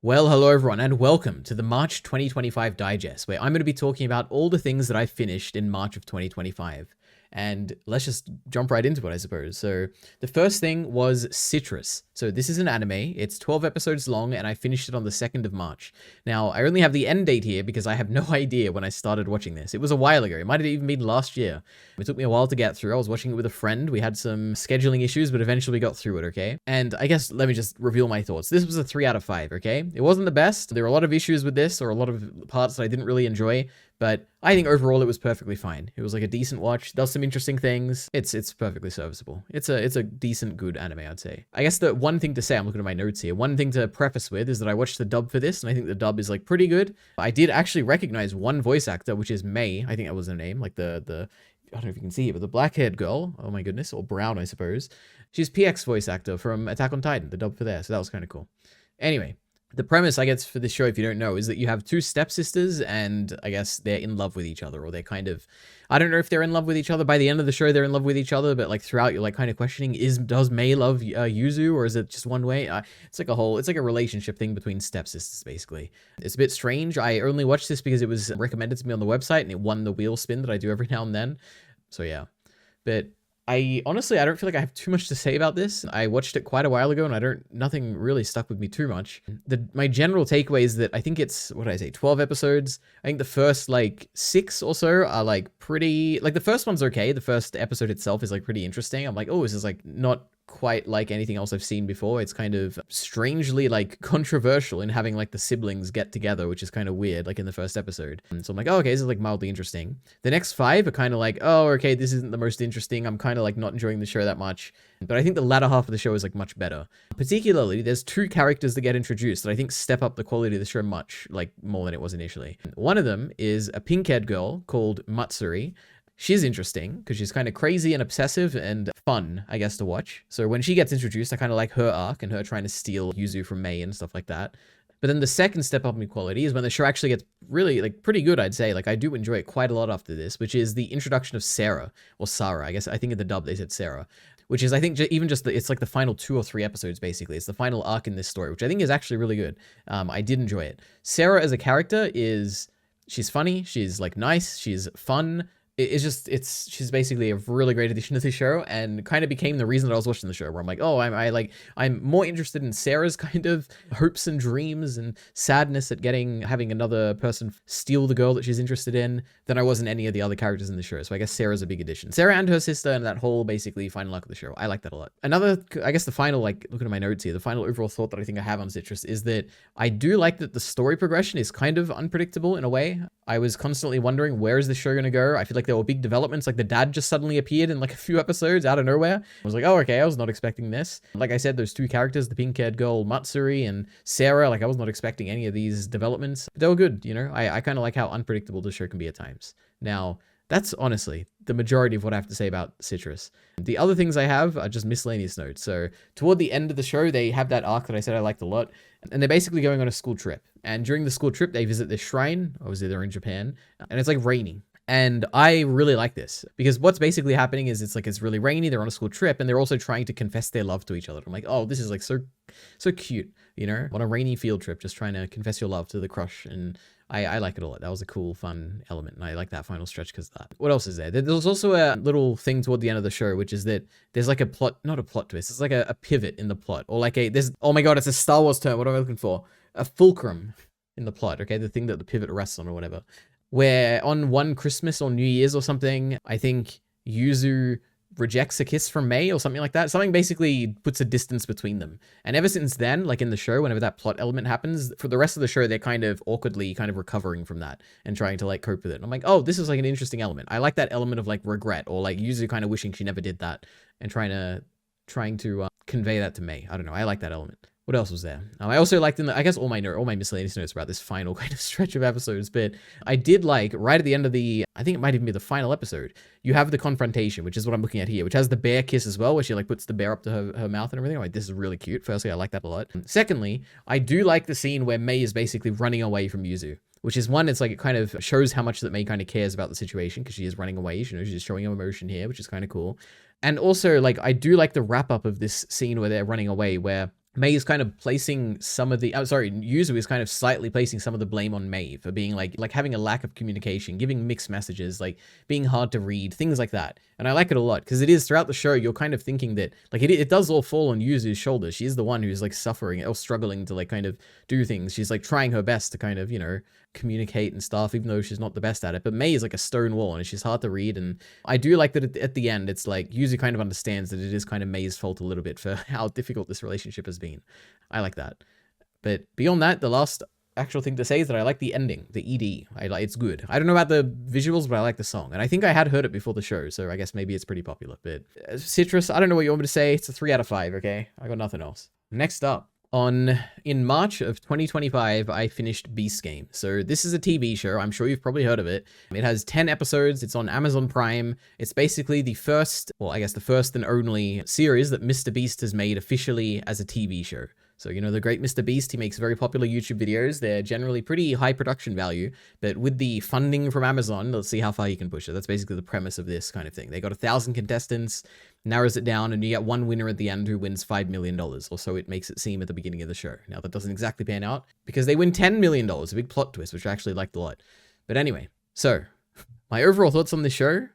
Well, hello everyone, and welcome to the March 2025 Digest, where I'm going to be talking about all the things that I finished in March of 2025. And let's just jump right into it, I suppose. So the first thing was Citrus. So this is an anime. It's 12 episodes long, and I finished it on the 2nd of March. Now, I only have the end date here because I have no idea when I started watching this. It was a while ago. It might have even been last year. It took me a while to get through. I was watching it with a friend. We had some scheduling issues, but eventually we got through it, okay? And I guess let me just reveal my thoughts. This was a 3 out of 5, okay? It wasn't the best. There were a lot of issues with this, or a lot of parts that I didn't really enjoy. But I think overall it was perfectly fine. It was like a decent watch. Does some interesting things. It's perfectly serviceable. It's a decent, good anime, I'd say. I guess the one thing to say, I'm looking at my notes here. One thing to preface with is that I watched the dub for this, and I think the dub is like pretty good. I did actually recognize one voice actor, which is Mei. I think that was her name. Like the I don't know if you can see it, but the black-haired girl. Oh my goodness, or brown, I suppose. She's PX voice actor from Attack on Titan. The dub for there, so that was kind of cool. Anyway. The premise, I guess, for this show, if you don't know, is that you have two stepsisters, and I guess they're in love with each other, or they're kind of, I don't know if they're in love with each other. By the end of the show, they're in love with each other, but like throughout, you're like kind of questioning, does Mei love Yuzu, or is it just one way? It's like a relationship thing between stepsisters, basically. It's a bit strange. I only watched this because it was recommended to me on the website, and it won the wheel spin that I do every now and then. So yeah, but honestly, I don't feel like I have too much to say about this. I watched it quite a while ago, and nothing really stuck with me too much. My general takeaway is that I think it's, 12 episodes. I think the first, 6 or so are, pretty, the first one's okay. The first episode itself is, pretty interesting. I'm like, oh, this is, not quite like anything else I've seen before. It's kind of strangely controversial in having the siblings get together, which is kind of weird, in the first episode. And so I'm like, oh, okay, this is mildly interesting. The next 5 are kind of oh, okay, this isn't the most interesting. I'm kind of not enjoying the show that much. But I think the latter half of the show is much better. Particularly, there's 2 characters that get introduced that I think step up the quality of the show much, more than it was initially. One of them is a pink-haired girl called Matsuri. She's interesting because she's kind of crazy and obsessive and fun, I guess, to watch. So when she gets introduced, I kind of like her arc and her trying to steal Yuzu from Mei and stuff like that. But then the second step up in quality is when the show actually gets really, pretty good, I'd say. I do enjoy it quite a lot after this, which is the introduction of Sarah, or Sarah. I guess, I think in the dub they said Sarah. Which is, I think, it's the final 2 or 3 episodes, basically. It's the final arc in this story, which I think is actually really good. I did enjoy it. Sarah as a character she's funny, she's, nice, she's fun. She's basically a really great addition to the show, and kind of became the reason that I was watching the show, where I'm like, oh, I'm more interested in Sarah's kind of hopes and dreams and sadness at having another person steal the girl that she's interested in than I was in any of the other characters in the show. So I guess Sarah's a big addition. Sarah and her sister and that whole basically final arc of the show. I like that a lot. Another, I guess the final, looking at my notes here, the final overall thought that I think I have on Citrus is that I do like that the story progression is kind of unpredictable in a way. I was constantly wondering, where is the show going to go? I feel like there were big developments, the dad just suddenly appeared in a few episodes out of nowhere. I was like, oh, okay, I was not expecting this. Like I said, those 2 characters, the pink-haired girl Matsuri and Sarah, I was not expecting any of these developments. They were good, I kind of like how unpredictable the show can be at times. Now, that's honestly the majority of what I have to say about Citrus. The other things I have are just miscellaneous notes. So toward the end of the show, they have that arc that I said I liked a lot, and they're basically going on a school trip. And during the school trip, they visit this shrine. Obviously, they're in Japan, and it's raining. And I really like this because what's basically happening is it's really rainy. They're on a school trip, and they're also trying to confess their love to each other. I'm like, oh, this is so cute, on a rainy field trip, just trying to confess your love to the crush. And I like it a lot. That was a cool, fun element. And I like that final stretch because of that. What else is there? There's also a little thing toward the end of the show, which is that there's a plot, not a plot twist. It's a pivot in the plot, or oh my God, it's a Star Wars term. What am I looking for? A fulcrum in the plot. Okay. The thing that the pivot rests on or whatever. Where on one Christmas or New Year's or something, I think Yuzu rejects a kiss from Mei or something like that. Something basically puts a distance between them. And ever since then, in the show, whenever that plot element happens, for the rest of the show, they're kind of awkwardly recovering from that and trying to cope with it. And I'm like, oh, this is an interesting element. I like that element of regret, or Yuzu kind of wishing she never did that and trying to convey that to Mei. I don't know. I like that element. What else was there? I also liked I guess all my miscellaneous notes about this final kind of stretch of episodes, but I did right at the end of I think it might even be the final episode, you have the confrontation, which is what I'm looking at here, which has the bear kiss as well, where she puts the bear up to her mouth and everything. I'm like, this is really cute. Firstly, I like that a lot. Secondly, I do like the scene where Mei is basically running away from Yuzu, which is one, it's it kind of shows how much that Mei kind of cares about the situation because she is running away. She's showing her emotion here, which is kind of cool. And also, I do like the wrap up of this scene where they're running away, where May is kind of placing some of the, Yuzu is kind of slightly placing some of the blame on May for being like having a lack of communication, giving mixed messages, like being hard to read, things like that. And I like it a lot because it is throughout the show, you're kind of thinking that like it does all fall on Yuzu's shoulders. She's the one who's like suffering or struggling to like kind of do things. She's like trying her best to kind of, you know, communicate and stuff, even though she's not the best at it. But May is like a stone wall and she's hard to read. And I do like that at the end, it's like Yuzu kind of understands that it is kind of May's fault a little bit for how difficult this relationship has been. I like that. But beyond that, the last actual thing to say is that I like the ending, the ED. It's good. I don't know about the visuals, but I like the song. And I think I had heard it before the show, so I guess maybe it's pretty popular. But Citrus, I don't know what you want me to say. It's a 3 out of 5, okay? I got nothing else. Next up. In March of 2025, I finished Beast Game. So this is a TV show. I'm sure you've probably heard of it. It has 10 episodes. It's on Amazon Prime. It's basically the first and only series that Mr. Beast has made officially as a TV show. So, you know, the great Mr. Beast, he makes very popular YouTube videos. They're generally pretty high production value, but with the funding from Amazon, let's see how far you can push it. That's basically the premise of this kind of thing. They got 1,000 contestants, narrows it down, and you get one winner at the end who wins $5 million, or so it makes it seem at the beginning of the show. Now, that doesn't exactly pan out, because they win $10 million, a big plot twist, which I actually liked a lot. But anyway, so, my overall thoughts on this show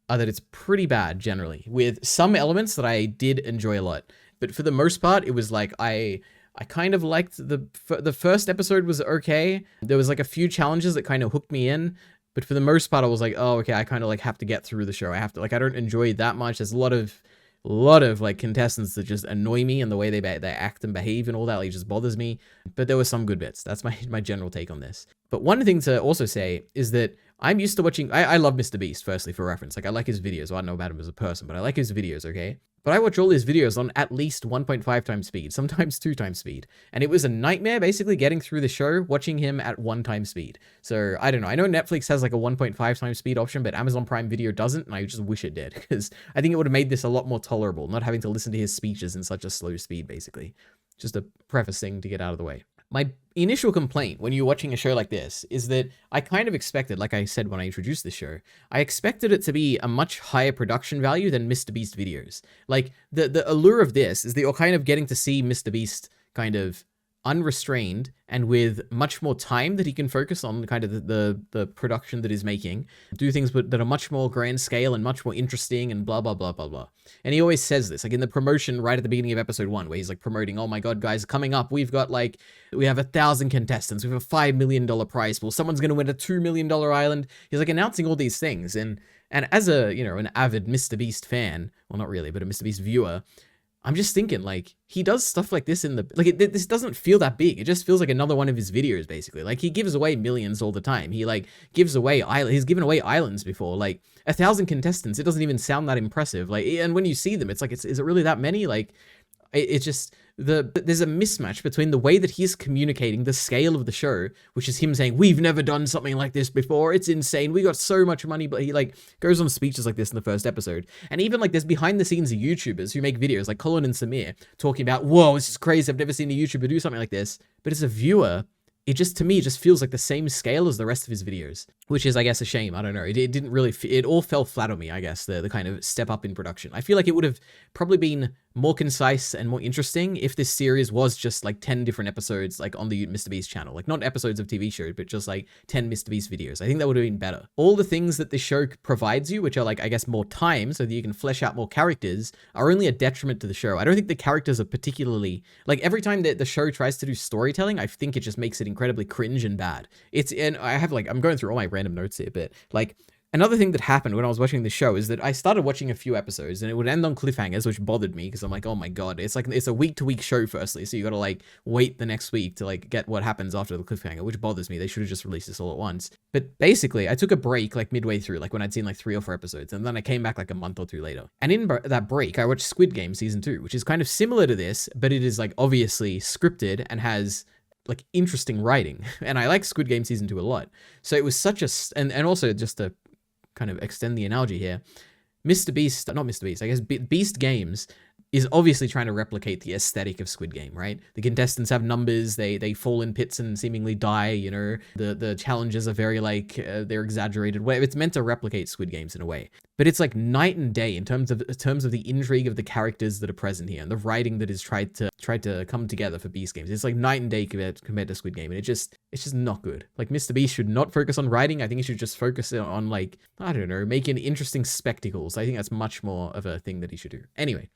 are that it's pretty bad, generally, with some elements that I did enjoy a lot. But for the most part, it was like, I kind of liked the first episode was okay. There was like a few challenges that kind of hooked me in, but for the most part, I was like, oh, okay, I kind of like have to get through the show. I have to, like, I don't enjoy it that much. There's a lot of like contestants that just annoy me and the way they act and behave and all that, like, just bothers me. But there were some good bits. That's my general take on this. But one thing to also say is that I'm used to watching, I love Mr. Beast, firstly, for reference. Like, I like his videos. Well, I don't know about him as a person, but I like his videos, okay? But I watch all his videos on at least 1.5 times speed, sometimes 2 times speed. And it was a nightmare, basically, getting through the show, watching him at 1 time speed. So, I don't know. I know Netflix has like a 1.5 times speed option, but Amazon Prime Video doesn't, and I just wish it did, because I think it would have made this a lot more tolerable, not having to listen to his speeches in such a slow speed, basically. Just a preface thing to get out of the way. My initial complaint when you're watching a show like this is that I kind of expected, like I said when I introduced the show, I expected it to be a much higher production value than Mr. Beast videos. Like, the allure of this is that you're kind of getting to see Mr. Beast kind of unrestrained and with much more time that he can focus on kind of the production that he's making, do things that are much more grand scale and much more interesting and blah, blah, blah, blah, blah. And he always says this, like in the promotion right at the beginning of episode 1, where he's like promoting, oh my God, guys, coming up, we have 1,000 contestants, we have a $5 million prize pool, someone's going to win a $2 million island. He's like announcing all these things. And as a, you know, an avid Mr. Beast fan, well, not really, but a Mr. Beast viewer, I'm just thinking, like, he does stuff like this this doesn't feel that big. It just feels like another one of his videos, basically. Like, he gives away millions all the time. He, like, he's given away islands before. Like, 1,000 contestants, it doesn't even sound that impressive. Like, and when you see them, it's like, is it really that many? Like, it's just, there's a mismatch between the way that he's communicating the scale of the show, which is him saying, we've never done something like this before, it's insane, we got so much money, but he like goes on speeches like this in the first episode. And even like there's behind the scenes YouTubers who make videos like Colin and Samir talking about, whoa, this is crazy, I've never seen a YouTuber do something like this. But as a viewer, to me, it just feels like the same scale as the rest of his videos, which is, I guess, a shame. I don't know. It didn't really, it all fell flat on me, I guess, the kind of step up in production. I feel like it would have probably been more concise and more interesting if this series was just like 10 different episodes, like on the Mr. Beast channel, like not episodes of TV shows, but just like 10 Mr. Beast videos. I think that would have been better. All the things that the show provides you, which are like, I guess, more time so that you can flesh out more characters, are only a detriment to the show. I don't think the characters are particularly, like every time that the show tries to do storytelling, I think it just makes it incredibly cringe and bad. And I have like, I'm going through all my random notes here, but like, another thing that happened when I was watching the show is that I started watching a few episodes and it would end on cliffhangers, which bothered me because I'm like, oh my God, it's a week-to-week show firstly. So you got to like wait the next week to like get what happens after the cliffhanger, which bothers me. They should have just released this all at once. But basically I took a break like midway through, like when I'd seen like 3 or 4 episodes, and then I came back like a month or 2 later. And in that break, I watched Squid Game season 2, which is kind of similar to this, but it is like obviously scripted and has like interesting writing. And I like Squid Game season 2 a lot. So it was such a, and also just to kind of extend the analogy here, Mr. Beast, not Mr. Beast, I guess Beast Games is obviously trying to replicate the aesthetic of Squid Game, right? The contestants have numbers, they fall in pits and seemingly die, you know, the challenges are very like, they're exaggerated. Whatever. It's meant to replicate Squid Games in a way. But it's like night and day in terms of the intrigue of the characters that are present here and the writing that is tried to come together for Beast Games. It's like night and day compared to Squid Game, and it's just not good. Like, Mr. Beast should not focus on writing. I think he should just focus on, like, I don't know, making interesting spectacles. I think that's much more of a thing that he should do. Anyway,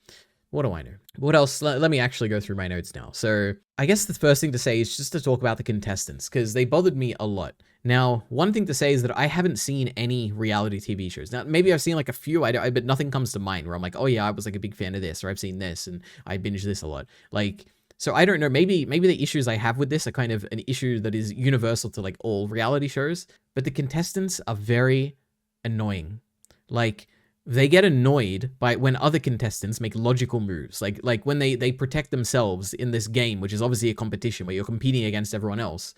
what do I know? What else? Let me actually go through my notes now. So I guess the first thing to say is just to talk about the contestants, because they bothered me a lot. Now, one thing to say is that I haven't seen any reality TV shows. Now, maybe I've seen like a few, but nothing comes to mind where I'm like, oh yeah, I was like a big fan of this, or I've seen this, and I binge this a lot. Like, so I don't know, maybe the issues I have with this are kind of an issue that is universal to like all reality shows, but the contestants are very annoying. Like, they get annoyed by when other contestants make logical moves, like when they protect themselves in this game, which is obviously a competition where you're competing against everyone else.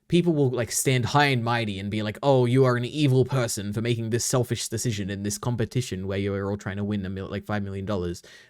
People will like stand high and mighty and be like, oh, you are an evil person for making this selfish decision in this competition where you're all trying to win like $5 million.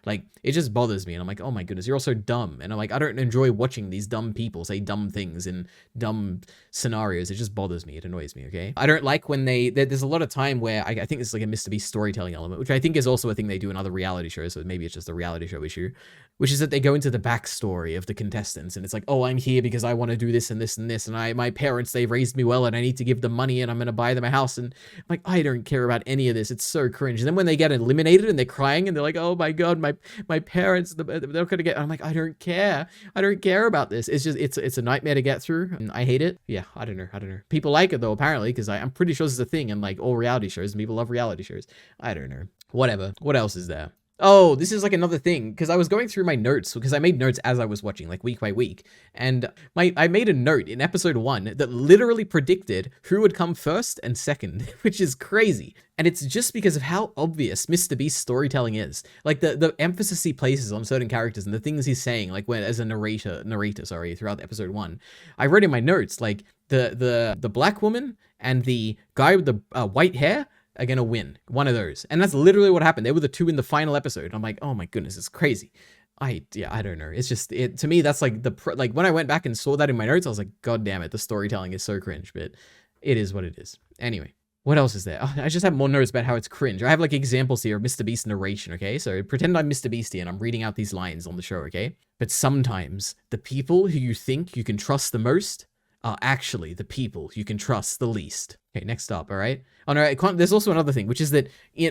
Like, it just bothers me. And I'm like, oh my goodness, you're all so dumb. And I'm like, I don't enjoy watching these dumb people say dumb things in dumb scenarios. It just bothers me. It annoys me, okay? I don't like when there's a lot of time where I think it's like a Mr. Beast storytelling element, which I think is also a thing they do in other reality shows. So maybe it's just a reality show issue, which is that they go into the backstory of the contestants. And it's like, oh, I'm here because I want to do this and this and this. And my parents, they've raised me well and I need to give them money and I'm going to buy them a house. And I'm like, I don't care about any of this. It's so cringe. And then when they get eliminated and they're crying and they're like, oh my God, my parents, they're going to get, I'm like, I don't care. I don't care about this. It's just, it's a nightmare to get through and I hate it. Yeah, I don't know. People like it though, apparently, because I'm pretty sure this is a thing in like all reality shows and people love reality shows. I don't know. Whatever. What else is there? Oh, this is like another thing, because I was going through my notes, because I made notes as I was watching, like week by week, and I made a note in episode 1 that literally predicted who would come first and second, which is crazy. And it's just because of how obvious Mr. Beast's storytelling is. Like the emphasis he places on certain characters and the things he's saying, like when as a narrator, throughout episode 1. I wrote in my notes, like the black woman and the guy with the white hair are gonna win one of those, and that's literally what happened. They were the two in the final episode. I'm like, oh my goodness, it's crazy. I don't know. It's just, to me, that's like like when I went back and saw that in my notes, I was like, god damn it, the storytelling is so cringe, but it is what it is. Anyway, what else is there? Oh, I just have more notes about how it's cringe. I have like examples here of Mr. Beast narration, okay? So pretend I'm Mr. Beast here and I'm reading out these lines on the show, okay? But sometimes the people who you think you can trust the most are actually the people you can trust the least. Okay, next up, all right? Oh, no, there's also another thing, which is that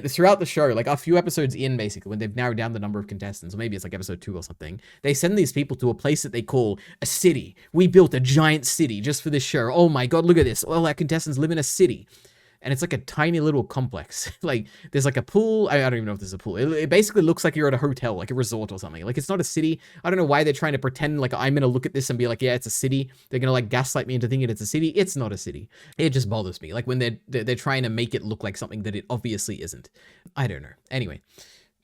throughout the show, like a few episodes in, basically, when they've narrowed down the number of contestants, or maybe it's like episode 2 or something, they send these people to a place that they call a city. We built a giant city just for this show. Oh my god, look at this. All our contestants live in a city. And it's like a tiny little complex. Like, there's like a pool. I don't even know if there's a pool. It basically looks like you're at a hotel, like a resort or something. Like, it's not a city. I don't know why they're trying to pretend like I'm going to look at this and be like, yeah, it's a city. They're going to like gaslight me into thinking it's a city. It's not a city. It just bothers me. Like when they're trying to make it look like something that it obviously isn't. I don't know. Anyway,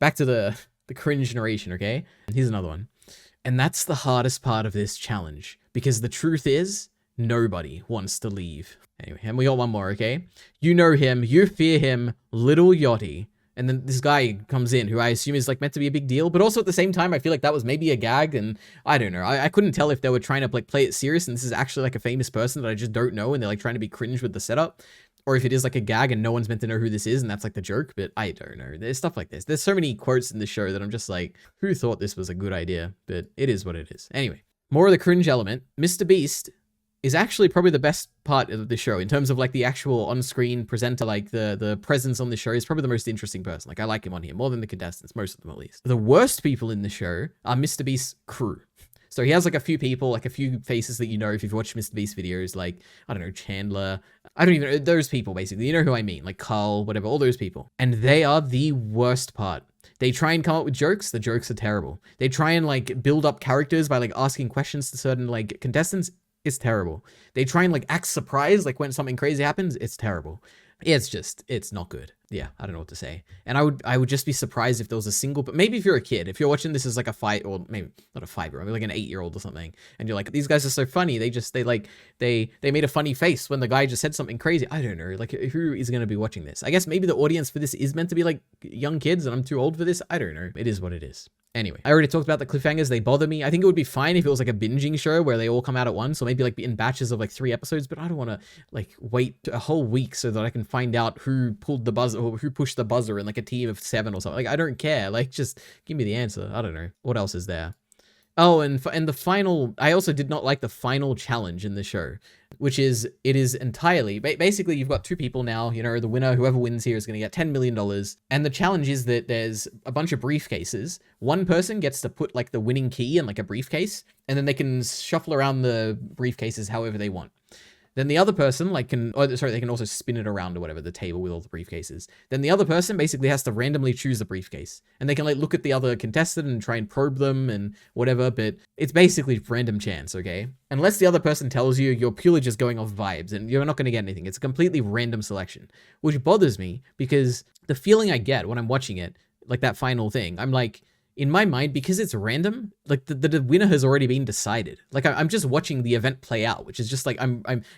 back to the cringe narration, okay? Here's another one. And that's the hardest part of this challenge, because the truth is, nobody wants to leave. Anyway, and we got one more, okay? You know him, you fear him, Little Yachty. And then this guy comes in, who I assume is like meant to be a big deal, but also at the same time, I feel like that was maybe a gag, and I don't know. I couldn't tell if they were trying to like play it serious, and this is actually like a famous person that I just don't know, and they're like trying to be cringe with the setup, or if it is like a gag and no one's meant to know who this is, and that's like the joke, but I don't know. There's stuff like this. There's so many quotes in the show that I'm just like, who thought this was a good idea? But it is what it is. Anyway, more of the cringe element. Mr. Beast is actually probably the best part of the show in terms of like the actual on-screen presenter, like the presence on the show is probably the most interesting person. Like I like him on here more than the contestants, most of them at least. The worst people in the show are Mr. Beast's crew. So he has like a few people, like a few faces that you know if you've watched Mr. Beast videos, like, I don't know, Chandler. I don't even know, those people basically. You know who I mean, like Carl, whatever, all those people. And they are the worst part. They try and come up with jokes. The jokes are terrible. They try and like build up characters by like asking questions to certain like contestants. It's terrible. They try and like act surprised, like when something crazy happens. It's terrible. It's not good. Yeah, I don't know what to say. And I would just be surprised if there was a single, but maybe if you're a kid, if you're watching this as like a 5, or maybe not a 5-year-old, like an 8-year-old or something, and you're like, these guys are so funny. They made a funny face when the guy just said something crazy. I don't know. Like, who is going to be watching this? I guess maybe the audience for this is meant to be like young kids, and I'm too old for this. I don't know. It is what it is. Anyway, I already talked about the cliffhangers. They bother me. I think it would be fine if it was like a binging show where they all come out at once, or maybe like in batches of like 3 episodes, but I don't want to like wait a whole week so that I can find out who pulled the buzzer or who pushed the buzzer in like a team of 7 or something. Like, I don't care. Like, just give me the answer. I don't know. What else is there? Oh, and the final, I also did not like the final challenge in the show, which is, it is entirely, basically you've got 2 people now, you know, the winner, whoever wins here is going to get $10 million. And the challenge is that there's a bunch of briefcases. One person gets to put like the winning key in like a briefcase, and then they can shuffle around the briefcases however they want. Then the other person they can also spin it around or whatever, the table with all the briefcases. Then the other person basically has to randomly choose a briefcase. And they can like look at the other contestant and try and probe them and whatever, but it's basically random chance, okay? Unless the other person tells you, you're purely just going off vibes and you're not going to get anything. It's a completely random selection, which bothers me because the feeling I get when I'm watching it, like that final thing, I'm like, in my mind, because it's random, like the winner has already been decided. Like I'm just watching the event play out, which is just like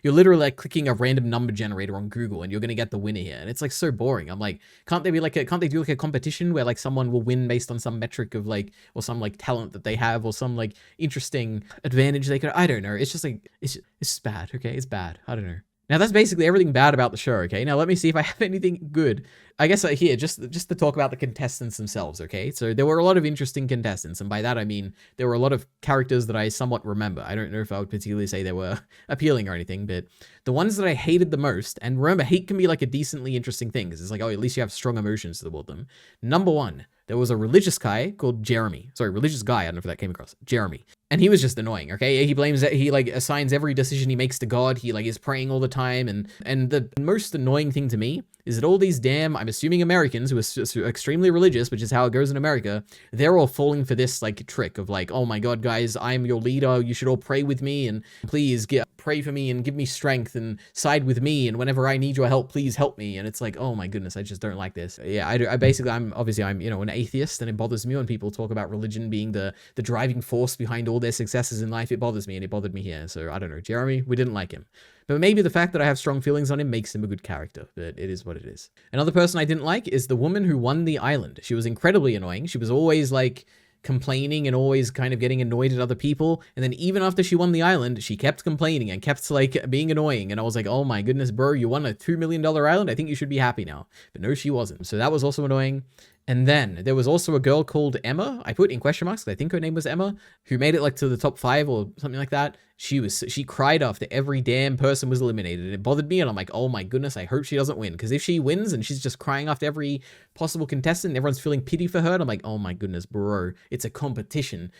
you're literally like clicking a random number generator on Google and you're gonna get the winner here, and it's like so boring. I'm like, can't they do like a competition where like someone will win based on some metric of like, or some like talent that they have, or some like interesting advantage they could? I don't know. It's just like it's just bad. Okay, it's bad. I don't know. Now, that's basically everything bad about the show, okay? Now, let me see if I have anything good. I guess here, just to talk about the contestants themselves, okay? So there were a lot of interesting contestants, and by that I mean there were a lot of characters that I somewhat remember. I don't know if I would particularly say they were appealing or anything, but the ones that I hated the most, and remember, hate can be like a decently interesting thing, because it's like, oh, at least you have strong emotions toward them. Number 1, there was a religious guy called Jeremy. Sorry, religious guy, I don't know if that came across. Jeremy. And he was just annoying, okay? He blames that, he like assigns every decision he makes to God. He like is praying all the time. And the most annoying thing to me is that all these damn, I'm assuming Americans who are extremely religious, which is how it goes in America, they're all falling for this like trick of like, oh my God, guys, I'm your leader. You should all pray with me and please pray for me and give me strength and side with me. And whenever I need your help, please help me. And it's like, oh my goodness, I just don't like this. Yeah, I'm you know, an atheist, and it bothers me when people talk about religion being the driving force behind all their successes in life. It bothers me, and it bothered me here. So I don't know, Jeremy, we didn't like him. But maybe the fact that I have strong feelings on him makes him a good character, but it is what it is. Another person I didn't like is the woman who won the island. She was incredibly annoying. She was always like complaining and always kind of getting annoyed at other people. And then even after she won the island, she kept complaining and kept like being annoying. And I was like, oh my goodness, bro, you won a $2 million island. I think you should be happy now. But no, she wasn't. So that was also annoying. And then there was also a girl called Emma. I put in question marks because I think her name was Emma, who made it like to the top 5 or something like that. She cried after every damn person was eliminated. It bothered me, and I'm like, oh my goodness, I hope she doesn't win. Because if she wins and she's just crying after every possible contestant and everyone's feeling pity for her, and I'm like, oh my goodness, bro, it's a competition.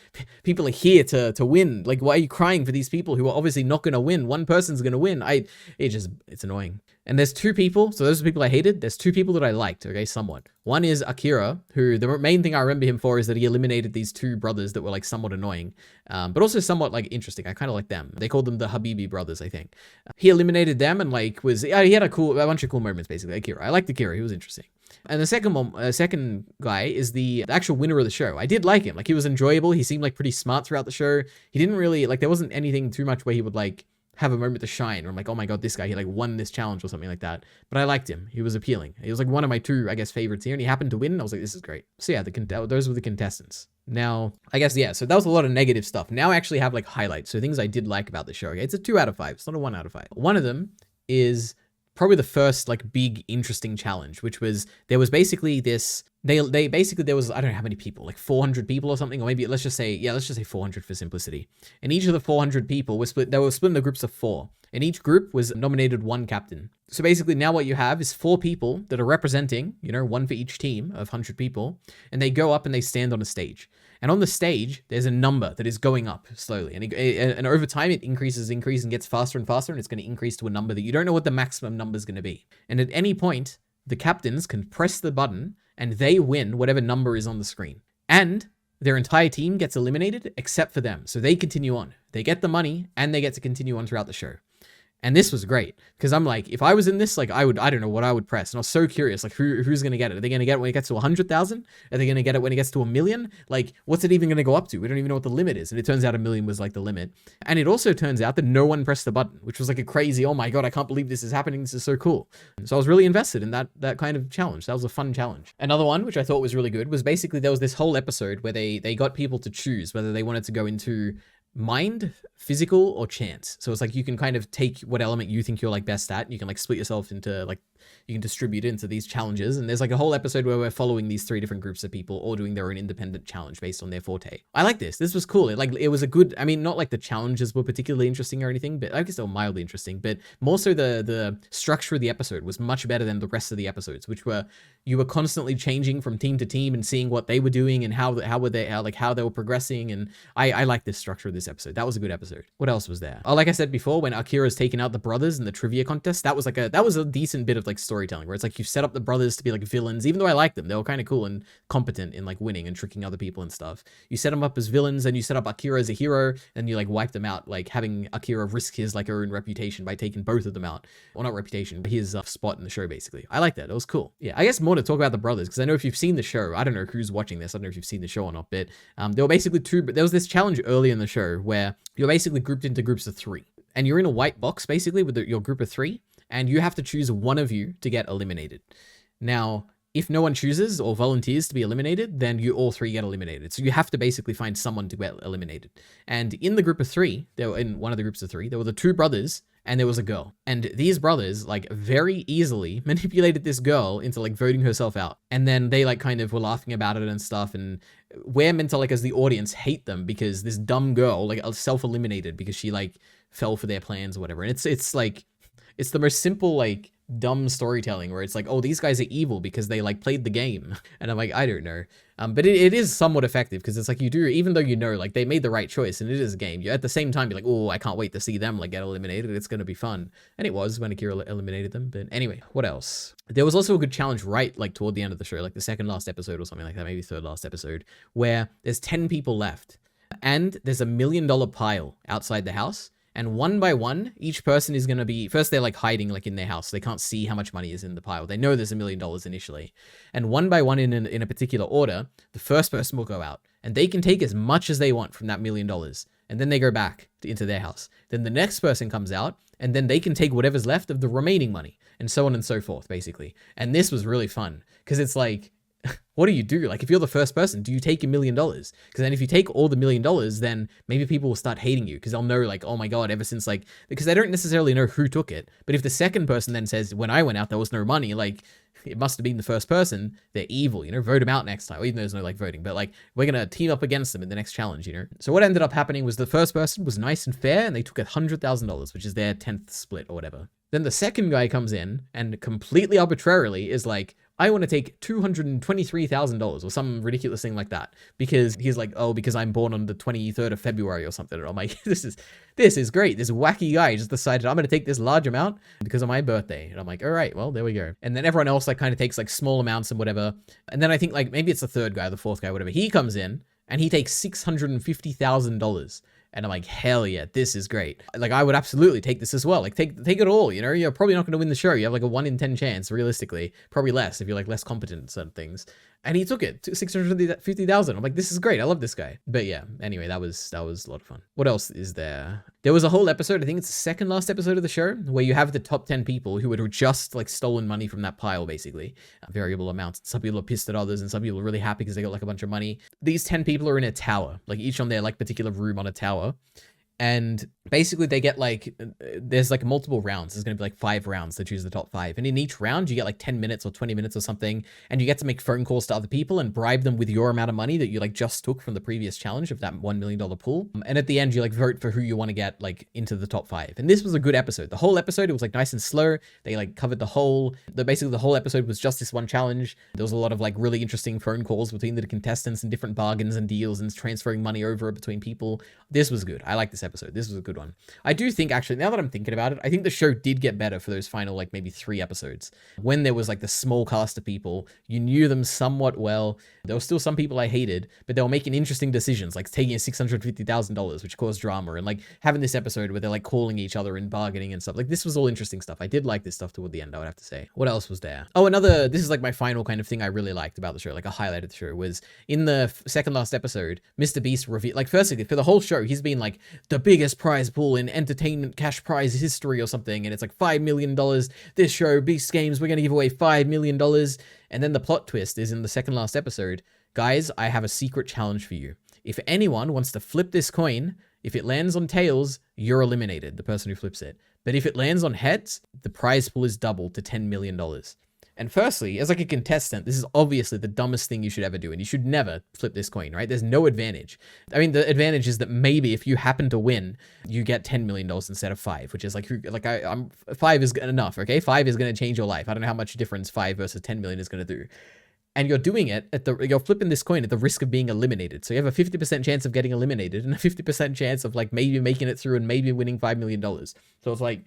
People are here to win. Like, why are you crying for these people who are obviously not going to win? One person's going to win. It's annoying. And there's 2 people, so those are people I hated. There's 2 people that I liked, okay, somewhat. One is Akira, who the main thing I remember him for is that he eliminated these 2 brothers that were like somewhat annoying, but also somewhat like interesting. I kind of like them. They called them the Habibi brothers, I think. He eliminated them and like he had a bunch of cool moments, basically. Akira, I liked Akira, he was interesting. And the second guy is the actual winner of the show. I did like him. Like, he was enjoyable. He seemed like pretty smart throughout the show. He didn't really, like, there wasn't anything too much where he would like have a moment to shine, or I'm like, oh my God, this guy, he like won this challenge or something like that. But I liked him. He was appealing. He was like one of my 2, I guess, favorites here, and he happened to win. And I was like, this is great. So yeah, those were the contestants. Now, I guess, yeah, so that was a lot of negative stuff. Now I actually have like highlights. So things I did like about the show. Okay? It's a 2 out of 5. It's not a 1 out of 5. One of them is probably the first like big interesting challenge, which was, there was basically this, they basically, there was, I don't know how many people, like 400 people or something, or maybe let's just say 400 for simplicity. And each of the 400 people they were split into groups of 4. And each group was nominated 1 captain. So basically now what you have is 4 people that are representing, you know, 1 for each team of 100 people. And they go up and they stand on a stage. And on the stage, there's a number that is going up slowly. And over time, it increases and gets faster and faster. And it's going to increase to a number that you don't know what the maximum number is going to be. And at any point, the captains can press the button and they win whatever number is on the screen. And their entire team gets eliminated except for them. So they continue on. They get the money and they get to continue on throughout the show. And this was great because I'm like, if I was in this, like I don't know what I would press. And I was so curious, like who's going to get it? Are they going to get it when it gets to 100,000? Are they going to get it when it gets to 1,000,000? Like, what's it even going to go up to? We don't even know what the limit is. And it turns out 1,000,000 was like the limit. And it also turns out that no one pressed the button, which was like a crazy, oh my God, I can't believe this is happening. This is so cool. So I was really invested in that kind of challenge. That was a fun challenge. Another one, which I thought was really good, was basically there was this whole episode where they got people to choose whether they wanted to go into mind, physical, or chance. So it's like you can kind of take what element you think you're like best at, and you can like split yourself into like, you can distribute it into these challenges. And there's like a whole episode where we're following these 3 different groups of people all doing their own independent challenge based on their forte. I like this. This was cool. It was a good, I mean, not like the challenges were particularly interesting or anything, but I guess they were mildly interesting, but more so the structure of the episode was much better than the rest of the episodes, which were, you were constantly changing from team to team and seeing what they were doing and how they were progressing. And I like this structure of this episode. That was a good episode. What else was there? Oh, like I said before, when Akira's taking out the brothers in the trivia contest, that was a decent bit of like storytelling where it's like you set up the brothers to be like villains, even though I like them. They were kind of cool and competent in like winning and tricking other people and stuff. You set them up as villains and you set up Akira as a hero and you like wipe them out, like having Akira risk his like own reputation by taking both of them out. Well, not reputation, but his spot in the show basically. I like that. It was cool. Yeah, I guess more to talk about the brothers, because I know if you've seen the show, I don't know who's watching this, I don't know if you've seen the show or not, but there were basically there was this challenge early in the show where you're basically grouped into groups of 3 and you're in a white box basically with your group of 3, and you have to choose one of you to get eliminated. Now, if no one chooses or volunteers to be eliminated, then you all 3 get eliminated. So you have to basically find someone to get eliminated. And in the group of 3, in one of the groups of 3, there were the 2 brothers and there was a girl. And these brothers like very easily manipulated this girl into like voting herself out. And then they like kind of were laughing about it and stuff. And we're meant to like, as the audience, hate them because this dumb girl like self-eliminated because she like fell for their plans or whatever. And it's like, it's the most simple, like, dumb storytelling where it's like, oh, these guys are evil because they like played the game. And I'm like, I don't know. But it is somewhat effective because it's like you do, even though you know, like they made the right choice and it is a game, you at the same time, you're like, oh, I can't wait to see them like get eliminated. It's going to be fun. And it was when Akira eliminated them. But anyway, what else? There was also a good challenge right like toward the end of the show, like the second last episode or something like that, maybe third last episode, where there's 10 people left and there's $1 million pile outside the house. And one by one, each person is going to be, first they're like hiding like in their house. They can't see how much money is in the pile. They know there's $1 million initially. And one by one in a particular order, the first person will go out and they can take as much as they want from that $1 million. And then they go back into their house. Then the next person comes out and then they can take whatever's left of the remaining money and so on and so forth, basically. And this was really fun because it's like, what do you do? Like, if you're the first person, do you take $1 million? Because then if you take all the $1 million, then maybe people will start hating you because they'll know like, oh my God, ever since like, because they don't necessarily know who took it. But if the second person then says, when I went out, there was no money, like it must have been the first person, they're evil, you know, vote them out next time. Even though there's no like voting, but like we're going to team up against them in the next challenge, you know? So what ended up happening was the first person was nice and fair and they took $100,000, which is their 10th split or whatever. Then the second guy comes in and completely arbitrarily is like, I want to take $223,000 or some ridiculous thing like that because he's like, oh, because I'm born on the 23rd of February or something. And I'm like, this is great. This wacky guy just decided I'm going to take this large amount because of my birthday. And I'm like, all right, well, there we go. And then everyone else like kind of takes like small amounts and whatever. And then I think like maybe it's the third guy, the fourth guy, whatever. He comes in and he takes $650,000. And I'm like, hell yeah, this is great. Like, I would absolutely take this as well. Like, take it all, you know? You're probably not going to win the show. You have like a 1 in 10 chance, realistically. Probably less if you're like less competent at certain things. And he took it to 650,000. I'm like, this is great. I love this guy. But yeah, anyway, that was a lot of fun. What else is there? There was a whole episode, I think it's the second last episode of the show, where you have the top 10 people who had just like stolen money from that pile, basically. Variable amounts. Some people are pissed at others and some people are really happy because they got like a bunch of money. These 10 people are in a tower, like each on their like particular room on a tower. And basically they get like, there's like multiple rounds. There's going to be like 5 rounds to choose the top 5. And in each round, you get like 10 minutes or 20 minutes or something. And you get to make phone calls to other people and bribe them with your amount of money that you like just took from the previous challenge of that $1 million pool. And at the end, you like vote for who you want to get like into the top 5. And this was a good episode. The whole episode, it was like nice and slow. They like covered basically the whole episode was just this one challenge. There was a lot of like really interesting phone calls between the contestants and different bargains and deals and transferring money over between people. This was good. I like this episode. This was a good one. I do think, actually, now that I'm thinking about it, I think the show did get better for those final, like, maybe 3 episodes. When there was, like, the small cast of people, you knew them somewhat well. There were still some people I hated, but they were making interesting decisions, like taking $650,000, which caused drama, and, like, having this episode where they're, like, calling each other and bargaining and stuff. Like, this was all interesting stuff. I did like this stuff toward the end, I would have to say. What else was there? Oh, this is, like, my final kind of thing I really liked about the show, like, a highlight of the show, was in the second last episode, Mr. Beast revealed, like, firstly, for the whole show, he's been, like, the biggest prize pool in entertainment cash prize history or something, and it's, like, $5 million. This show, Beast Games, we're gonna give away $5 million. And then the plot twist is in the second last episode, guys, I have a secret challenge for you. If anyone wants to flip this coin, if it lands on tails, you're eliminated, the person who flips it. But if it lands on heads, the prize pool is doubled to $10 million. And firstly, as like a contestant, this is obviously the dumbest thing you should ever do, and you should never flip this coin, right? There's no advantage. I mean, the advantage is that maybe if you happen to win, you get $10 million instead of 5, which is I'm 5 is enough, okay? 5 is going to change your life. I don't know how much difference 5 versus 10 million is going to do. And you're doing it you're flipping this coin at the risk of being eliminated. So you have a 50% chance of getting eliminated and a 50% chance of like maybe making it through and maybe winning $5 million. So it's like,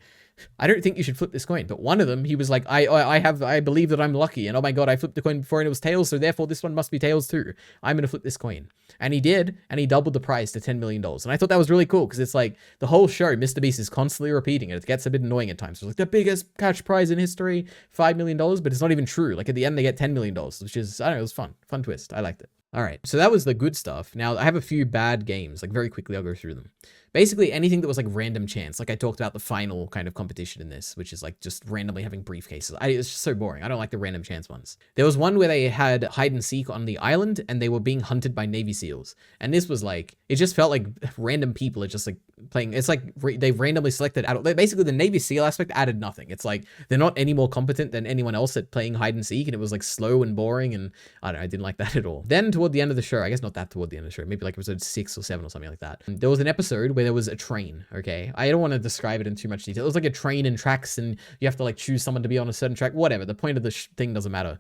I don't think you should flip this coin. But one of them, he was like, I believe that I'm lucky. And oh my God, I flipped the coin before and it was tails. So therefore this one must be tails too. I'm going to flip this coin. And he did. And he doubled the price to $10 million. And I thought that was really cool because it's like the whole show, Mr. Beast is constantly repeating it. It gets a bit annoying at times. So it's like the biggest cash prize in history, $5 million, but it's not even true. Like at the end, they get $10 million, which is, I don't know, it was fun. Fun twist. I liked it. All right. So that was the good stuff. Now I have a few bad games, like very quickly, I'll go through them. Basically anything that was like random chance. Like I talked about the final kind of competition in this, which is like just randomly having briefcases. It's just so boring. I don't like the random chance ones. There was one where they had hide and seek on the island and they were being hunted by Navy SEALs. And this was like, it just felt like random people are just like playing. It's like they've randomly selected basically the Navy SEAL aspect added nothing. It's like they're not any more competent than anyone else at playing hide and seek. And it was like slow and boring. And I don't know, I didn't like that at all. Then toward the end of the show, I guess not that toward the end of the show, maybe like episode 6 or 7 or something like that. There was an episode where there was a train. Okay, I don't want to describe it in too much detail. It was like a train and tracks and you have to like choose someone to be on a certain track, whatever. The point of the thing doesn't matter.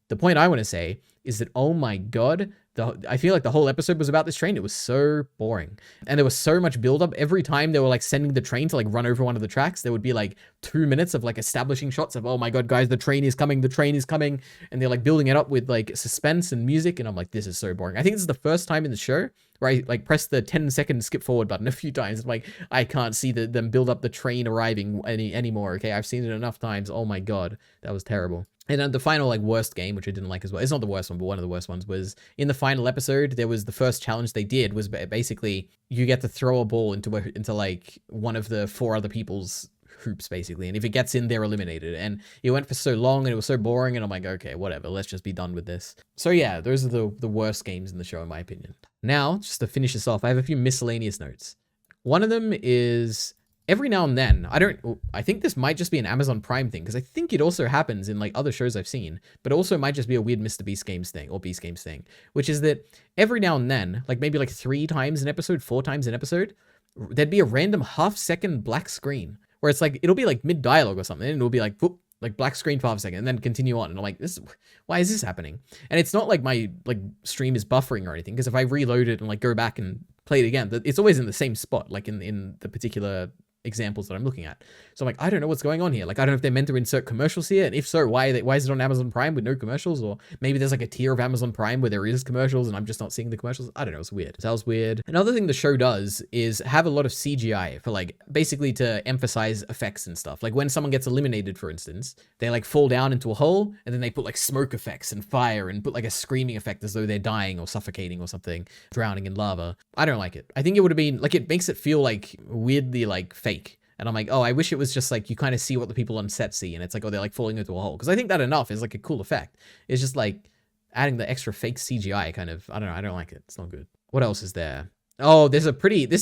The point I want to say is that, oh my God, I feel like the whole episode was about this train. It was so boring. And there was so much buildup. Every time they were like sending the train to like run over one of the tracks, there would be like 2 minutes of like establishing shots of, oh my God, guys, the train is coming. And they're like building it up with like suspense and music. And I'm like, this is so boring. I think this is the first time in the show where I like press the 10-second skip forward button a few times. I'm like, I can't see them build up the train arriving anymore. Okay, I've seen it enough times. Oh my God, that was terrible. And then the final like worst game, which I didn't like as well. It's not the worst one, but one of the worst ones was in the final episode. There was the first challenge they did was basically you get to throw a ball into like one of the 4 other people's hoops basically, and if it gets in, they're eliminated. And it went for so long and it was so boring, and I'm like, okay, whatever, let's just be done with this. So yeah, those are the worst games in the show in my opinion. Now, just to finish this off, I have a few miscellaneous notes. One of them is every now and then, I think this might just be an Amazon Prime thing, because I think it also happens in like other shows I've seen, but it also might just be a weird Mr. Beast Games thing or Beast Games thing, which is that every now and then, like maybe like 3 times an episode, 4 times an episode, there'd be a random half-second black screen where it's like, it'll be like mid-dialogue or something, and it'll be like, whoop, like black screen for half a second, and then continue on. And I'm like, why is this happening? And it's not like my like stream is buffering or anything, because if I reload it and like go back and play it again, it's always in the same spot, like in the particular examples that I'm looking at. So I'm like, I don't know what's going on here. Like, I don't know if they're meant to insert commercials here, and if so, why is it on Amazon Prime with no commercials? Or maybe there's like a tier of Amazon Prime where there is commercials and I'm just not seeing the commercials. I don't know, it's weird. Sounds weird. Another thing the show does is have a lot of CGI for like basically to emphasize effects and stuff. Like when someone gets eliminated, for instance, they like fall down into a hole and then they put like smoke effects and fire and put like a screaming effect as though they're dying or suffocating or something, drowning in lava. I don't like it. I think it would have been like, it makes it feel like weirdly like fake. And I'm like, oh, I wish it was just like, you kind of see what the people on set see. And it's like, oh, they're like falling into a hole. Because I think that enough is like a cool effect. It's just like adding the extra fake CGI kind of, I don't know. I don't like it. It's not good. What else is there? Oh, this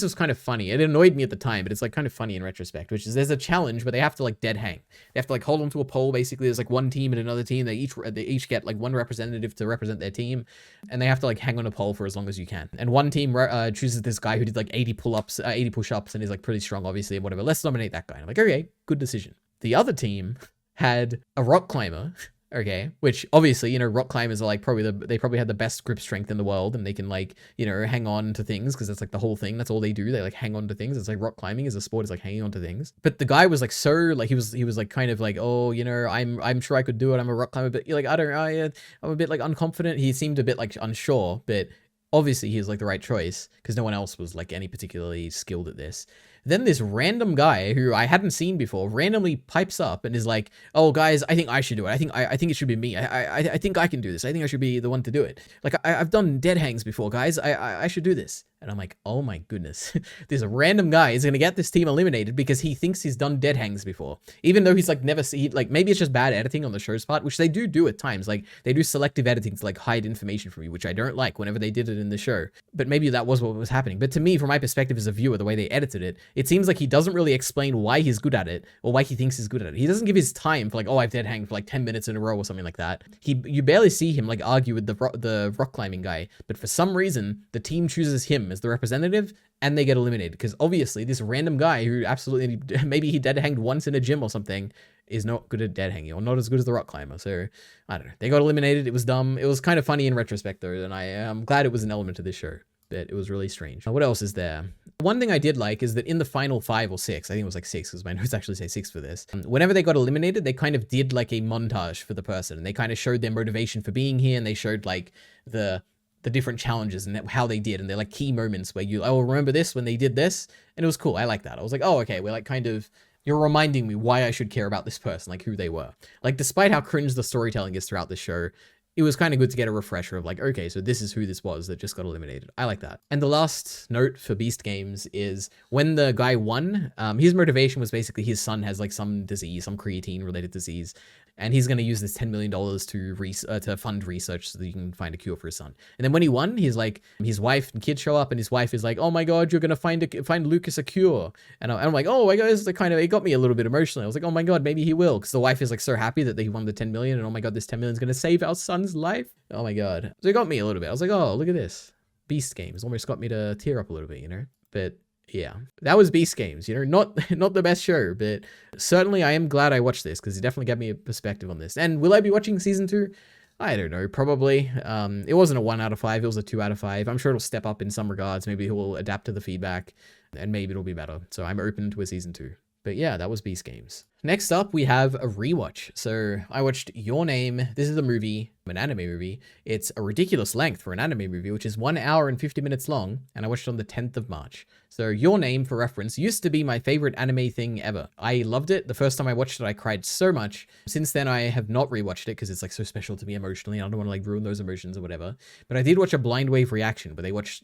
was kind of funny. It annoyed me at the time, but it's like kind of funny in retrospect, which is there's a challenge where they have to like dead hang. They have to like hold onto a pole. Basically, there's like one team and another team. They each get like one representative to represent their team, and they have to like hang on a pole for as long as you can. And one team chooses this guy who did like 80 pull-ups, 80 push-ups, and is like pretty strong, obviously, and whatever. Let's nominate that guy. And I'm like, okay, good decision. The other team had a rock climber Okay, which obviously, rock climbers are like they probably have the best grip strength in the world, and they can like, hang on to things because that's like the whole thing. That's all they do. They like hang on to things. It's like rock climbing as a sport is like hanging on to things. But the guy was like so like he was like kind of like, oh, I'm sure I could do it. I'm a rock climber, but like I'm a bit like unconfident. He seemed a bit like unsure, but obviously he was like the right choice because no one else was like any particularly skilled at this. Then this random guy who I hadn't seen before randomly pipes up and is like, "Oh, guys, I think I should do it. I think it should be me. I think I can do this. I think I should be the one to do it. Like I've done dead hangs before, guys. I should do this." And I'm like, oh my goodness, this random guy is going to get this team eliminated because he thinks he's done dead hangs before. Even though he's like never seen, like maybe it's just bad editing on the show's part, which they do at times. Like they do selective editing to like hide information from you, which I don't like whenever they did it in the show. But maybe that was what was happening. But to me, from my perspective as a viewer, the way they edited it, it seems like he doesn't really explain why he's good at it or why he thinks he's good at it. He doesn't give his time for like, oh, I've dead hanged for like 10 minutes in a row or something like that. You barely see him like argue with the rock climbing guy. But for some reason, the team chooses him as the representative and they get eliminated because obviously this random guy who absolutely maybe he dead hanged once in a gym or something is not good at dead hanging or not as good as the rock climber. So I don't know. They got eliminated. It was dumb. It was kind of funny in retrospect though, and I'm glad it was an element of this show. But it was really strange. What else is there? One thing I did like is that in the final 5 or 6, I think it was like 6 because my notes actually say 6 for this. Whenever they got eliminated, they kind of did like a montage for the person and they kind of showed their motivation for being here and they showed like the different challenges and how they did. And they're like key moments where remember this when they did this. And it was cool. I like that. I was like, oh, okay. We're like kind of, you're reminding me why I should care about this person, like who they were. Like, despite how cringe the storytelling is throughout the show, it was kind of good to get a refresher of like, okay, so this is who this was that just got eliminated. I like that. And the last note for Beast Games is when the guy won, his motivation was basically his son has like some disease, some creatine related disease. And he's going to use this $10 million to fund research so that you can find a cure for his son. And then when he won, he's like, his wife and kids show up and his wife is like, oh my God, you're going to find Lucas a cure. And I'm like, oh my God, this is kind of, it got me a little bit emotional. I was like, oh my God, maybe he will. Because the wife is like so happy that they won the 10 million. And oh my God, this 10 million is going to save our son's life. Oh my God. So it got me a little bit. I was like, oh, look at this. Beast Games almost got me to tear up a little bit, But yeah, that was Beast Games, not the best show, but certainly I am glad I watched this because it definitely gave me a perspective on this. And will I be watching season 2? I don't know, probably. It wasn't a 1 out of 5, it was a 2 out of 5. I'm sure it'll step up in some regards. Maybe it will adapt to the feedback and maybe it'll be better. So I'm open to a season 2. But yeah, that was Beast Games. Next up, we have a rewatch. So I watched Your Name. This is a movie, an anime movie. It's a ridiculous length for an anime movie, which is 1 hour and 50 minutes long. And I watched it on the 10th of March. So Your Name, for reference, used to be my favorite anime thing ever. I loved it. The first time I watched it, I cried so much. Since then, I have not rewatched it because it's like so special to me emotionally. I don't want to like ruin those emotions or whatever. But I did watch a Blind Wave reaction where they watched,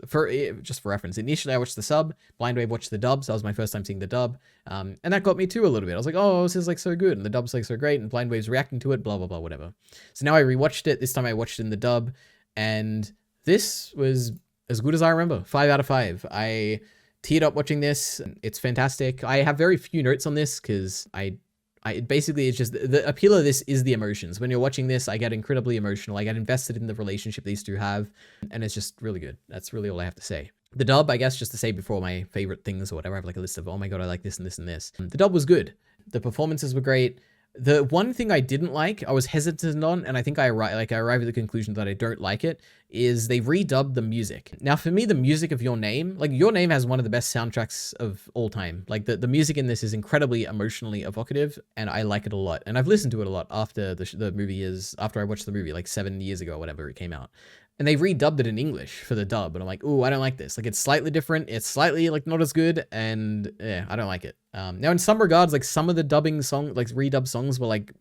just for reference, initially I watched the sub, Blind Wave watched the dub. So that was my first time seeing the dub. And that got me too a little bit. I was like, oh, this is like so good. And the dub's like so great. And Blind Wave's reacting to it, blah, blah, blah, whatever. So now I rewatched it. This time I watched it in the dub. And this was as good as I remember. 5 out of 5. I teared up watching this. It's fantastic. I have very few notes on this because I basically, it's just the appeal of this is the emotions. When you're watching this, I get incredibly emotional. I get invested in the relationship these two have, and it's just really good. That's really all I have to say. The dub, I guess, just to say before my favorite things or whatever, I have like a list of, oh my God, I like this and this and this. The dub was good. The performances were great. The one thing I didn't like, I was hesitant on, and I think I arrived at the conclusion that I don't like it, is they redubbed the music. Now, for me, the music of Your Name, like Your Name has one of the best soundtracks of all time. Like the music in this is incredibly emotionally evocative, and I like it a lot. And I've listened to it a lot after after I watched the movie, like 7 years ago, or whatever it came out. And they redubbed it in English for the dub, and I'm like, ooh, I don't like this. Like, it's slightly different. It's slightly, like, not as good, and yeah, I don't like it. Now, in some regards, like, some of the redub songs were, like,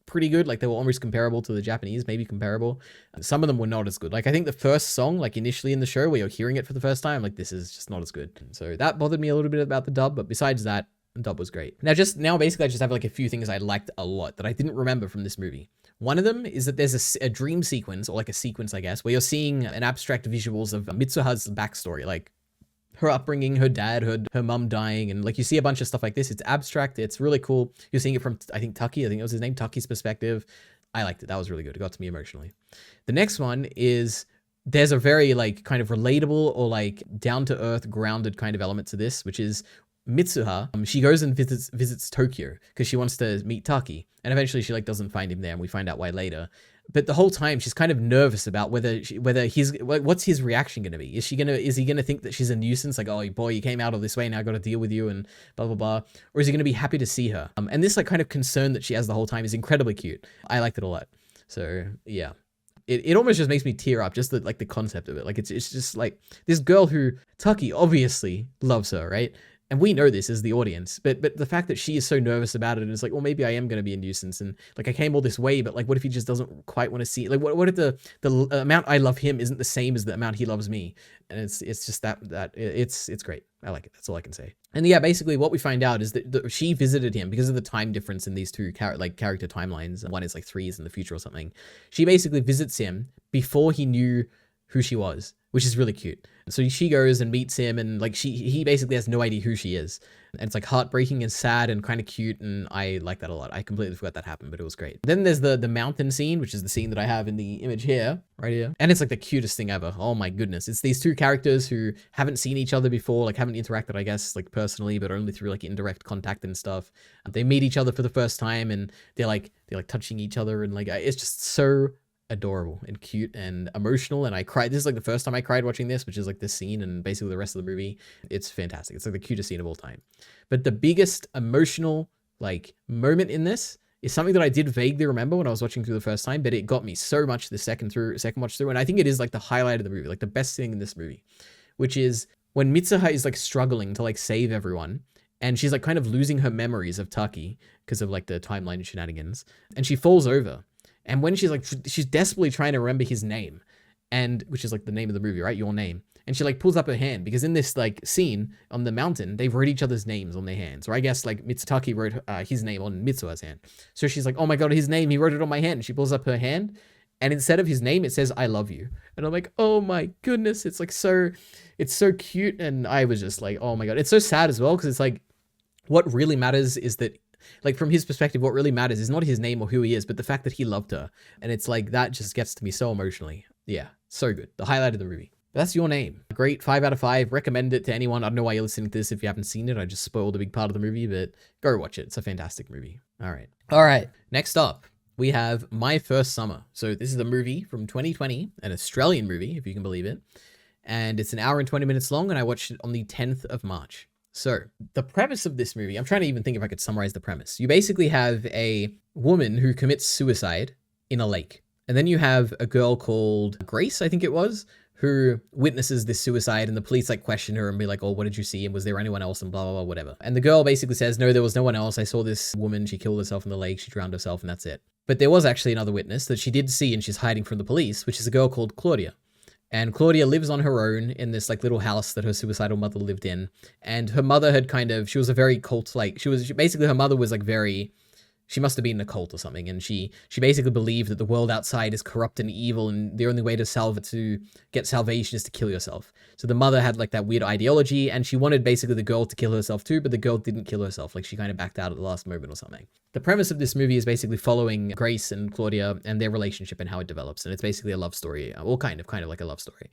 pretty good. Like, they were almost comparable to the Japanese, maybe comparable. And some of them were not as good. Like, I think the first song, like, initially in the show, where you're hearing it for the first time, like, this is just not as good. So that bothered me a little bit about the dub, but besides that, the dub was great. Now, basically, I just have, like, a few things I liked a lot that I didn't remember from this movie. One of them is that there's a dream sequence, or like a sequence, I guess, where you're seeing an abstract visuals of Mitsuha's backstory, like her upbringing, her dad, her mum dying, and like you see a bunch of stuff like this. It's abstract. It's really cool. You're seeing it from, I think it was his name, Taki's perspective. I liked it. That was really good. It got to me emotionally. The next one is there's a very like kind of relatable or like down to earth, grounded kind of element to this, which is Mitsuha, she goes and visits Tokyo because she wants to meet Taki, and eventually she like doesn't find him there, and we find out why later. But the whole time she's kind of nervous about whether what's his reaction gonna be. Is he gonna think that she's a nuisance, like, oh boy, you came out all this way, now I got to deal with you and blah blah blah, or is he gonna be happy to see her? And this like kind of concern that she has the whole time is incredibly cute. I liked it a lot. So yeah. It almost just makes me tear up, just the concept of it. Like it's just like this girl who Taki obviously loves her, right? And we know this as the audience, but the fact that she is so nervous about it, and it's like, well, maybe I am going to be a nuisance, and like I came all this way, but like, what if he just doesn't quite want to see? Like, what if the amount I love him isn't the same as the amount he loves me? And it's just it's great. I like it. That's all I can say. And yeah, basically what we find out is that she visited him because of the time difference in these two character timelines. One is like 3 years in the future or something. She basically visits him before he knew who she was, which is really cute. So she goes and meets him, and like he basically has no idea who she is. And it's like heartbreaking and sad and kind of cute, and I like that a lot. I completely forgot that happened, but it was great. Then there's the mountain scene, which is the scene that I have in the image here, right here. And it's like the cutest thing ever. Oh my goodness. It's these two characters who haven't seen each other before, like haven't interacted, I guess, like personally, but only through like indirect contact and stuff. They meet each other for the first time, and they're like touching each other, and like it's just so adorable and cute and emotional, and I cried. This is like the first time I cried watching this, which is like this scene and basically the rest of the movie. It's fantastic. It's like the cutest scene of all time. But the biggest emotional like moment in this is something that I did vaguely remember when I was watching through the first time, but it got me so much the second watch through, and I think it is like the highlight of the movie, like the best thing in this movie, which is when Mitsuha is like struggling to like save everyone, and she's like kind of losing her memories of Taki because of like the timeline shenanigans, and she falls over. And when she's desperately trying to remember his name, and which is like the name of the movie, right? Your name. And she like pulls up her hand, because in this like scene on the mountain, they wrote each other's names on their hands. Or I guess like Mitsutaki wrote his name on Mitsuha's hand. So she's like, oh my God, his name, he wrote it on my hand. And she pulls up her hand, and instead of his name, it says, I love you. And I'm like, oh my goodness. It's like it's so cute. And I was just like, oh my God. It's so sad as well, because it's like, what really matters is that, like, from his perspective, what really matters is not his name or who he is, but the fact that he loved her. And it's like, that just gets to me so emotionally. Yeah, so good. The highlight of the movie. That's Your Name. Great, 5 out of 5. Recommend it to anyone. I don't know why you're listening to this if you haven't seen it. I just spoiled a big part of the movie, but go watch it. It's a fantastic movie. All right. Next up, we have My First Summer. So this is a movie from 2020, an Australian movie, if you can believe it. And it's an hour and 20 minutes long, and I watched it on the 10th of March. So the premise of this movie, I'm trying to even think if I could summarize the premise. You basically have a woman who commits suicide in a lake. And then you have a girl called Grace, I think it was, who witnesses this suicide, and the police like question her and be like, oh, what did you see? And was there anyone else? And blah, blah, blah, whatever. And the girl basically says, no, there was no one else. I saw this woman. She killed herself in the lake. She drowned herself, and that's it. But there was actually another witness that she did see, and she's hiding from the police, which is a girl called Claudia. And Claudia lives on her own in this like little house that her suicidal mother lived in. And her mother had she was a very cult, like basically her mother was like she must have been in a cult or something. And she basically believed that the world outside is corrupt and evil, and the only way to get salvation is to kill yourself. So the mother had like that weird ideology, and she wanted basically the girl to kill herself too, but the girl didn't kill herself. Like she kind of backed out at the last moment or something. The premise of this movie is basically following Grace and Claudia and their relationship and how it develops. And it's basically a love story, or kind of like a love story.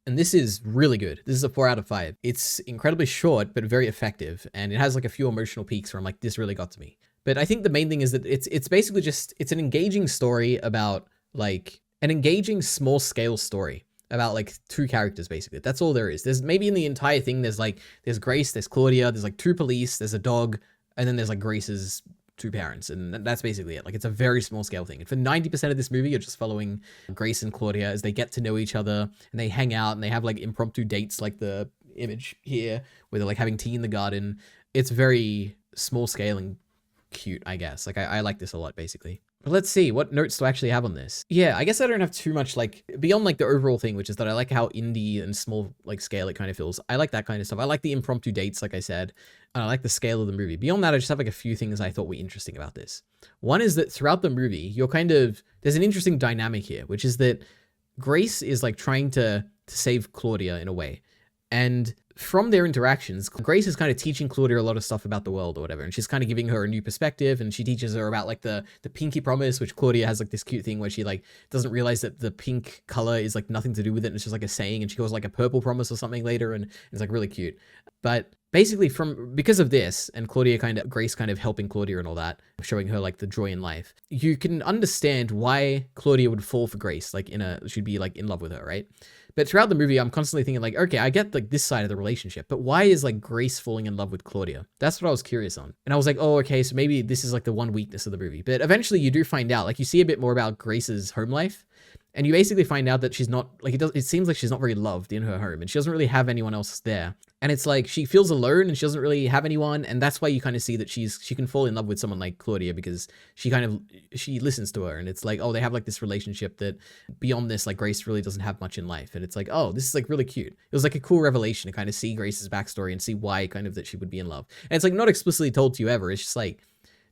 And this is really good. This is a 4 out of 5. It's incredibly short, but very effective. And it has like a few emotional peaks where I'm like, this really got to me. But I think the main thing is that it's basically it's an engaging story about like an engaging small scale story about like 2 characters, basically. That's all there is. There's maybe in the entire thing, there's Grace, there's Claudia, there's like 2 police, there's a dog, and then there's like Grace's 2 parents. And that's basically it. Like it's a very small scale thing. And for 90% of this movie, you're just following Grace and Claudia as they get to know each other, and they hang out, and they have like impromptu dates, like the image here, where they're like having tea in the garden. It's very small scale and cute, I guess. Like I like this a lot, basically. But let's see, what notes do I actually have on this? Yeah, I guess I don't have too much, like, beyond like the overall thing, which is that I like how indie and small like scale it kind of feels. I like that kind of stuff. I like the impromptu dates, like I said, and I like the scale of the movie. Beyond that, I just have like a few things I thought were interesting about this. One is that throughout the movie, there's an interesting dynamic here, which is that Grace is like trying to save Claudia in a way. And from their interactions, Grace is kind of teaching Claudia a lot of stuff about the world or whatever, and she's kind of giving her a new perspective, and she teaches her about like the pinky promise, which Claudia has like this cute thing where she like doesn't realize that the pink color is like nothing to do with it, and it's just like a saying, and she goes like a purple promise or something later, and it's like really cute. But basically because of this, and Grace kind of helping Claudia and all that, showing her like the joy in life, you can understand why Claudia would fall for Grace, like she'd be like in love with her, right? But throughout the movie, I'm constantly thinking like, okay, I get like this side of the relationship, but why is like Grace falling in love with Claudia? That's what I was curious on. And I was like, oh, okay, so maybe this is like the one weakness of the movie. But eventually you do find out, like you see a bit more about Grace's home life. And you basically find out that she's not, like, it seems like she's not very loved in her home, and she doesn't really have anyone else there. And it's like, she feels alone and she doesn't really have anyone. And that's why you kind of see that she can fall in love with someone like Claudia, because she listens to her. And it's like, oh, they have like this relationship that beyond this, like Grace really doesn't have much in life. And it's like, oh, this is like really cute. It was like a cool revelation to kind of see Grace's backstory and see why kind of that she would be in love. And it's like not explicitly told to you ever. It's just like,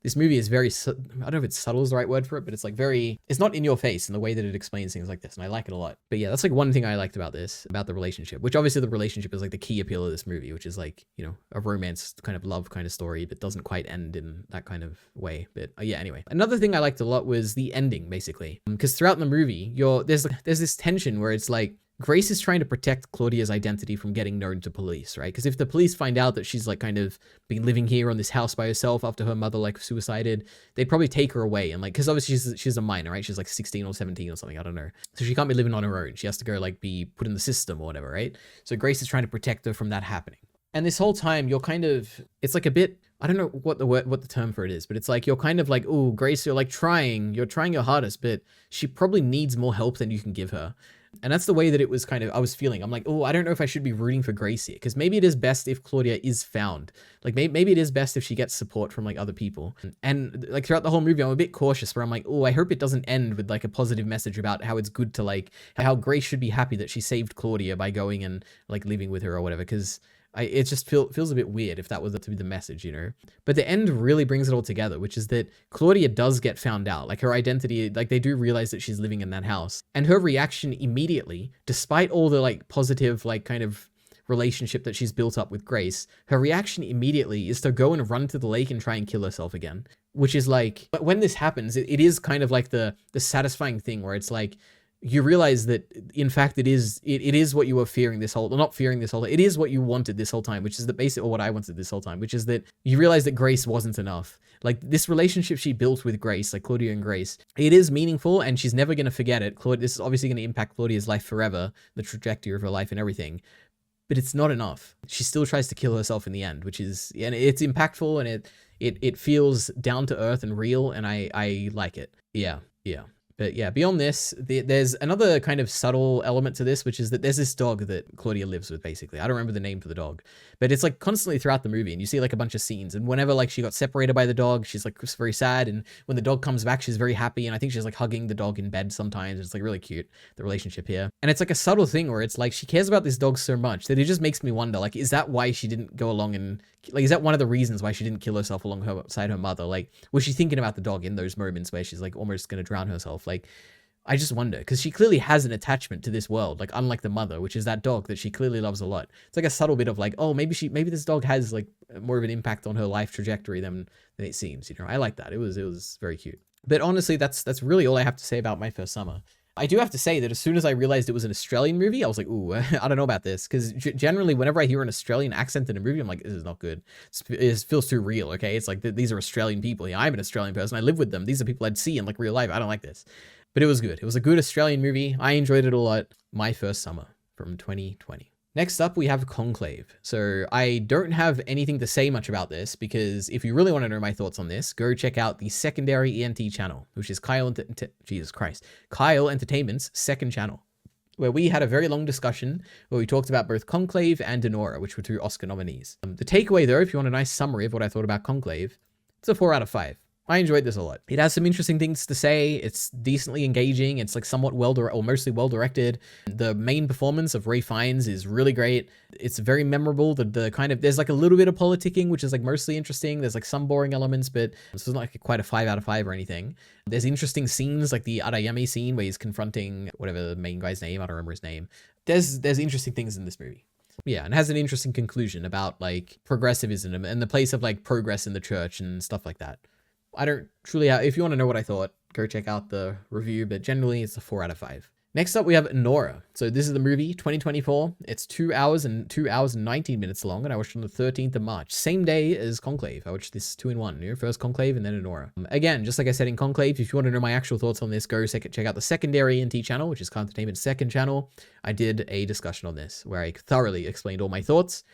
this movie is very, I don't know if it's subtle is the right word for it, but it's like it's not in your face in the way that it explains things like this. And I like it a lot. But yeah, that's like one thing I liked about the relationship, which obviously the relationship is like the key appeal of this movie, which is like, you know, a romance kind of love kind of story, but doesn't quite end in that kind of way. But yeah, anyway, another thing I liked a lot was the ending, basically. Because throughout the movie, there's this tension where it's like, Grace is trying to protect Claudia's identity from getting known to police, right? Because if the police find out that she's like kind of been living here on this house by herself after her mother like suicided, they'd probably take her away. And like, because obviously she's a minor, right? She's like 16 or 17 or something, I don't know. So she can't be living on her own. She has to go like be put in the system or whatever, right? So Grace is trying to protect her from that happening. And this whole time it's like a bit, I don't know what the term for it is, but it's like, you're kind of like, oh, Grace, you're trying your hardest, but she probably needs more help than you can give her. And that's the way that it was I was feeling. I'm like, oh, I don't know if I should be rooting for Grace here, because maybe it is best if Claudia is found. Like maybe it is best if she gets support from like other people. And like throughout the whole movie, I'm a bit cautious where I'm like, oh, I hope it doesn't end with like a positive message about how it's good to like, how Grace should be happy that she saved Claudia by going and like living with her or whatever. Because it just feels a bit weird if that was to be the message, you know? But the end really brings it all together, which is that Claudia does get found out. Like her identity, like they do realize that she's living in that house. And her reaction immediately, despite all the like positive, like kind of relationship that she's built up with Grace, her reaction immediately is to go and run to the lake and try and kill herself again. Which is like, but when this happens, it is kind of like the satisfying thing where it's like, you realize that in fact it is what you were fearing this whole, not fearing this whole, it is what you wanted this whole time, which is the basic, or what I wanted this whole time, which is that you realize that Grace wasn't enough. Like this relationship she built with Grace, like Claudia and Grace, it is meaningful and she's never going to forget it. This is obviously going to impact Claudia's life forever, the trajectory of her life and everything. But it's not enough. She still tries to kill herself in the end, which is, and it's impactful and it feels down to earth and real, and I like it. Yeah. But yeah, beyond this, there's another kind of subtle element to this, which is that there's this dog that Claudia lives with, basically. I don't remember the name for the dog, but it's like constantly throughout the movie, and you see like a bunch of scenes, and whenever like she got separated by the dog, she's like very sad, and when the dog comes back, she's very happy, and I think she's like hugging the dog in bed sometimes. It's like really cute, the relationship here. And it's like a subtle thing where it's like she cares about this dog so much that it just makes me wonder, like, is that why she didn't go along and, like, is that one of the reasons why she didn't kill herself alongside her mother? Like, was she thinking about the dog in those moments where she's like almost going to drown herself? Like, I just wonder, because she clearly has an attachment to this world, like unlike the mother, which is that dog that she clearly loves a lot. It's like a subtle bit of like, oh, maybe this dog has like more of an impact on her life trajectory than it seems. You know, I like that. It was very cute. But honestly, that's really all I have to say about My First Summer. I do have to say that as soon as I realized it was an Australian movie, I was like, ooh, I don't know about this. Because generally, whenever I hear an Australian accent in a movie, I'm like, this is not good. It feels too real, okay? It's like, these are Australian people. Yeah, I'm an Australian person. I live with them. These are people I'd see in like real life. I don't like this. But it was good. It was a good Australian movie. I enjoyed it a lot. My First Summer from 2020. Next up, we have Conclave. So I don't have anything to say much about this, because if you really want to know my thoughts on this, go check out the secondary ENT channel, which is Kyle Entertainment's second channel, where we had a very long discussion where we talked about both Conclave and Anora, which were 2 Oscar nominees. The takeaway though, if you want a nice summary of what I thought about Conclave, it's a 4 out of 5. I enjoyed this a lot. It has some interesting things to say. It's decently engaging. It's like somewhat mostly well-directed. The main performance of Ray Fiennes is really great. It's very memorable. The kind of, there's like a little bit of politicking, which is like mostly interesting. There's like some boring elements, but this is not like quite a 5 out of 5 or anything. There's interesting scenes, like the Arayami scene where he's confronting whatever the main guy's name. I don't remember his name. There's interesting things in this movie. Yeah, and has an interesting conclusion about like progressivism and the place of like progress in the church and stuff like that. I don't truly if you want to know what I thought, go check out the review, but generally it's a 4 out of 5. Next up, we have Anora. So this is the movie, 2024. It's 2 hours and 19 minutes long, and I watched it on the 13th of March. Same day as Conclave. I watched this 2 in 1. You know, first Conclave and then Anora. Again, just like I said in Conclave, if you want to know my actual thoughts on this, go check out the secondary NT channel, which is Car Entertainment's second channel. I did a discussion on this where I thoroughly explained all my thoughts,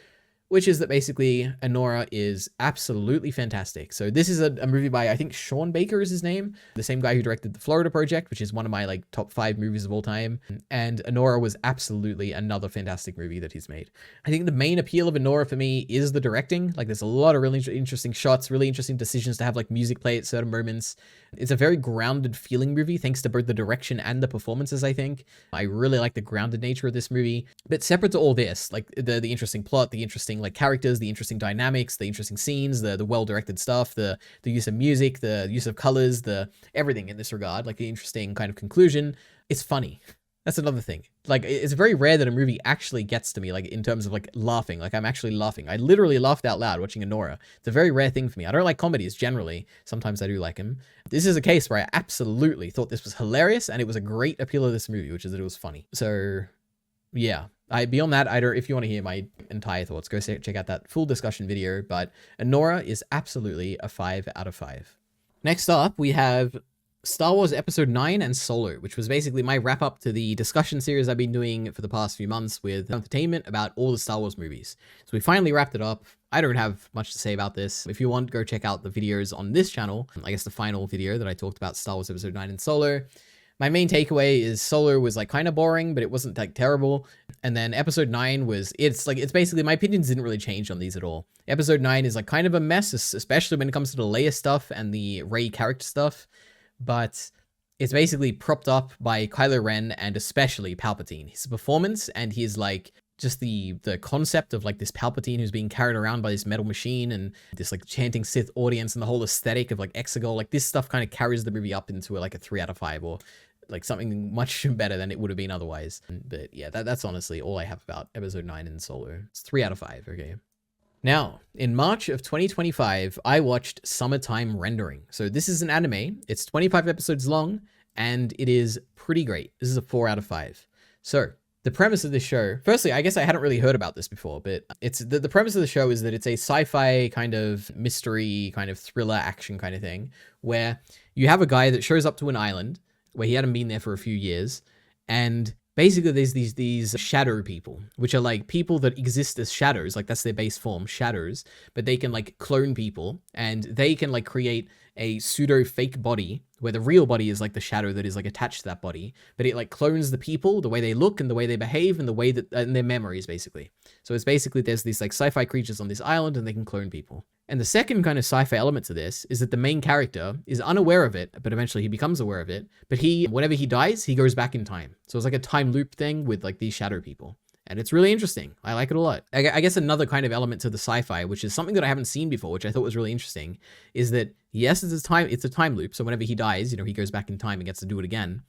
which is that basically Anora is absolutely fantastic. So this is a movie by, I think Sean Baker is his name, the same guy who directed The Florida Project, which is one of my like top 5 movies of all time. And Anora was absolutely another fantastic movie that he's made. I think the main appeal of Anora for me is the directing. Like there's a lot of really interesting shots, really interesting decisions to have like music play at certain moments. It's a very grounded feeling movie, thanks to both the direction and the performances, I think. I really like the grounded nature of this movie. But separate to all this, like the interesting plot, the interesting like characters, the interesting dynamics, the interesting scenes, the well-directed stuff, the use of music, the use of colors, the everything in this regard, like the interesting kind of conclusion, it's funny. That's another thing. Like, it's very rare that a movie actually gets to me, like, in terms of, like, laughing. Like, I'm actually laughing. I literally laughed out loud watching Anora. It's a very rare thing for me. I don't like comedies, generally. Sometimes I do like them. This is a case where I absolutely thought this was hilarious, and it was a great appeal of this movie, which is that it was funny. So, yeah. Beyond that, if you want to hear my entire thoughts, go check out that full discussion video, but Anora is absolutely a 5 out of 5. Next up, we have Star Wars Episode 9 and Solo, which was basically my wrap-up to the discussion series I've been doing for the past few months with Entertainment about all the Star Wars movies. So we finally wrapped it up. I don't have much to say about this. If you want, go check out the videos on this channel. I guess the final video that I talked about Star Wars Episode 9 and Solo. My main takeaway is Solo was like kind of boring, but it wasn't like terrible. And then Episode 9 was, it's basically, my opinions didn't really change on these at all. Episode 9 is like kind of a mess, especially when it comes to the Leia stuff and the Rey character stuff. But it's basically propped up by Kylo Ren and especially Palpatine. His performance and his like just the concept of like this Palpatine who's being carried around by this metal machine and this like chanting Sith audience and the whole aesthetic of like Exegol, like this stuff kind of carries the movie up into like a 3 out of 5 or like something much better than it would have been otherwise. But yeah, that's honestly all I have about Episode 9 and Solo. It's 3 out of 5, okay? Now, in March of 2025, I watched Summertime Rendering. So this is an anime. It's 25 episodes long, and it is pretty great. This is a 4 out of 5. So the premise of this show, firstly, I guess I hadn't really heard about this before, but it's the premise of the show is that it's a sci-fi kind of mystery, kind of thriller action kind of thing, where you have a guy that shows up to an island where he hadn't been there for a few years, and basically there's these shadow people, which are like people that exist as shadows, like that's their base form, shadows, but they can like clone people, and they can like create a pseudo fake body where the real body is like the shadow that is like attached to that body, but it like clones the people, the way they look and the way they behave and the way that and their memories basically. So it's basically there's these like sci-fi creatures on this island and they can clone people. And the second kind of sci-fi element to this is that the main character is unaware of it, but eventually he becomes aware of it. But whenever he dies, he goes back in time. So it's like a time loop thing with like these shadow people. And it's really interesting. I like it a lot. I guess another kind of element to the sci-fi, which is something that I haven't seen before, which I thought was really interesting, is that yes, it's a time loop. So whenever he dies, he goes back in time and gets to do it again.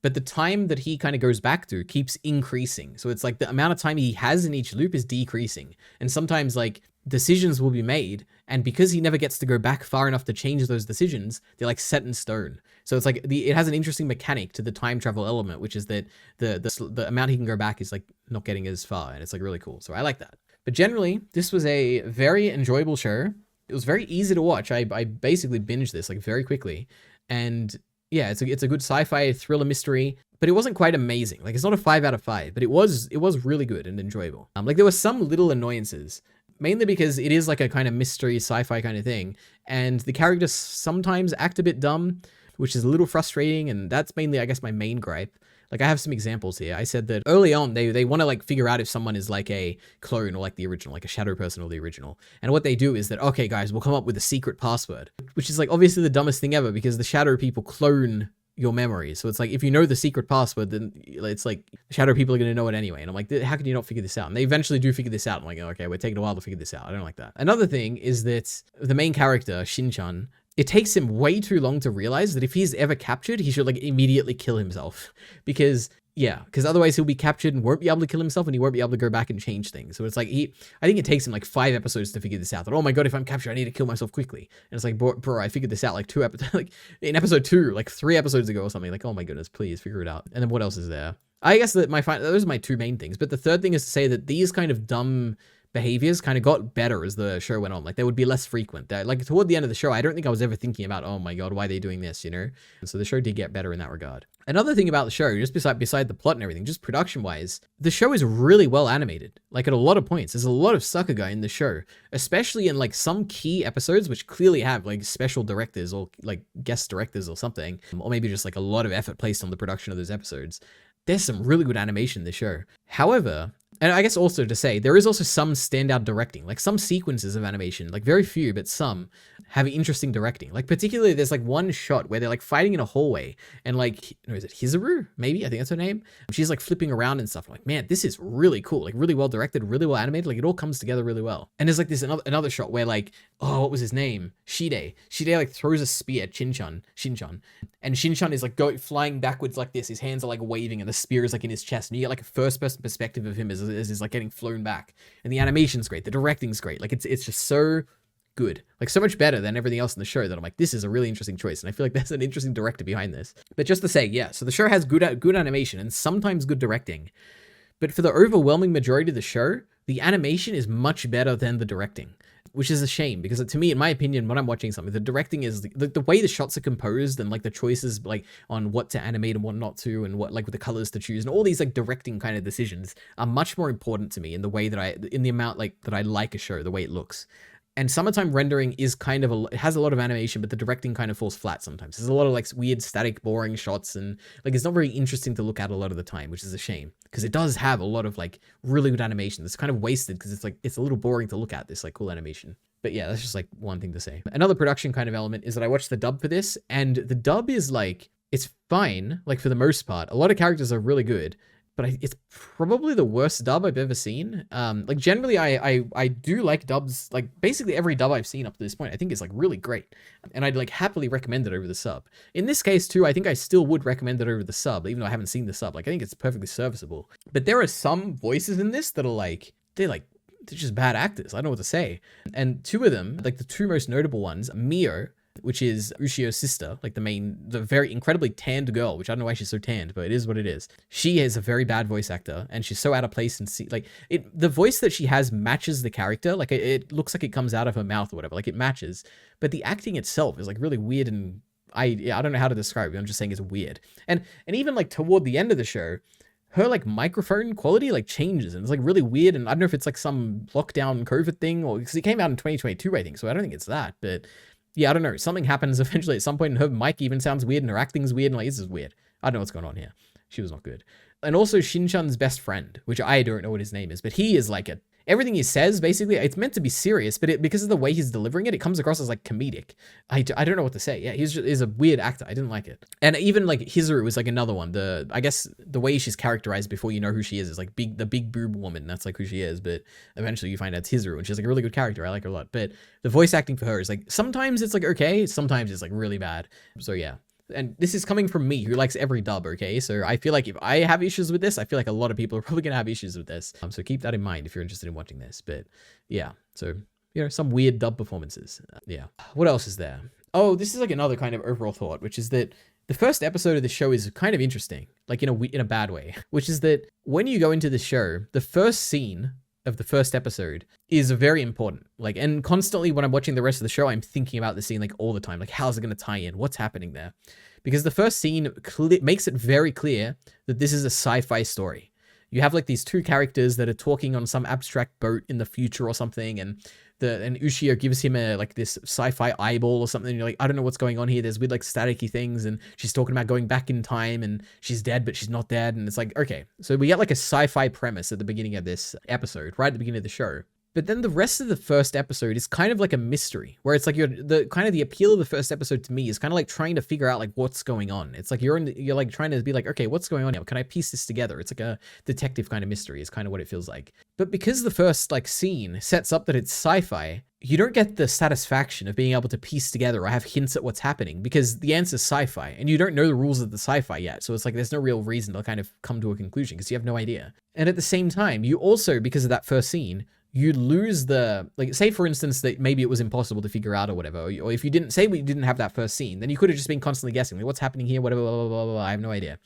But the time that he kind of goes back to keeps increasing. So it's like the amount of time he has in each loop is decreasing. And sometimes like decisions will be made, and because he never gets to go back far enough to change those decisions, they're like set in stone. So it's like it has an interesting mechanic to the time travel element, which is that the amount he can go back is like not getting as far, and it's like really cool. So I like that. But generally, this was a very enjoyable show. It was very easy to watch. I basically binged this like very quickly, and yeah, it's a good sci-fi thriller mystery, but it wasn't quite amazing. Like it's not a 5 out of 5, but it was really good and enjoyable. Like there were some little annoyances, mainly because it is like a kind of mystery sci-fi kind of thing, and the characters sometimes act a bit dumb, which is a little frustrating, and that's mainly, I guess, my main gripe. Like, I have some examples here. I said that early on, they want to, like, figure out if someone is, like, a clone or, like, the original, like a shadow person or the original. And what they do is that, okay, guys, we'll come up with a secret password, which is, like, obviously the dumbest thing ever, because the shadow people clone your memories. So it's like, if you know the secret password, then it's like shadow people are going to know it anyway. And I'm like, how can you not figure this out? And they eventually do figure this out. I'm like, okay, we're taking a while to figure this out. I don't like that. Another thing is that the main character, Shin-chan, it takes him way too long to realize that if he's ever captured, he should like immediately kill himself, because Yeah, because otherwise he'll be captured and won't be able to kill himself, and he won't be able to go back and change things. So it's like I think it takes him like 5 episodes to figure this out. That, oh my god, if I'm captured, I need to kill myself quickly. And it's like, bro, I figured this out like 2 episodes, like in episode 2, like 3 episodes ago or something. Like, oh my goodness, please figure it out. And then what else is there? I guess that those are my 2 main things. But the third thing is to say that these kind of dumb behaviors kind of got better as the show went on. Like, they would be less frequent. Like toward the end of the show, I don't think I was ever thinking about, oh my god, why are they doing this, you know? And so the show did get better in that regard. Another thing about the show, just beside the plot and everything, just production-wise, the show is really well animated. Like, at a lot of points, there's a lot of Sakuga in the show, especially in like some key episodes, which clearly have like special directors or like guest directors or something, or maybe just like a lot of effort placed on the production of those episodes. There's some really good animation in the show. However, and I guess also to say, there is also some standout directing, like some sequences of animation, like very few, but some have interesting directing. Like particularly there's like one shot where they're like fighting in a hallway and like, no, is it Hizuru? Maybe, I think that's her name. She's like flipping around and stuff. I'm like, man, this is really cool. Like really well directed, really well animated. Like it all comes together really well. And there's like this another shot where like, oh, what was his name? Shide like throws a spear at Shinchan. And Shinchan is like flying backwards like this. His hands are like waving and the spear is like in his chest. And you get like a first person perspective of him as he's like getting flown back. And the animation's great. The directing's great. Like it's just so good. Like so much better than everything else in the show that I'm like, this is a really interesting choice. And I feel like there's an interesting director behind this. But just to say, yeah, so the show has good animation and sometimes good directing. But for the overwhelming majority of the show, the animation is much better than the directing, which is a shame because to me, in my opinion, when I'm watching something, the directing is the way the shots are composed and like the choices like on what to animate and what not to, and what like with the colors to choose and all these like directing kind of decisions are much more important to me in the way that in the amount like that I like a show, the way it looks. And summertime rendering is kind of it has a lot of animation, but the directing kind of falls flat sometimes. There's a lot of like weird, static, boring shots, and like it's not very interesting to look at a lot of the time, which is a shame because it does have a lot of like really good animation that's kind of wasted because it's a little boring to look at this like cool animation. But yeah, that's just like one thing to say. Another production kind of element is that I watched the dub for this, and the dub is like, it's fine, like for the most part. A lot of characters are really good, but it's probably the worst dub I've ever seen. Like generally I do like dubs, like basically every dub I've seen up to this point, I think is like really great. And I'd like happily recommend it over the sub. In this case too, I think I still would recommend it over the sub, even though I haven't seen the sub. Like I think it's perfectly serviceable. But there are some voices in this that are they're just bad actors. I don't know what to say. And 2 of them, like the 2 most notable ones, Mio, which is Ushio's sister, like the very incredibly tanned girl, which I don't know why she's so tanned, but it is what it is. She is a very bad voice actor, and she's so out of place and the voice that she has matches the character. Like it looks like it comes out of her mouth or whatever, like it matches, but the acting itself is like really weird, and I don't know how to describe it. I'm just saying it's weird. And even like toward the end of the show, her like microphone quality like changes and it's like really weird, and I don't know if it's like some lockdown COVID thing or because it came out in 2022, I think, so I don't think it's that, but yeah, I don't know. Something happens eventually at some point, and her mic even sounds weird, and her acting's weird, and like, this is weird. I don't know what's going on here. She was not good. And also Shinchan's best friend, which I don't know what his name is, but he is like everything he says, basically, it's meant to be serious, but because of the way he's delivering it, it comes across as like comedic. I don't know what to say. Yeah, he's a weird actor. I didn't like it. And even like Hizuru was like another one. I guess the way she's characterized before you know who she is like the big boob woman. That's like who she is. But eventually you find out it's Hizuru, and she's like a really good character. I like her a lot. But the voice acting for her is like sometimes it's like okay, sometimes it's like really bad. So yeah. And this is coming from me who likes every dub, okay? So I feel like if I have issues with this, I feel like a lot of people are probably gonna have issues with this. So keep that in mind if you're interested in watching this. But yeah, so some weird dub performances. Yeah. What else is there? Oh, this is like another kind of overall thought, which is that the first episode of the show is kind of interesting, like in a bad way, which is that when you go into the show, the first scene of the first episode is very important. Like, and constantly when I'm watching the rest of the show, I'm thinking about the scene like all the time. Like, how's it going to tie in? What's happening there? Because the first scene makes it very clear that this is a sci-fi story. You have like these 2 characters that are talking on some abstract boat in the future or something, and Ushio gives him this sci-fi eyeball or something. And you're like, I don't know what's going on here. There's weird like staticky things, and she's talking about going back in time, and she's dead, but she's not dead. And it's like, okay, so we get like a sci-fi premise at the beginning of this episode, right at the beginning of the show. But then the rest of the first episode is kind of like a mystery, where it's like the appeal of the first episode to me is kind of like trying to figure out like what's going on. It's like you're like trying to be like, okay, what's going on now? Can I piece this together? It's like a detective kind of mystery is kind of what it feels like. But because the first like scene sets up that it's sci-fi, you don't get the satisfaction of being able to piece together or have hints at what's happening, because the answer's sci-fi and you don't know the rules of the sci-fi yet. So it's like there's no real reason to kind of come to a conclusion because you have no idea. And at the same time, you also, because of that first scene, you lose the, like, say for instance that maybe it was impossible to figure out or whatever, or if you didn't say we didn't have that first scene, then you could have just been constantly guessing, like, what's happening here, whatever, blah, blah, blah, blah, blah, I have no idea.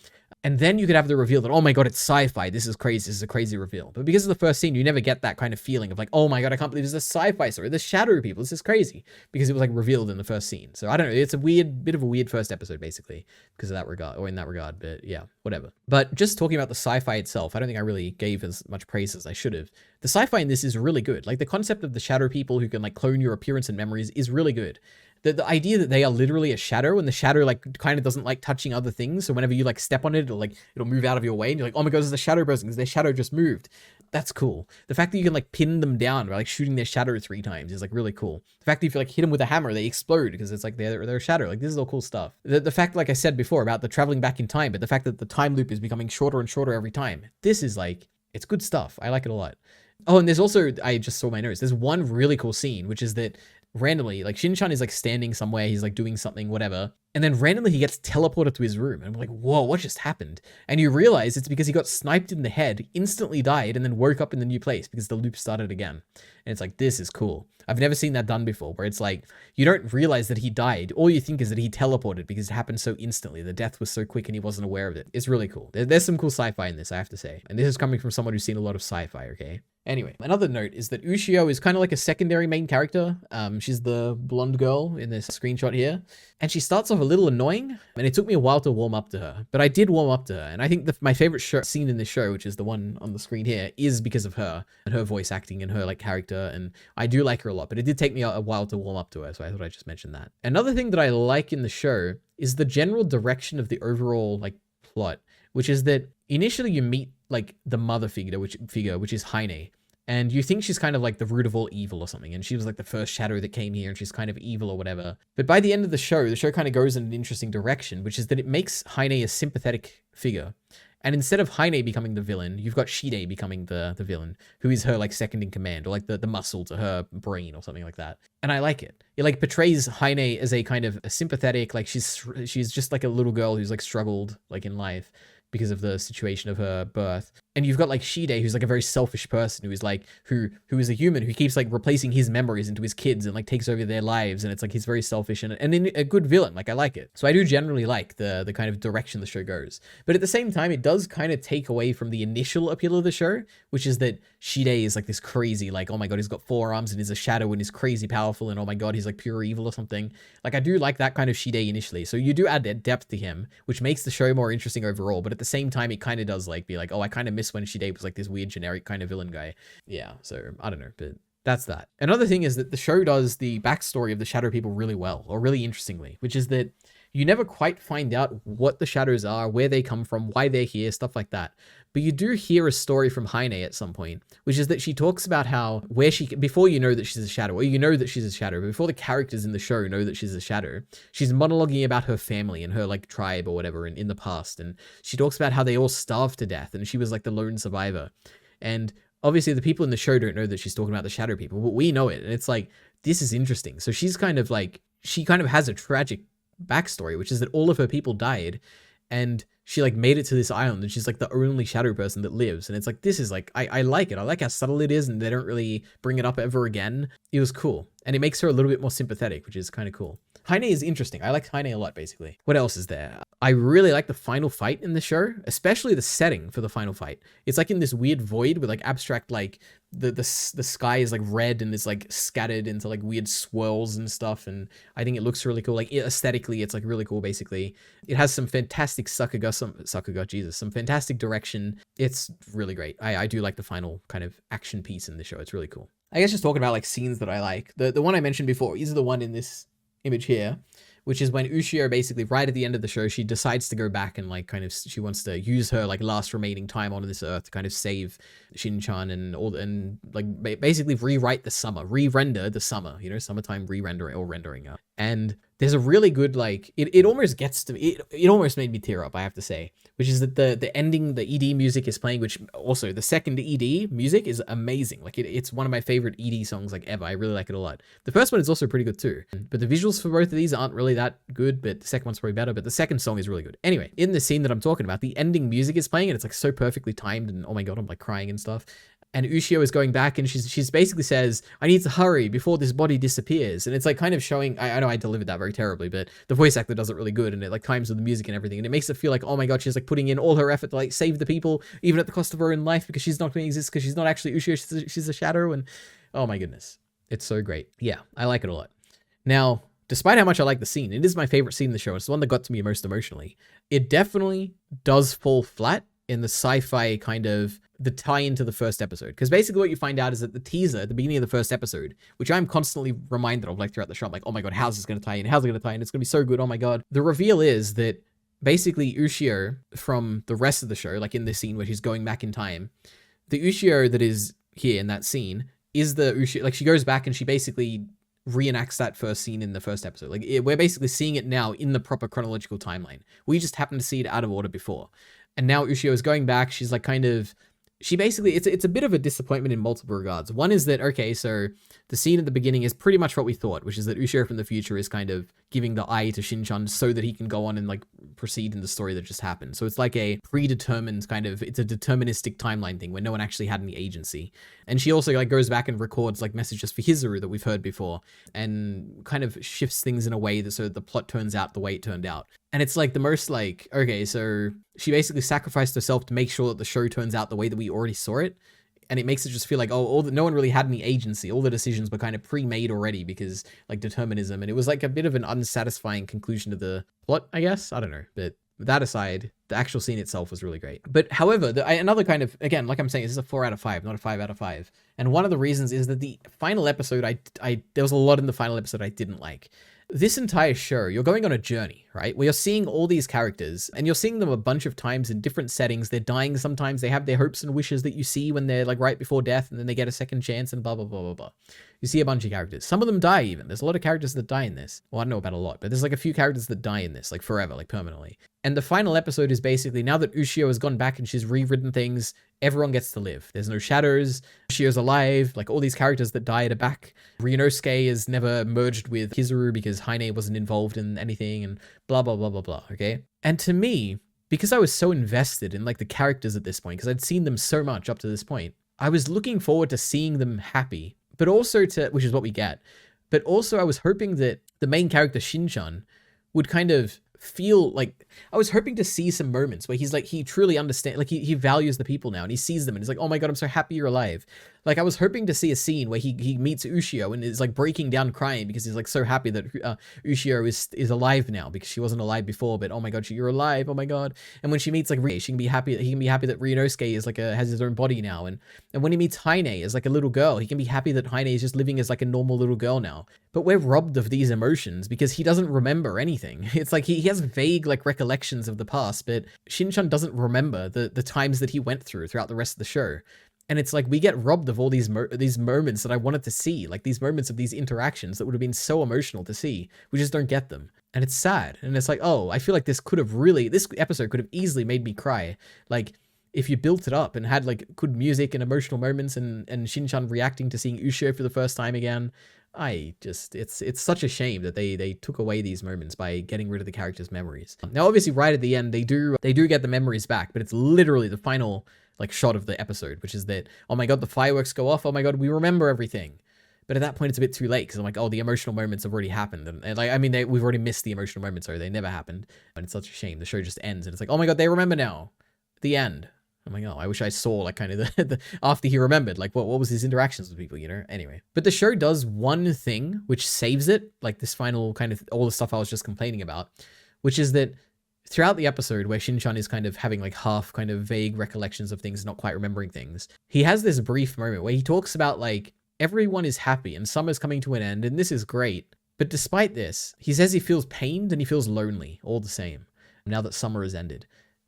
And then you could have the reveal that, oh my god, it's sci-fi, this is crazy, this is a crazy reveal. But because of the first scene, you never get that kind of feeling of like, oh my god, I can't believe this is a sci-fi story, the shadow people, this is crazy, because it was like revealed in the first scene. So I don't know, it's a bit of a weird first episode basically, because of that regard, or in that regard, but yeah, whatever. But just talking about the sci-fi itself, I don't think I really gave as much praise as I should have. The sci-fi in this is really good. Like the concept of the shadow people who can like clone your appearance and memories is really good. The idea that they are literally a shadow, and the shadow like kind of doesn't like touching other things, so whenever you like step on it, it'll move out of your way and you're like, oh my god, this is a shadow person because their shadow just moved. That's cool. The fact that you can like pin them down by like shooting their shadow 3 times is like really cool. The fact that if you like hit them with a hammer, they explode because it's like they're a shadow. Like this is all cool stuff. The fact, like I said before, about the traveling back in time, but the fact that the time loop is becoming shorter and shorter every time. This is like, it's good stuff. I like it a lot. Oh, and there's also, I just saw my notes, there's one really cool scene, which is that randomly, like Shin-chan is like standing somewhere, he's like doing something, whatever, and then randomly he gets teleported to his room, and I'm like, whoa, what just happened? And you realize it's because he got sniped in the head, instantly died, and then woke up in the new place because the loop started again. And it's like, this is cool. I've never seen that done before, where it's like, you don't realize that he died, all you think is that he teleported because it happened so instantly, the death was so quick and he wasn't aware of it. It's really cool. There's some cool sci-fi in this, I have to say. And this is coming from someone who's seen a lot of sci-fi, okay? Anyway, another note is that Ushio is kind of like a secondary main character. She's the blonde girl in this screenshot here. And she starts off a little annoying, and it took me a while to warm up to her. But I did warm up to her, and I think my favorite scene in this show, which is the one on the screen here, is because of her, and her voice acting, and her like character, and I do like her a lot. But it did take me a while to warm up to her, so I thought I'd just mention that. Another thing that I like in the show is the general direction of the overall like plot, which is that initially you meet like the mother figure, which is Heine. And you think she's kind of like the root of all evil or something. And she was like the first shadow that came here and she's kind of evil or whatever. But by the end of the show kind of goes in an interesting direction, which is that it makes Heine a sympathetic figure. And instead of Heine becoming the villain, you've got Shide becoming the villain, who is her like second in command, or like the muscle to her brain or something like that. And I like it. It like portrays Heine as a kind of a sympathetic, like she's just like a little girl who's like struggled like in life because of the situation of her birth. And you've got like Shide, who's like a very selfish person who is like, who is a human who keeps like replacing his memories into his kids and like takes over their lives. And it's like, he's very selfish and in a good villain. Like I like it. So I do generally like the kind of direction the show goes. But at the same time, it does kind of take away from the initial appeal of the show, which is that Shide is like this crazy, like, oh my God, he's got 4 arms and he's a shadow and he's crazy powerful. And oh my God, he's like pure evil or something. Like I do like that kind of Shide initially. So you do add that depth to him, which makes the show more interesting overall. But at the same time, it kind of does like be like, oh, I kind of miss when Shide was like this weird generic kind of villain guy. Yeah, so I don't know, but that's that. Another thing is that the show does the backstory of the shadow people really well, or really interestingly, which is that you never quite find out what the shadows are, where they come from, why they're here, stuff like that. But you do hear a story from Heine at some point, which is that she talks about how before you know that she's a shadow, or you know that she's a shadow, but before the characters in the show know that she's a shadow, she's monologuing about her family and her like tribe or whatever in the past. And she talks about how they all starved to death and she was like the lone survivor. And obviously the people in the show don't know that she's talking about the shadow people, but we know it. And it's like, this is interesting. So she's kind of like, she kind of has a tragic backstory, which is that all of her people died and she like made it to this island and she's like the only shadow person that lives. And it's like, this is like, I like it. I like how subtle it is and they don't really bring it up ever again. It was cool. And it makes her a little bit more sympathetic, which is kind of cool. Heine is interesting. I like Heine a lot, basically. What else is there? I really like the final fight in the show, especially the setting for the final fight. It's like in this weird void with like abstract, like the sky is like red and it's like scattered into like weird swirls and stuff. And I think it looks really cool. Like aesthetically, it's like really cool, basically. It has some fantastic some fantastic direction. It's really great. I do like the final kind of action piece in the show. It's really cool. I guess just talking about like scenes that I like. The one I mentioned before is the one in this image here, which is when Ushio basically right at the end of the show, she decides to go back and like kind of, she wants to use her like last remaining time on this earth to kind of save Shin-chan and all, and like basically rewrite the summer, re-render the summer, you know, summertime re-rendering or rendering up. And there's a really good, like, it almost gets to me, it almost made me tear up, I have to say, which is that the ending, the ED music is playing, which also the second ED music is amazing. Like it's one of my favorite ED songs like ever. I really like it a lot. The first one is also pretty good too, but the visuals for both of these aren't really that good, but the second one's probably better, but the second song is really good. Anyway, in the scene that I'm talking about, the ending music is playing and it's like so perfectly timed, and oh my God, I'm like crying and stuff. And Ushio is going back and she's basically says, I need to hurry before this body disappears. And it's like kind of showing, I know I delivered that very terribly, but the voice actor does it really good, and it like times with the music and everything. And it makes it feel like, oh my God, she's like putting in all her effort to like save the people, even at the cost of her own life, because she's not going to exist, because she's not actually Ushio, she's a shadow. And oh my goodness, it's so great. Yeah, I like it a lot. Now, despite how much I like the scene, it is my favorite scene in the show. It's the one that got to me most emotionally. It definitely does fall flat in the sci-fi kind of the tie into the first episode. Because basically what you find out is that the teaser at the beginning of the first episode, which I'm constantly reminded of like throughout the show, I'm like, oh my God, how's this going to tie in? How's it going to tie in? It's going to be so good. Oh my God. The reveal is that basically Ushio from the rest of the show, like in this scene where she's going back in time, the Ushio that is here in that scene is the Ushio, like she goes back and she basically reenacts that first scene in the first episode. Like we're basically seeing it now in the proper chronological timeline. We just happened to see it out of order before. And now Ushio is going back. She's like kind of, she basically, it's a bit of a disappointment in multiple regards. One is that, okay, so the scene at the beginning is pretty much what we thought, which is that Ushio from the future is kind of giving the eye to Shin-chan so that he can go on and like proceed in the story that just happened. So it's like a predetermined kind of, it's a deterministic timeline thing where no one actually had any agency. And she also like goes back and records like messages for Hizuru that we've heard before and kind of shifts things in a way that so that the plot turns out the way it turned out. And it's like the most like, okay, so she basically sacrificed herself to make sure that the show turns out the way that we already saw it. And it makes it just feel like, oh, no one really had any agency. All the decisions were kind of pre-made already because like determinism. And it was like a bit of an unsatisfying conclusion to the plot, I guess. I don't know. But that aside, the actual scene itself was really great. But however, another kind of, again, like I'm saying, this is a 4 out of 5, not a 5 out of 5. And one of the reasons is that the final episode, there was a lot in the final episode I didn't like. This entire show, you're going on a journey, right? Where you're seeing all these characters and you're seeing them a bunch of times in different settings. They're dying sometimes. They have their hopes and wishes that you see when they're like right before death, and then they get a second chance and blah, blah, blah, blah, blah. You see a bunch of characters. Some of them die even. There's a lot of characters that die in this. Well, I don't know about a lot, but there's like a few characters that die in this, like forever, like permanently. And the final episode is basically now that Ushio has gone back and she's rewritten things, everyone gets to live. There's no shadows. Ushio's alive. Like all these characters that died are back. Ryunosuke is never merged with Hizuru because Heine wasn't involved in anything and blah, blah, blah, blah, blah. Okay. And to me, because I was so invested in like the characters at this point, because I'd seen them so much up to this point, I was looking forward to seeing them happy, but also which is what we get. But also I was hoping that the main character Shin-chan would kind of feel like, I was hoping to see some moments where he's like, he truly understands, like he values the people now and he sees them and he's like, oh my God, I'm so happy you're alive. Like I was hoping to see a scene where he meets Ushio and is like breaking down crying because he's like so happy that Ushio is alive now because she wasn't alive before, but oh my God, you're alive, oh my God. And when she meets like Rie, she can be happy that he can be happy that Ryunosuke is like has his own body now. And when he meets Heine as like a little girl, he can be happy that Heine is just living as like a normal little girl now. But we're robbed of these emotions because he doesn't remember anything. It's like he has vague like recollections of the past, but Shin-chan doesn't remember the times that he went throughout the rest of the show. And it's like we get robbed of all these moments that I wanted to see, like these moments of these interactions that would have been so emotional to see. We just don't get them. And it's sad. And it's like, oh, I feel like this episode could have easily made me cry. Like if you built it up and had like good music and emotional moments and Shin-chan reacting to seeing Ushio for the first time again, it's such a shame that they took away these moments by getting rid of the characters' memories. Now, obviously right at the end, they do get the memories back, but it's literally the final like shot of the episode, which is that, oh my God, the fireworks go off. Oh my God, we remember everything. But at that point, it's a bit too late because I'm like, oh, the emotional moments have already happened. And like, I mean, we've already missed the emotional moments, sorry, they never happened. And it's such a shame. The show just ends and it's like, oh my God, they remember now. The end. I'm like, oh, I wish I saw like kind of the after he remembered, like what was his interactions with people, you know? Anyway, but the show does one thing which saves it, like this final kind of all the stuff I was just complaining about, which is that throughout the episode where Shin-chan is kind of having like half kind of vague recollections of things, not quite remembering things, he has this brief moment where he talks about like everyone is happy and summer's coming to an end and this is great. But despite this, he says he feels pained and he feels lonely all the same now that summer has ended.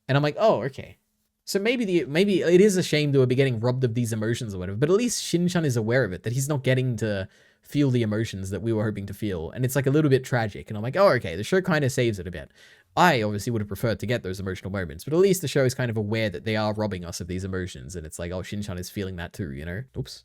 And I'm like, oh, okay. So maybe it is a shame to be getting robbed of these emotions or whatever, but at least Shin-chan is aware of it, that he's not getting to feel the emotions that we were hoping to feel. And it's like a little bit tragic. And I'm like, oh, okay, the show kind of saves it a bit. I obviously would have preferred to get those emotional moments, but at least the show is kind of aware that they are robbing us of these emotions. And it's like, oh, Shin-chan is feeling that too, you know? Oops.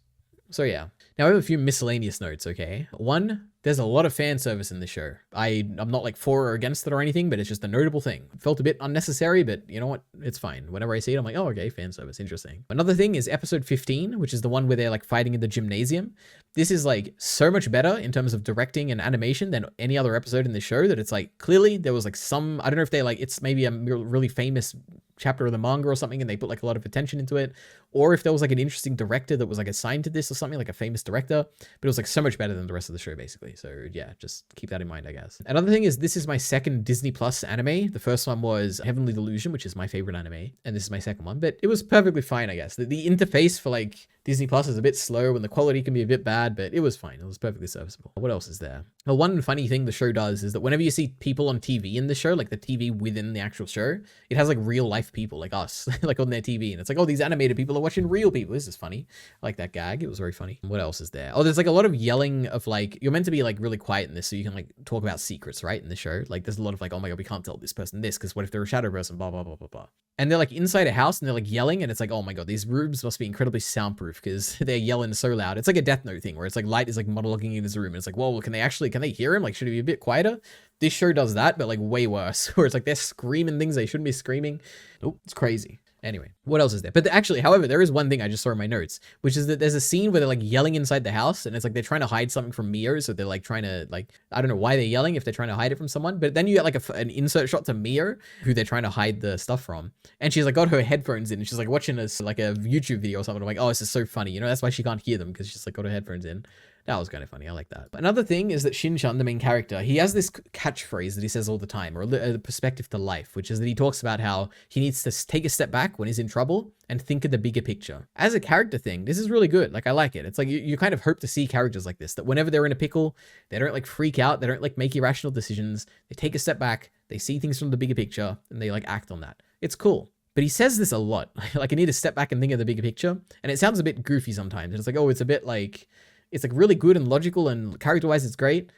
So yeah. Now I have a few miscellaneous notes, okay? One, there's a lot of fan service in the show. I'm not like for or against it or anything, but it's just a notable thing. It felt a bit unnecessary, but you know what? It's fine. Whenever I see it, I'm like, oh, okay, fan service, interesting. Another thing is episode 15, which is the one where they're like fighting in the gymnasium. This is like so much better in terms of directing and animation than any other episode in the show, that it's like clearly there was like some, I don't know if they like, it's maybe a really famous chapter of the manga or something and they put like a lot of attention into it, or if there was like an interesting director that was like assigned to this or something, like a famous director, but it was like so much better than the rest of the show basically. So yeah, just keep that in mind, I guess. Another thing is, this is my second Disney Plus anime. The first one was Heavenly Delusion, which is my favorite anime, and this is my second one, but it was perfectly fine, I guess. The interface for like Disney Plus is a bit slow and the quality can be a bit bad, but it was fine. It was perfectly serviceable. What else is there? Well, one funny thing the show does is that whenever you see people on TV in the show, like the TV within the actual show, it has like real life people like us, like on their TV. And it's like, oh, these animated people are watching real people. This is funny. I like that gag. It was very funny. What else is there? Oh, there's like a lot of yelling of like, you're meant to be like really quiet in this so you can like talk about secrets, right? In the show. Like there's a lot of like, oh my God, we can't tell this person this because what if they're a shadow person, blah, blah, blah, blah, blah. And they're like inside a house and they're like yelling and it's like, oh my God, these rooms must be incredibly soundproof because they're yelling so loud. It's like a Death Note thing where it's like Light is like monologuing in his room and it's like, whoa, can they hear him? Like, should he be a bit quieter? This show does that, but like way worse, where it's like they're screaming things they shouldn't be screaming. Nope, it's crazy. Anyway, what else is there? But actually, however, there is one thing I just saw in my notes, which is that there's a scene where they're like yelling inside the house and it's like they're trying to hide something from Mio. So they're like trying to like, I don't know why they're yelling if they're trying to hide it from someone, but then you get like an insert shot to Mio, who they're trying to hide the stuff from. And she's like got her headphones in and she's like watching this like a YouTube video or something. I'm like, oh, this is so funny. You know, that's why she can't hear them, because she's like got her headphones in. That was kind of funny. I like that. But another thing is that Shin-chan, the main character, he has this catchphrase that he says all the time, or a perspective to life, which is that he talks about how he needs to take a step back when he's in trouble and think of the bigger picture. As a character thing, this is really good. Like, I like it. It's like you kind of hope to see characters like this, that whenever they're in a pickle, they don't like freak out. They don't like make irrational decisions. They take a step back. They see things from the bigger picture and they like act on that. It's cool. But he says this a lot. Like, I need to step back and think of the bigger picture. And it sounds a bit goofy sometimes. And it's like, oh, it's a bit like, it's like really good and logical and character-wise it's great,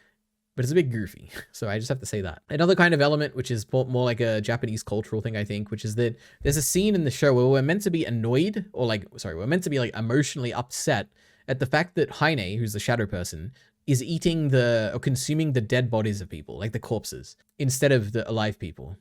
but it's a bit goofy. So I just have to say that. Another kind of element, which is more like a Japanese cultural thing, I think, which is that there's a scene in the show where we're meant to be annoyed or like, sorry, we're meant to be like emotionally upset at the fact that Heine, who's the shadow person, is eating or consuming the dead bodies of people, like the corpses, instead of the alive people.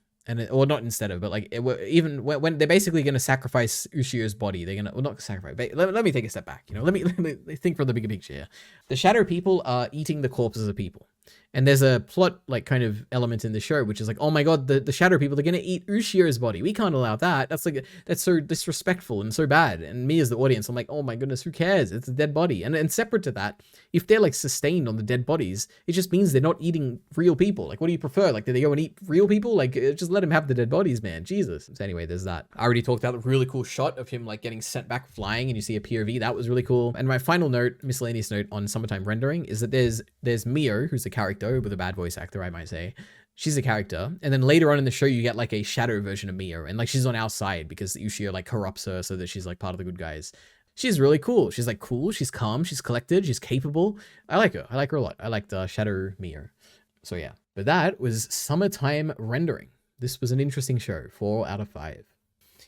Or not instead of, but like even when they're basically going to sacrifice Ushio's body, they're going to, well, not sacrifice, but let me take a step back, you know, let me think from the bigger picture here. The shadow people are eating the corpses of people. And there's a plot like kind of element in the show, which is like, oh my God, the shadow people are going to eat Ushio's body. We can't allow that. That's so disrespectful and so bad. And me as the audience, I'm like, oh my goodness, who cares? It's a dead body. And separate to that, if they're like sustained on the dead bodies, it just means they're not eating real people. Like, what do you prefer? Like, do they go and eat real people? Like, just let them have the dead bodies, man. Jesus. So anyway, there's that. I already talked about the really cool shot of him like getting sent back flying and you see a POV. That was really cool. And my final note, miscellaneous note on summertime rendering, is that there's Mio, who's a character with a bad voice actor, I might say. She's a character. And then later on in the show, you get like a shadow version of Mio. And like, she's on our side because Ushio like corrupts her so that she's like part of the good guys. She's really cool. She's like cool. She's calm. She's collected. She's capable. I like her. I like her a lot. I like the Shadow Mio. So yeah. But that was summertime rendering. This was an interesting show. 4 out of 5.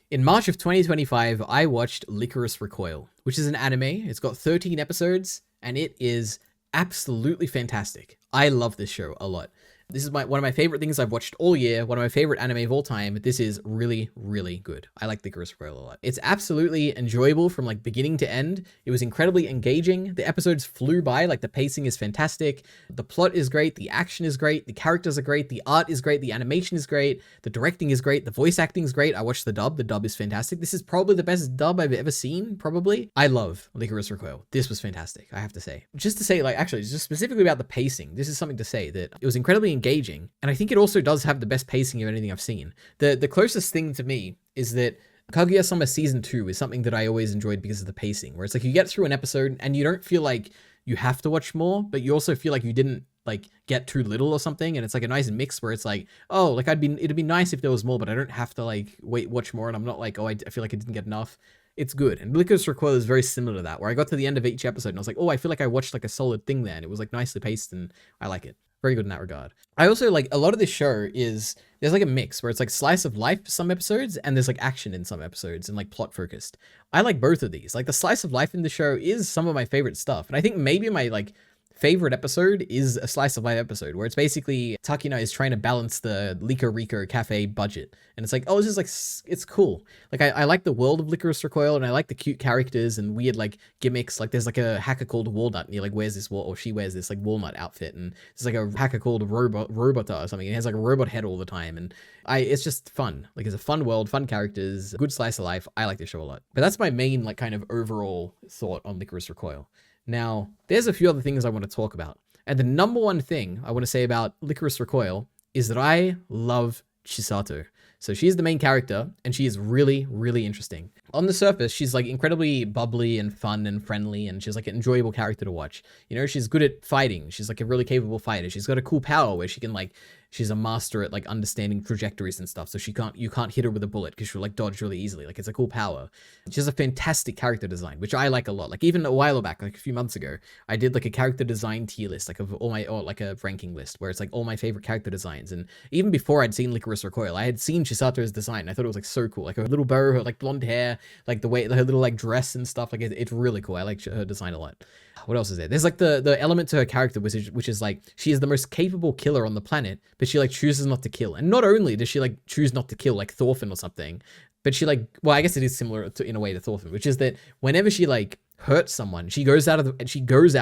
In March of 2025, I watched Lycoris Recoil, which is an anime. It's got 13 episodes and it is absolutely fantastic. I love this show a lot. This is one of my favorite things I've watched all year. One of my favorite anime of all time. This is really, really good. I like Lycoris Recoil a lot. It's absolutely enjoyable from like beginning to end. It was incredibly engaging. The episodes flew by. Like, the pacing is fantastic. The plot is great. The action is great. The characters are great. The art is great. The animation is great. The directing is great. The voice acting is great. I watched the dub. The dub is fantastic. This is probably the best dub I've ever seen, probably. I love Lycoris Recoil. This was fantastic, I have to say. Just to say, like, actually, just specifically about the pacing, this is something to say that it was incredibly engaging, and I think it also does have the best pacing of anything I've seen. The closest thing to me is that Kaguya-sama Season 2 is something that I always enjoyed because of the pacing, where it's like you get through an episode and you don't feel like you have to watch more, but you also feel like you didn't like get too little or something, and it's like a nice mix where it's like, oh, like it'd be nice if there was more, but I don't have to like watch more, and I'm not like, oh, I feel like I didn't get enough. It's good. And Lycoris Recoil is very similar to that, where I got to the end of each episode and I was like, oh, I feel like I watched like a solid thing there, and it was like nicely paced, and I like it. Very good in that regard. I also like a lot of this show is there's like a mix where it's like slice of life some episodes, and there's like action in some episodes and like plot focused. I like both of these. Like the slice of life in the show is some of my favorite stuff. And I think maybe my like favorite episode is a slice of life episode where it's basically Takina is trying to balance the Lycoris cafe budget, and it's like, oh, this is like, it's cool. Like I like the world of Lycoris Recoil, and I like the cute characters and weird like gimmicks. Like there's like a hacker called Walnut, and he like wears this or she wears this like walnut outfit, and there's like a hacker called Robota or something. He has like a robot head all the time, and it's just fun. Like it's a fun world, fun characters, good slice of life. I like this show a lot. But that's my main like kind of overall thought on Lycoris Recoil. Now, there's a few other things I want to talk about. And the number one thing I want to say about Lycoris Recoil is that I love Chisato. So she's the main character, and she is really, really interesting. On the surface, she's like incredibly bubbly and fun and friendly, and she's like an enjoyable character to watch. You know, she's good at fighting. She's like a really capable fighter. She's got a cool power where she can like, she's a master at like understanding trajectories and stuff. So you can't hit her with a bullet because she'll like dodge really easily. Like it's a cool power. She has a fantastic character design, which I like a lot. Like even a while back, like a few months ago, I did like a character design tier list, like of all my, or like a ranking list where it's like all my favorite character designs. And even before I'd seen Lycoris Recoil, I had seen Chisato's design. I thought it was like so cool. Like her little bow, her like blonde hair, like the way her little like dress and stuff. Like it's really cool. I like her design a lot. What else is there? There's like the element to her character, which is like she is the most capable killer on the planet, but she like chooses not to kill. And not only does she like choose not to kill like Thorfinn or something, but she like, well, I guess it is similar to, in a way, to Thorfinn, which is that whenever she like hurts someone, she goes out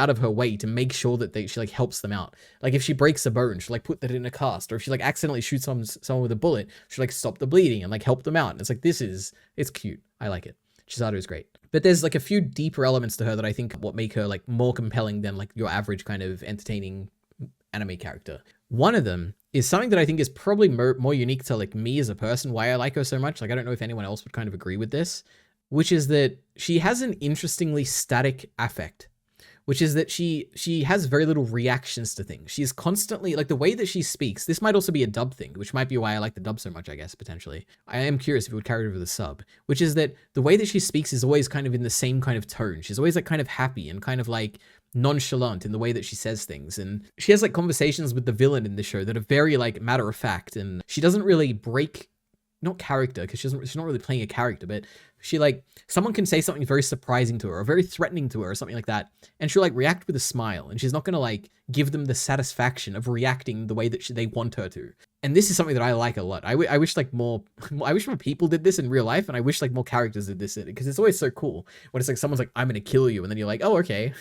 of her way to make sure that she like helps them out. Like if she breaks a bone, she'll like put that in a cast, or if she like accidentally shoots someone with a bullet, she'll like stop the bleeding and like help them out. And it's like, it's cute. I like it. Chisato is great. But there's like a few deeper elements to her that I think what make her like more compelling than like your average kind of entertaining anime character. One of them is something that I think is probably more unique to like me as a person, why I like her so much. Like I don't know if anyone else would kind of agree with this, which is that she has an interestingly static affect, which is that she has very little reactions to things. She's constantly, like the way that she speaks, this might also be a dub thing, which might be why I like the dub so much, I guess, potentially. I am curious if it would carry over the sub, which is that the way that she speaks is always kind of in the same kind of tone. She's always like kind of happy and kind of like nonchalant in the way that she says things. And she has like conversations with the villain in the show that are very like matter of fact, and she doesn't really break, not character, because she's not really playing a character, but she like, someone can say something very surprising to her or very threatening to her or something like that, and she'll like react with a smile, and she's not gonna like give them the satisfaction of reacting the way that they want her to. And this is something that I like a lot. I wish like more people did this in real life, and I wish like more characters did this, because it's always so cool when it's like someone's like, I'm gonna kill you, and then you're like, oh, okay.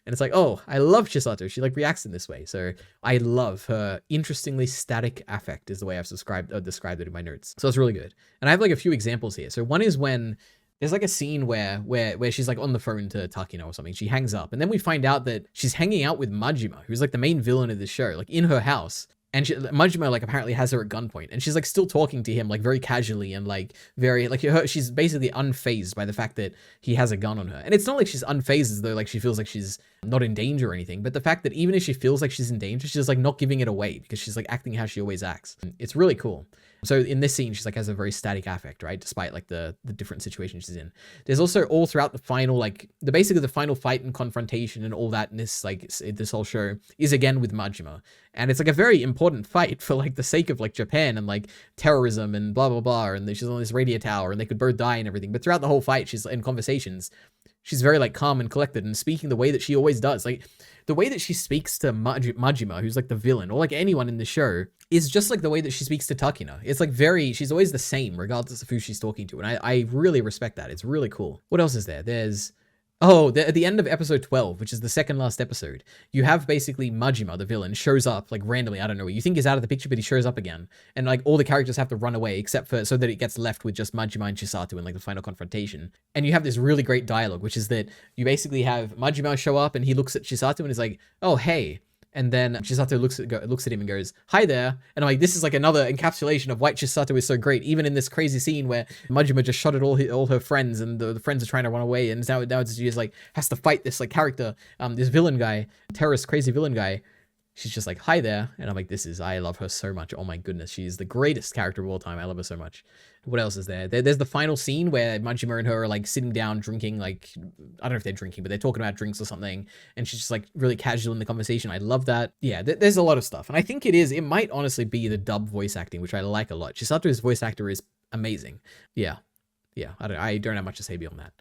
And it's like, oh, I love Chisato. She like reacts in this way. So I love her interestingly static affect is the way I've described it in my notes. So it's really good. And I have like a few examples here. So one is when there's like a scene where she's like on the phone to Takina or something. She hangs up, and then we find out that she's hanging out with Majima, who's like the main villain of the show, like in her house. And Majima like apparently has her at gunpoint, and she's like still talking to him like very casually and like very like she's basically unfazed by the fact that he has a gun on her. And it's not like she's unfazed as though like she feels like she's not in danger or anything, but the fact that even if she feels like she's in danger, she's like not giving it away because she's like acting how she always acts. It's really cool. So in this scene, she's like has a very static affect, right? Despite like the different situations she's in. There's also all throughout the final, like basically the final fight and confrontation and all that in this, like this whole show is again with Majima. And it's like a very important fight for like the sake of like Japan and like terrorism and blah, blah, blah. And she's on this radio tower and they could both die and everything. But throughout the whole fight, she's in conversations. She's very like calm and collected and speaking the way that she always does. Like the way that she speaks to Majima, who's like the villain, or like anyone in the show, is just like the way that she speaks to Takina. It's like she's always the same regardless of who she's talking to. And I really respect that. It's really cool. What else is there? There's, at the end of episode 12, which is the second last episode, you have basically Majima, the villain, shows up like randomly. I don't know. You think he's out of the picture, but he shows up again. And like all the characters have to run away except for so that it gets left with just Majima and Chisato in like the final confrontation. And you have this really great dialogue, which is that you basically have Majima show up and he looks at Chisato and is like, oh, hey. And then Chisato looks at him and goes, hi there. And I'm like, this is like another encapsulation of why Chisato is so great. Even in this crazy scene where Majima just shot at all her friends and the friends are trying to run away. And now she just like has to fight this like character, this villain guy, terrorist, crazy villain guy. she's just like, hi there. And I'm like, I love her so much. Oh my goodness. She's the greatest character of all time. I love her so much. What else is there? There's the final scene where Majima and her are like sitting down drinking, like, I don't know if they're drinking, but they're talking about drinks or something. And she's just like really casual in the conversation. I love that. Yeah, there's a lot of stuff. And I think it might honestly be the dub voice acting, which I like a lot. Chisato's voice actor is amazing. Yeah. I don't have much to say beyond that.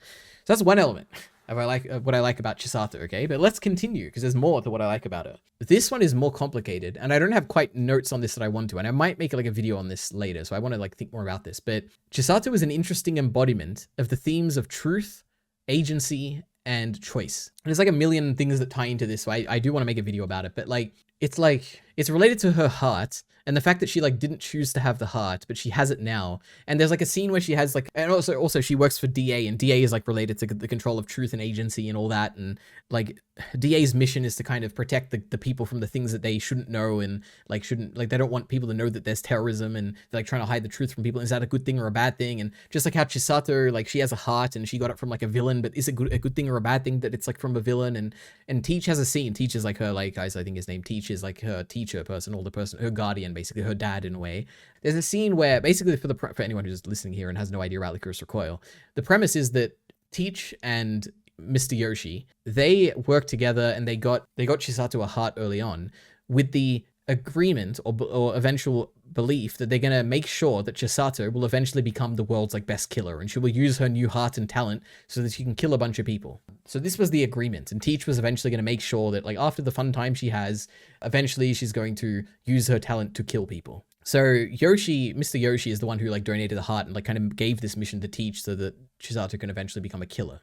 So that's one element of what I like about Chisato, okay? But let's continue, because there's more to what I like about her. This one is more complicated, and I don't have quite notes on this that I want to, and I might make like a video on this later, so I want to like think more about this. But Chisato is an interesting embodiment of the themes of truth, agency, and choice. And there's like a million things that tie into this, so I do want to make a video about it. But like it's related to her heart, and the fact that she like didn't choose to have the heart, but she has it now. And there's like a scene where she has like, and also she works for DA, and DA is like related to the control of truth and agency and all that. And like DA's mission is to kind of protect the people from the things that they shouldn't know, and like they don't want people to know that there's terrorism, and they're like trying to hide the truth from people. Is that a good thing or a bad thing? And just like how Chisato, like she has a heart and she got it from like a villain, but is it a good thing or a bad thing that it's like from a villain? And Teach has a scene. Teach is like her, like, guys, I think his name Teach is like her teacher person, or the person, her guardian, basically her dad in a way. There's a scene where basically for anyone who's listening here and has no idea about Lycoris Recoil, the premise is that Teach and Mr. Yoshi, they worked together and they got Chisato a heart early on with the agreement or eventual belief that they're going to make sure that Chisato will eventually become the world's like best killer, and she will use her new heart and talent so that she can kill a bunch of people. So this was the agreement, and Teach was eventually going to make sure that like after the fun time she has, eventually she's going to use her talent to kill people. So Mr. Yoshi is the one who like donated the heart and like kind of gave this mission to Teach so that Chisato can eventually become a killer.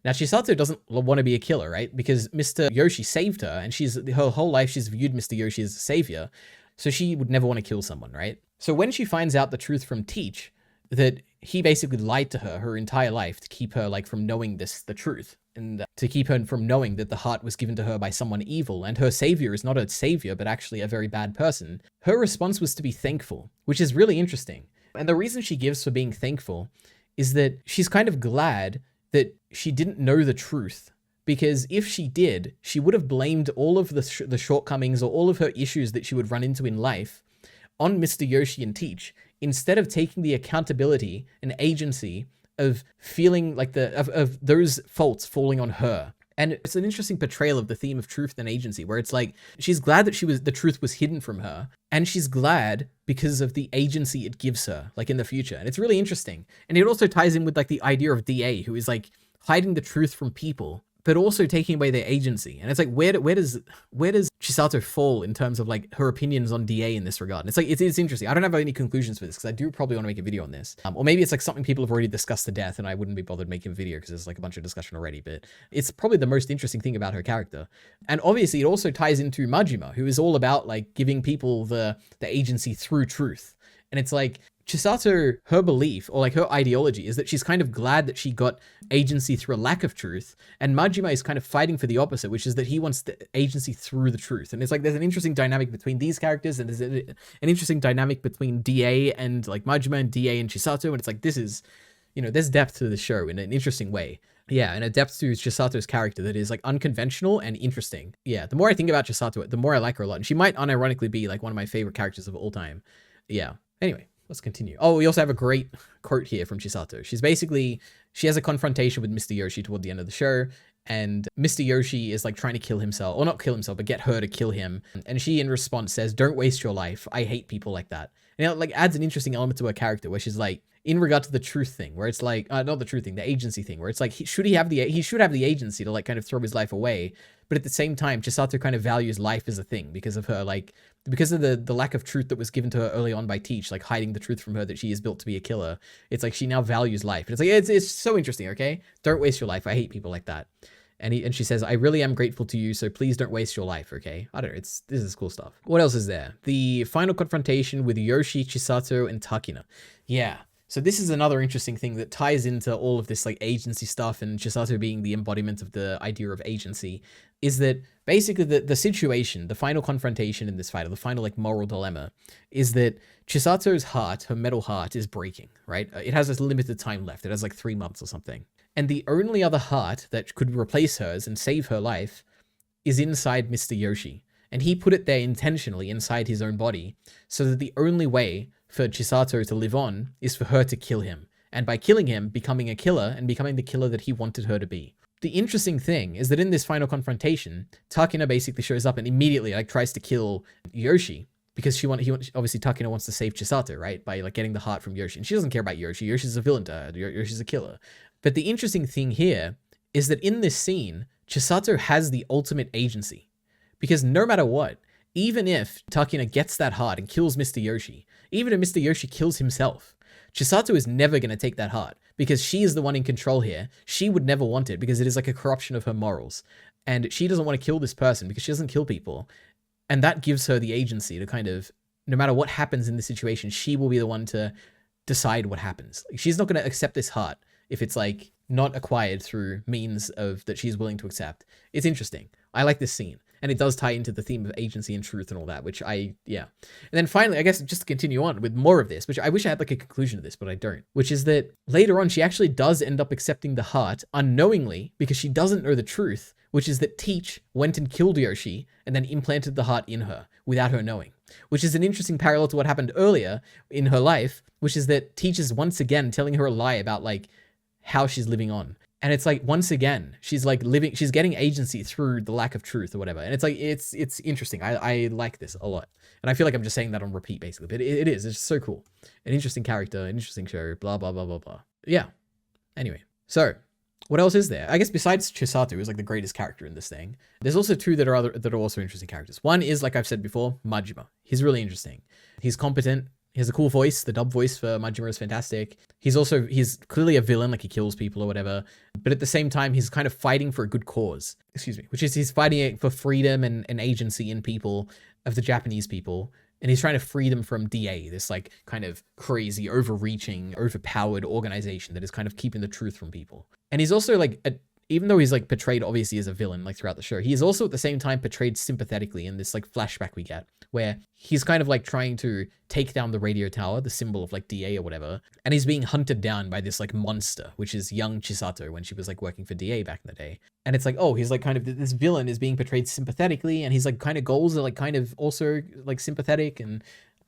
Now, Chisato doesn't want to be a killer, right? Because Mr. Yoshi saved her, and her whole life she's viewed Mr. Yoshi as a savior, so she would never want to kill someone, right? So when she finds out the truth from Teach, that he basically lied to her entire life to keep her like from knowing the truth, and to keep her from knowing that the heart was given to her by someone evil, and her savior is not a savior, but actually a very bad person, her response was to be thankful, which is really interesting. And the reason she gives for being thankful is that she's kind of glad that she didn't know the truth, because if she did, she would have blamed all of the shortcomings or all of her issues that she would run into in life on Mr. Yoshi and Teach, instead of taking the accountability and agency of feeling like of those faults falling on her. And it's an interesting portrayal of the theme of truth and agency, where it's like she's glad that the truth was hidden from her, and she's glad because of the agency it gives her, like in the future. And it's really interesting. And it also ties in with like the idea of DA, who is like hiding the truth from people, but also taking away their agency. And it's like, where does Chisato fall in terms of like her opinions on DA in this regard? And it's like, it's interesting. I don't have any conclusions for this, because I do probably want to make a video on this. Or maybe it's like something people have already discussed to death, and I wouldn't be bothered making a video because there's like a bunch of discussion already. But it's probably the most interesting thing about her character. And obviously it also ties into Majima, who is all about like giving people the agency through truth. And it's like, Chisato, her belief or like her ideology is that she's kind of glad that she got agency through a lack of truth, and Majima is kind of fighting for the opposite, which is that he wants the agency through the truth. And it's like there's an interesting dynamic between these characters, and there's an interesting dynamic between DA and like Majima and DA and Chisato, and it's like this is, there's depth to the show in an interesting way. Yeah, and a depth to Chisato's character that is like unconventional and interesting. Yeah, the more I think about Chisato, the more I like her a lot, and she might unironically be like one of my favorite characters of all time. Yeah. Anyway, let's continue. Oh, we also have a great quote here from Chisato. She has a confrontation with Mr. Yoshi toward the end of the show, and Mr. Yoshi is like trying to kill himself, or not kill himself, but get her to kill him. And she in response says, "Don't waste your life. I hate people like that." And it like adds an interesting element to her character, where she's like, in regard to the truth thing, where it's like, not the truth thing, the agency thing, where it's like, he should have the agency to like kind of throw his life away. But at the same time, Chisato kind of values life as a thing because of her, like, because of the lack of truth that was given to her early on by Teach, like hiding the truth from her that she is built to be a killer. It's like, she now values life. And it's like, it's so interesting. Okay. Don't waste your life. I hate people like that. And she says, "I really am grateful to you, so please don't waste your life, okay?" I don't know, this is cool stuff. What else is there? The final confrontation with Yoshi, Chisato, and Takina. Yeah. So this is another interesting thing that ties into all of this like agency stuff, and Chisato being the embodiment of the idea of agency, is that basically the situation, the final confrontation in this fight, or the final like moral dilemma, is that Chisato's heart, her metal heart, is breaking, right? It has this limited time left. It has like 3 months or something. And the only other heart that could replace hers and save her life is inside Mr. Yoshi. and he put it there intentionally inside his own body so that the only way for Chisato to live on is for her to kill him, and by killing him, becoming a killer and becoming the killer that he wanted her to be. The interesting thing is that in this final confrontation, Takina basically shows up and immediately like tries to kill Yoshi because obviously Takina wants to save Chisato, right? By like getting the heart from Yoshi, and she doesn't care about Yoshi. Yoshi's a villain to her. Yoshi's a killer. But the interesting thing here is that in this scene, Chisato has the ultimate agency, because no matter what, even if Takina gets that heart and kills Mr. Yoshi, even if Mr. Yoshi kills himself, Chisato is never going to take that heart because she is the one in control here. She would never want it because it is like a corruption of her morals. And she doesn't want to kill this person because she doesn't kill people. And that gives her the agency to kind of, no matter what happens in this situation, she will be the one to decide what happens. Like, she's not going to accept this heart if it's like not acquired through means of that she's willing to accept. It's interesting. I like this scene. And it does tie into the theme of agency and truth and all that, which yeah. And then finally, I guess just to continue on with more of this, which I wish I had like a conclusion to this, but I don't, which is that later on, she actually does end up accepting the heart unknowingly because she doesn't know the truth, which is that Teach went and killed Yoshi and then implanted the heart in her without her knowing, which is an interesting parallel to what happened earlier in her life, which is that Teach is once again telling her a lie about like how she's living on. And it's like, once again, she's like she's getting agency through the lack of truth or whatever. And it's like, it's interesting. I like this a lot. And I feel like I'm just saying that on repeat basically, but it is, it's so cool. An interesting character, an interesting show, blah, blah, blah, blah, blah. Yeah. Anyway, so what else is there? I guess besides Chisato, who's like the greatest character in this thing, there's also two that are also interesting characters. One is, like I've said before, Majima. He's really interesting. He's competent. He has a cool voice. The dub voice for Majima is fantastic. He's clearly a villain, like he kills people or whatever. But at the same time, he's kind of fighting for a good cause. Which is he's fighting for freedom and agency in people, of the Japanese people. And he's trying to free them from DA, this like kind of crazy, overreaching, overpowered organization that is kind of keeping the truth from people. And he's also like, even though he's like portrayed obviously as a villain like throughout the show, he is also at the same time portrayed sympathetically in this like flashback we get, where he's kind of like trying to take down the radio tower, the symbol of like DA or whatever, and he's being hunted down by this like monster, which is young Chisato when she was like working for DA back in the day. And it's like, oh, he's like kind of, this villain is being portrayed sympathetically, and he's like kind of goals are like kind of also like sympathetic, and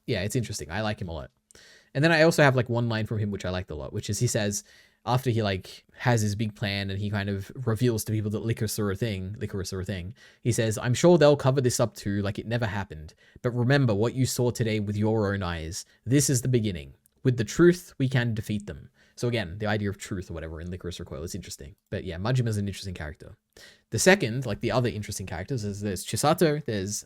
yeah, it's interesting. I like him a lot. And then I also have like one line from him which I liked a lot, which is he says, after he like has his big plan and he kind of reveals to people that Lycoris are a thing, he says, I'm sure they'll cover this up too, like it never happened. But remember what you saw today with your own eyes. This is the beginning. With the truth, we can defeat them. So again, the idea of truth or whatever in Lycoris Recoil is interesting. But yeah, Majima's an interesting character. The second, like the other interesting characters, is there's Chisato, there's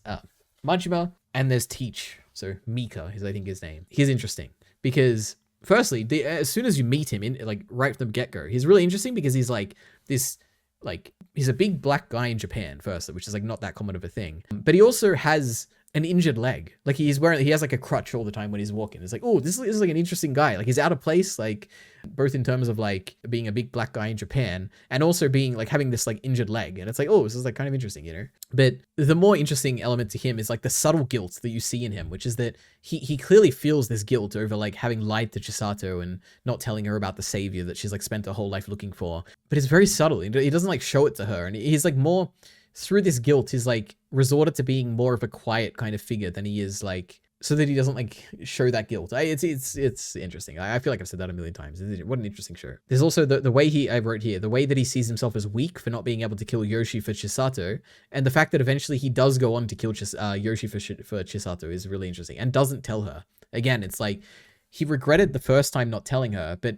Majima, and there's Teach. So Mika is I think his name. He's interesting because firstly, as soon as you meet him, in like right from the get-go, he's really interesting because he's like this, like he's a big black guy in Japan, first, which is like not that common of a thing. But he also has an injured leg. Like he has like a crutch all the time when he's walking. It's like, oh, this is like an interesting guy. Like he's out of place, like both in terms of like being a big black guy in Japan and also being like having this like injured leg. And it's like, oh, this is like kind of interesting, you know? But the more interesting element to him is like the subtle guilt that you see in him, which is that he clearly feels this guilt over like having lied to Chisato and not telling her about the savior that she's like spent her whole life looking for. But it's very subtle. He doesn't like show it to her. And he's like more through this guilt, he's like resorted to being more of a quiet kind of figure than he is like, so that he doesn't like show that guilt. It's interesting. I feel like I've said that a million times. What an interesting show. There's also the way I wrote here, the way that he sees himself as weak for not being able to kill Yoshi for Chisato, and the fact that eventually he does go on to kill Yoshi for Chisato is really interesting, and doesn't tell her. Again, it's like he regretted the first time not telling her, but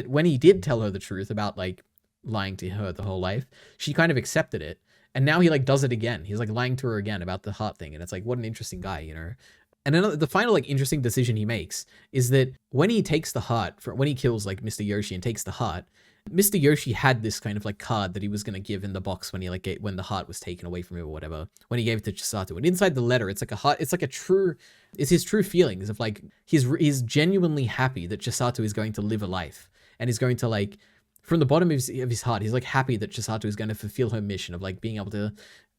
when he did tell her the truth about like lying to her the whole life, she kind of accepted it. And now he like does it again. He's like lying to her again about the heart thing. And it's like, what an interesting guy, you know? And the final like interesting decision he makes is that when he takes the heart, when he kills like Mr. Yoshi and takes the heart, Mr. Yoshi had this kind of like card that he was going to give in the box when he like when the heart was taken away from him or whatever, when he gave it to Chisato. And inside the letter, it's like a heart, it's his true feelings of like, he's genuinely happy that Chisato is going to live a life and is going to like, from the bottom of his heart, he's like happy that Chisato is going to fulfill her mission of like being able to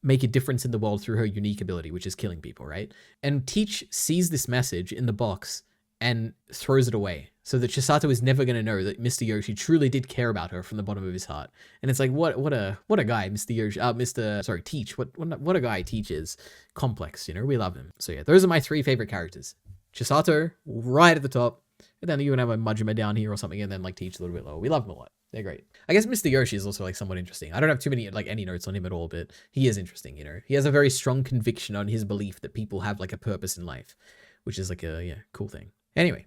make a difference in the world through her unique ability, which is killing people, right? And Teach sees this message in the box and throws it away so that Chisato is never going to know that Mr. Yoshi truly did care about her from the bottom of his heart. And it's like, what a guy, Mr. Yoshi, Teach. What a guy Teach is. Complex, you know, we love him. So yeah, those are my 3 favorite characters. Chisato, right at the top. And then you can have a Majima down here or something, and then like Teach a little bit lower. We love them a lot. They're great. I guess Mr. Yoshi is also like somewhat interesting. I don't have too many like any notes on him at all, but he is interesting, you know. He has a very strong conviction on his belief that people have like a purpose in life, which is like a cool thing. Anyway,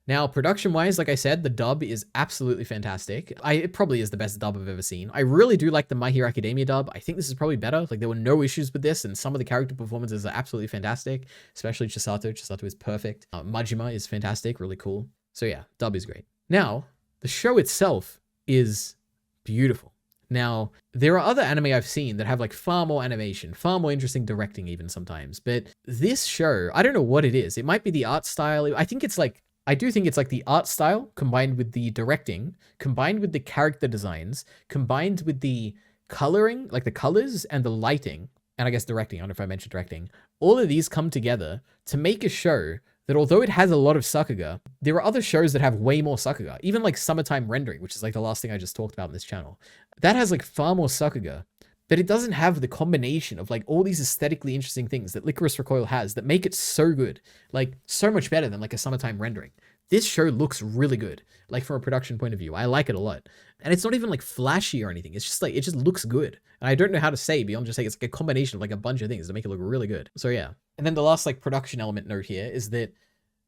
now production-wise, like I said, the dub is absolutely fantastic. It probably is the best dub I've ever seen. I really do like the My Hero Academia dub. I think this is probably better. Like there were no issues with this, and some of the character performances are absolutely fantastic, especially Chisato. Chisato is perfect. Majima is fantastic, really cool. So yeah, dub is great. Now, the show itself is beautiful. Now, there are other anime I've seen that have like far more animation, far more interesting directing even sometimes. But this show, I don't know what it is. It might be the art style. I do think it's like the art style combined with the directing, combined with the character designs, combined with the coloring, like the colors and the lighting, and I guess directing. I don't know if I mentioned directing. All of these come together to make a show that although it has a lot of Sakuga, there are other shows that have way more Sakuga. Even like Summertime Rendering, which is like the last thing I just talked about in this channel. That has like far more Sakuga, but it doesn't have the combination of like all these aesthetically interesting things that Lycoris Recoil has that make it so good. Like so much better than like a Summertime Rendering. This show looks really good, like from a production point of view. I like it a lot. And it's not even like flashy or anything. It's just like, it just looks good. And I don't know how to say beyond just saying it's like a combination of like a bunch of things to make it look really good. So yeah. And then the last like production element note here is that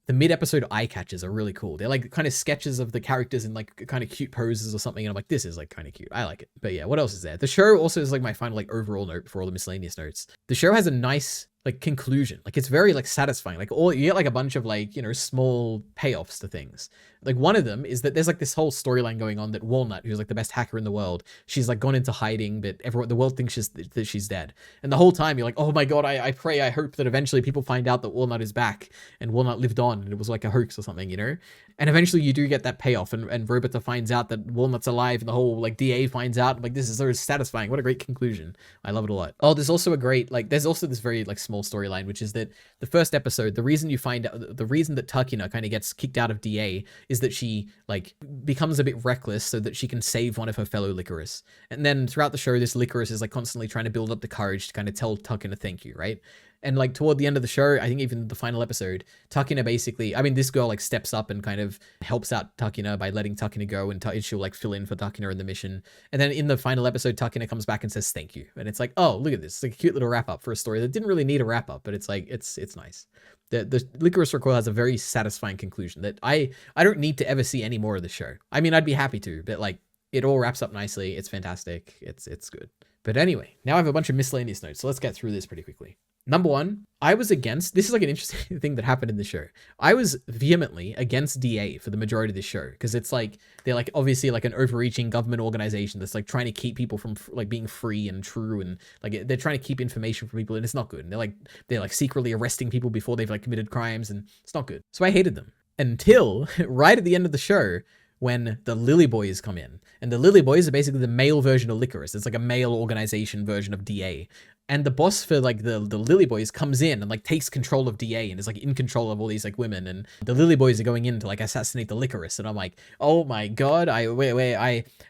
the mid-episode eye catches are really cool. They're like kind of sketches of the characters in like kind of cute poses or something. And I'm like, this is like kind of cute. I like it. But yeah, what else is there? The show also is like my final like overall note for all the miscellaneous notes. The show has a nice like conclusion. Like it's very like satisfying. Like all you get like a bunch of like, you know, small payoffs to things. Like one of them is that there's like this whole storyline going on that Walnut, who's like the best hacker in the world, she's like gone into hiding, but the world thinks that she's dead. And the whole time you're like, oh my God, I pray, I hope that eventually people find out that Walnut is back and Walnut lived on and it was like a hoax or something, you know? And eventually you do get that payoff and Roberta finds out that Walnut's alive and the whole like DA finds out. Like this is so satisfying. What a great conclusion. I love it a lot. Oh, there's also a great, like there's also this very like small storyline, which is that the first episode, the reason that Takina kind of gets kicked out of DA is that she like becomes a bit reckless so that she can save one of her fellow Lycoris. And then throughout the show, this Lycoris is like constantly trying to build up the courage to kind of tell Takina thank you, right? And like toward the end of the show, I think even the final episode, Takina basically, I mean, this girl like steps up and kind of helps out Takina by letting Takina go, and she'll like fill in for Takina in the mission. And then in the final episode, Takina comes back and says thank you. And it's like, oh, look at this. It's like a cute little wrap up for a story that didn't really need a wrap up, but it's like, it's nice. The Lycoris Recoil has a very satisfying conclusion that I don't need to ever see any more of the show. I mean, I'd be happy to, but like it all wraps up nicely. It's fantastic. It's good. But anyway, now I have a bunch of miscellaneous notes. So let's get through this pretty quickly. Number one, this is like an interesting thing that happened in the show. I was vehemently against DA for the majority of this show because it's like, they're like obviously like an overreaching government organization that's like trying to keep people from like being free and true, and like they're trying to keep information from people, and it's not good. And they're like secretly arresting people before they've like committed crimes, and it's not good. So I hated them until right at the end of the show, when the Lily Boys come in. And the Lily Boys are basically the male version of Lycoris. It's like a male organization version of DA. And the boss for like the Lily Boys comes in and like takes control of DA and is like in control of all these like women. And the Lily Boys are going in to like assassinate the Lycoris. And I'm like, oh my God, I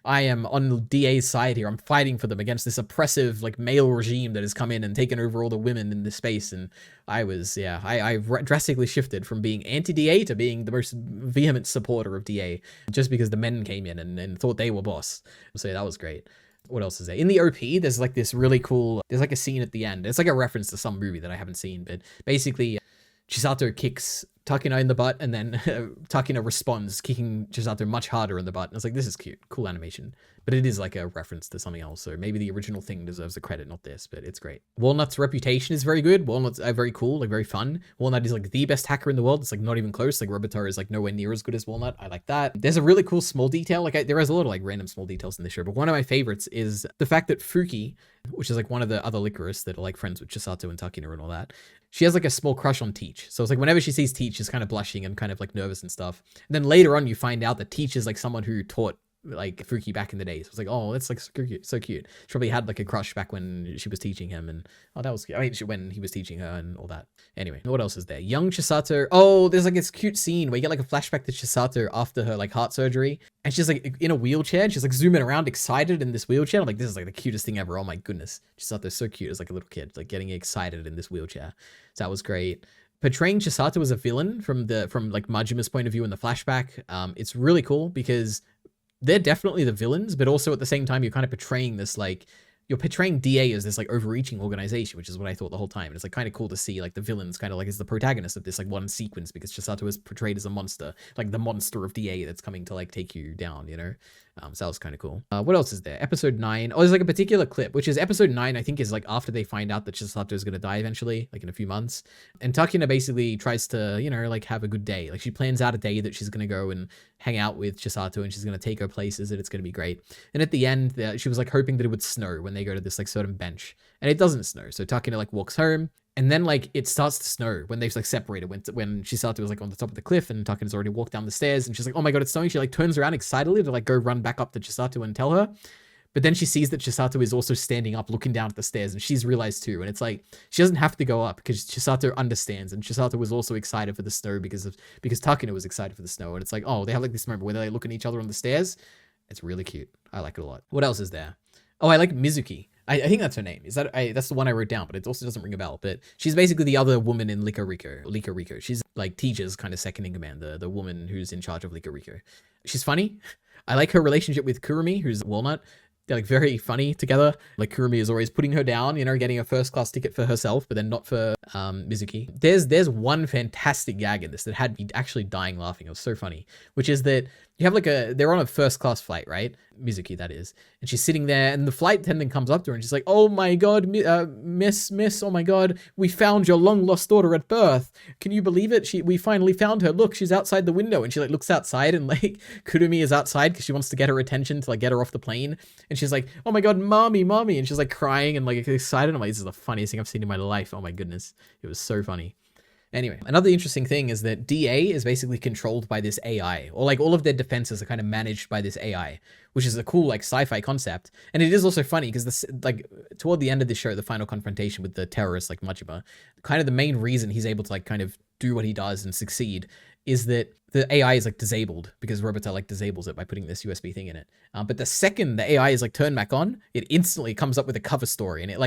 am on DA's side here. I'm fighting for them against this oppressive like male regime that has come in and taken over all the women in this space. And I drastically shifted from being anti-DA to being the most vehement supporter of DA just because the men came in and thought they were boss. So that was great. What else is there? In the OP, there's like this really cool, there's like a scene at the end. It's like a reference to some movie that I haven't seen, but basically Chisato kicks Takina in the butt, and then Takina responds, kicking Chisato much harder in the butt. And it's like, this is cute. Cool animation. But it is like a reference to something else. So maybe the original thing deserves the credit, not this, but it's great. Walnut's reputation is very good. Walnut's very cool, like very fun. Walnut is like the best hacker in the world. It's like not even close. Like Robotar is like nowhere near as good as Walnut. I like that. There's a really cool small detail. Like there is a lot of like random small details in this show, but one of my favorites is the fact that Fuki, which is like one of the other Lycoris that are like friends with Chisato and Takina and all that, she has like a small crush on Teach. So it's like whenever she sees Teach, she's kind of blushing and kind of like nervous and stuff. And then later on, you find out that Teach is like someone who taught like Fuki back in the day. So I was like, oh, that's like so cute, so cute. She probably had like a crush back when she was teaching him, and oh, that was cute. I mean, when he was teaching her and all that. Anyway, what else is there? Young Chisato. Oh, there's like this cute scene where you get like a flashback to Chisato after her like heart surgery, and she's like in a wheelchair, and she's like zooming around excited in this wheelchair. I'm like, this is like the cutest thing ever. Oh my goodness, Chisato's so cute as like a little kid, like getting excited in this wheelchair. So that was great. Portraying Chisato as a villain from like Majima's point of view in the flashback, it's really cool because they're definitely the villains, but also at the same time, you're kind of portraying this, like, you're portraying DA as this, like, overreaching organization, which is what I thought the whole time. And it's, like, kind of cool to see, like, the villains kind of, like, as the protagonist of this, like, one sequence, because Chisato is portrayed as a monster, like, the monster of DA that's coming to, like, take you down, you know? So that was kind of cool. What else is there? Episode 9. Oh, there's, like, a particular clip, which is episode 9, I think, is, like, after they find out that Chisato is going to die eventually, like, in a few months. And Takina basically tries to, you know, like, have a good day. Like, she plans out a day that she's going to go and hang out with Chisato, and she's going to take her places, and it's going to be great. And at the end, she was, like, hoping that it would snow when they go to this, like, certain bench. And it doesn't snow. So Takina, like, walks home. And then, like, it starts to snow when they've, like, separated. When Chisato was, like, on the top of the cliff and Takina's already walked down the stairs. And she's like, oh my god, it's snowing. She, like, turns around excitedly to, like, go run back up to Chisato and tell her. But then she sees that Chisato is also standing up, looking down at the stairs. And she's realized, too. And it's like, she doesn't have to go up because Chisato understands. And Chisato was also excited for the snow because Takina was excited for the snow. And it's like, oh, they have, like, this moment where they look at each other on the stairs. It's really cute. I like it a lot. What else is there? Oh, I like Mizuki. I think that's her name. That's the one I wrote down, but it also doesn't ring a bell. But she's basically the other woman in Lycoris. She's like Tija's kind of second in command, the woman who's in charge of Lycoris. She's funny. I like her relationship with Kurumi, who's Walnut. They're like very funny together. Like Kurumi is always putting her down, you know, getting a first class ticket for herself, but then not for Mizuki. There's one fantastic gag in this that had me actually dying laughing. It was so funny, which is that you have like they're on a first class flight, right? Mizuki, that is. And she's sitting there and the flight attendant comes up to her and she's like, oh my god, miss, oh my god, we found your long lost daughter at birth. Can you believe it? We finally found her. Look, she's outside the window. And she like looks outside and like Kurumi is outside because she wants to get her attention to like get her off the plane. And she's like, oh my god, mommy. And she's like crying and like excited. I'm like, this is the funniest thing I've seen in my life. Oh my goodness. It was so funny. Anyway, another interesting thing is that DA is basically controlled by this AI, or like all of their defenses are kind of managed by this AI, which is a cool like sci-fi concept. And it is also funny because this like toward the end of the show, the final confrontation with the terrorist like Majima, kind of the main reason he's able to like kind of do what he does and succeed is that the AI is like disabled because Robota like disables it by putting this USB thing in it. But the second the AI is like turned back on, it instantly comes up with a cover story and it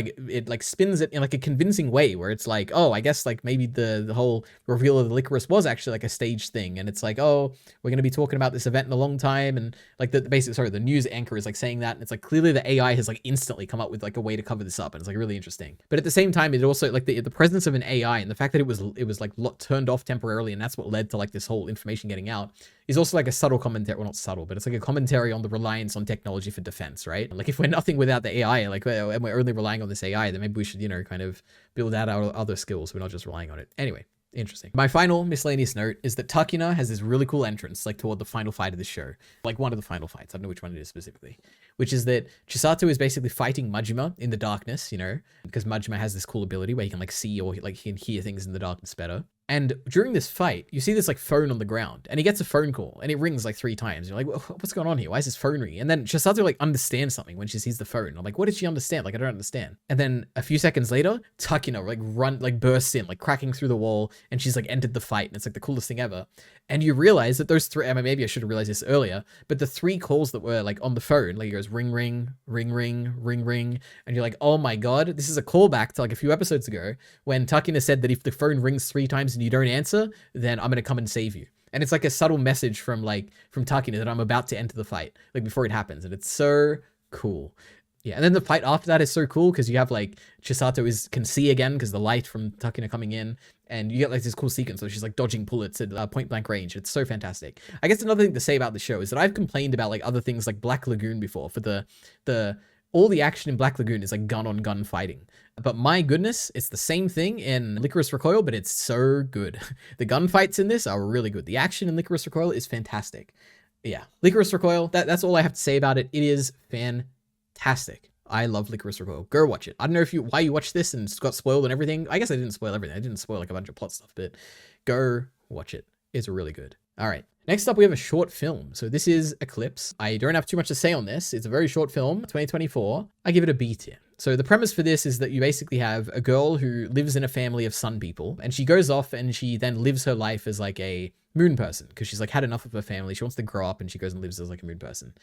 like spins it in like a convincing way where it's like, oh, I guess like maybe the whole reveal of the Lycoris was actually like a staged thing. And it's like, oh, we're going to be talking about this event in a long time. And like the news anchor is like saying that. And it's like clearly the AI has like instantly come up with like a way to cover this up. And it's like really interesting. But at the same time, it also like the presence of an AI and the fact that it was like turned off temporarily. And that's what led to like this whole information getting out is also like a subtle commentary. Well, not subtle, but it's like a commentary on the reliance on technology for defense, right? Like if we're nothing without the AI, like and we're only relying on this AI, then maybe we should, you know, kind of build out our other skills. We're not just relying on it. Anyway, interesting. My final miscellaneous note is that Takina has this really cool entrance, like toward the final fight of the show, like one of the final fights. I don't know which one it is specifically, which is that Chisato is basically fighting Majima in the darkness, you know, because Majima has this cool ability where he can like see or like he can hear things in the darkness better. And during this fight, you see this like phone on the ground and he gets a phone call and it rings like 3 times. You're like, what's going on here? Why is this phone ringing? And then Chisato like understands something when she sees the phone. I'm like, what did she understand? Like, I don't understand. And then a few seconds later, Takina like bursts in, like cracking through the wall and she's like entered the fight. And it's like the coolest thing ever. And you realize that those 3, I mean, maybe I should have realized this earlier, but the 3 calls that were like on the phone, like it goes ring, ring, ring, ring, ring, ring. And you're like, oh my God, this is a callback to like a few episodes ago when Takina said that if the phone rings 3 times and you don't answer, then I'm going to come and save you. And it's like a subtle message from Takina that I'm about to enter the fight, like before it happens. And it's so cool. Yeah, and then the fight after that is so cool because you have like Chisato can see again because the light from Takina coming in, and you get like this cool sequence where she's like dodging bullets at point blank range. It's so fantastic. I guess another thing to say about the show is that I've complained about like other things like Black Lagoon before for all the action in Black Lagoon is like gun on gun fighting. But my goodness, it's the same thing in Lycoris Recoil, but it's so good. The gunfights in this are really good. The action in Lycoris Recoil is fantastic. Yeah, Lycoris Recoil, that's all I have to say about it. It is fantastic. I love Lycoris Recoil. Go watch it. I don't know why you watched this and got spoiled and everything. I guess I didn't spoil everything. I didn't spoil like a bunch of plot stuff, but go watch it. It's really good. All right. Next up, we have a short film. So this is Eclipse. I don't have too much to say on this. It's a very short film, 2024. I give it a B tier. So the premise for this is that you basically have a girl who lives in a family of sun people, and she goes off and she then lives her life as like a moon person because she's like had enough of her family. She wants to grow up and she goes and lives as like a moon person.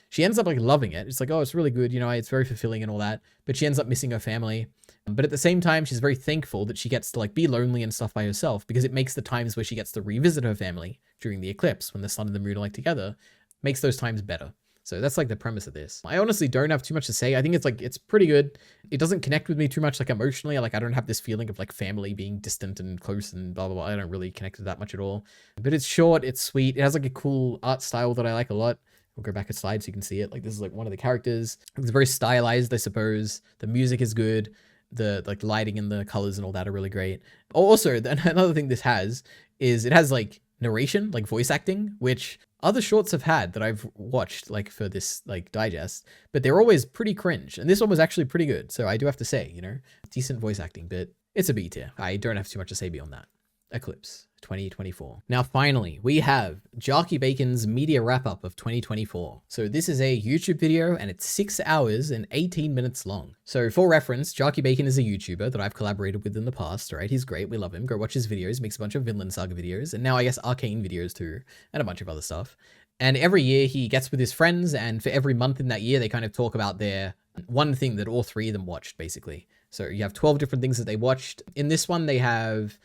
She ends up like loving it. It's like, oh, it's really good. You know, it's very fulfilling and all that, but she ends up missing her family. But at the same time, she's very thankful that she gets to like be lonely and stuff by herself because it makes the times where she gets to revisit her family during the eclipse when the sun and the moon are like together, makes those times better. So that's like the premise of this. I honestly don't have too much to say. I think it's pretty good. It doesn't connect with me too much like emotionally. Like I don't have this feeling of like family being distant and close and blah, blah, blah. I don't really connect with that much at all. But it's short, it's sweet. It has like a cool art style that I like a lot. We'll go back a slide so you can see it. Like this is like one of the characters. It's very stylized, I suppose. The music is good. The like lighting and the colors and all that are really great. Also, another thing this has is it has like narration, like voice acting, which other shorts have had that I've watched like for this like digest, but they're always pretty cringe. And this one was actually pretty good. So I do have to say, you know, decent voice acting, but it's a B tier. I don't have too much to say beyond that. Eclipse 2024. Now, finally, we have Jarkey Bacon's media wrap-up of 2024. So this is a YouTube video and it's 6 hours and 18 minutes long. So for reference, Jarkey Bacon is a YouTuber that I've collaborated with in the past, right? He's great. We love him. Go watch his videos. Makes a bunch of Vinland Saga videos. And now I guess Arcane videos too, and a bunch of other stuff. And every year he gets with his friends, and for every month in that year, they kind of talk about their one thing that all three of them watched, basically. So you have 12 different things that they watched. In this one, they have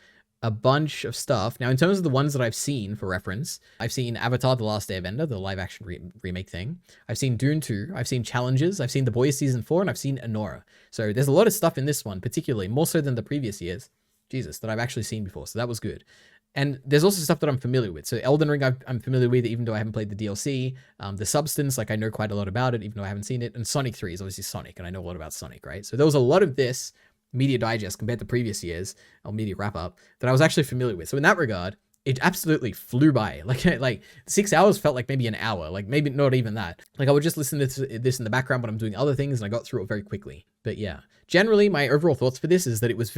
a bunch of stuff. Now, in terms of the ones that I've seen for reference, I've seen Avatar: The Last Airbender, the live action remake thing. I've seen Dune 2. I've seen Challenges. I've seen The Boys Season 4, and I've seen Anora. So there's a lot of stuff in this one, particularly more so than the previous years. Jesus, that I've actually seen before. So that was good. And there's also stuff that I'm familiar with. So Elden Ring, I'm familiar with, even though I haven't played the DLC. The Substance, like I know quite a lot about it, even though I haven't seen it. And Sonic 3 is obviously Sonic, and I know a lot about Sonic, right? So there was a lot of this media digest compared to previous years, or media wrap up, that I was actually familiar with. So in that regard, it absolutely flew by. Like 6 hours felt like maybe an hour, like maybe not even that. Like I would just listen to this in the background when I'm doing other things, and I got through it very quickly. But yeah, generally my overall thoughts for this is that it was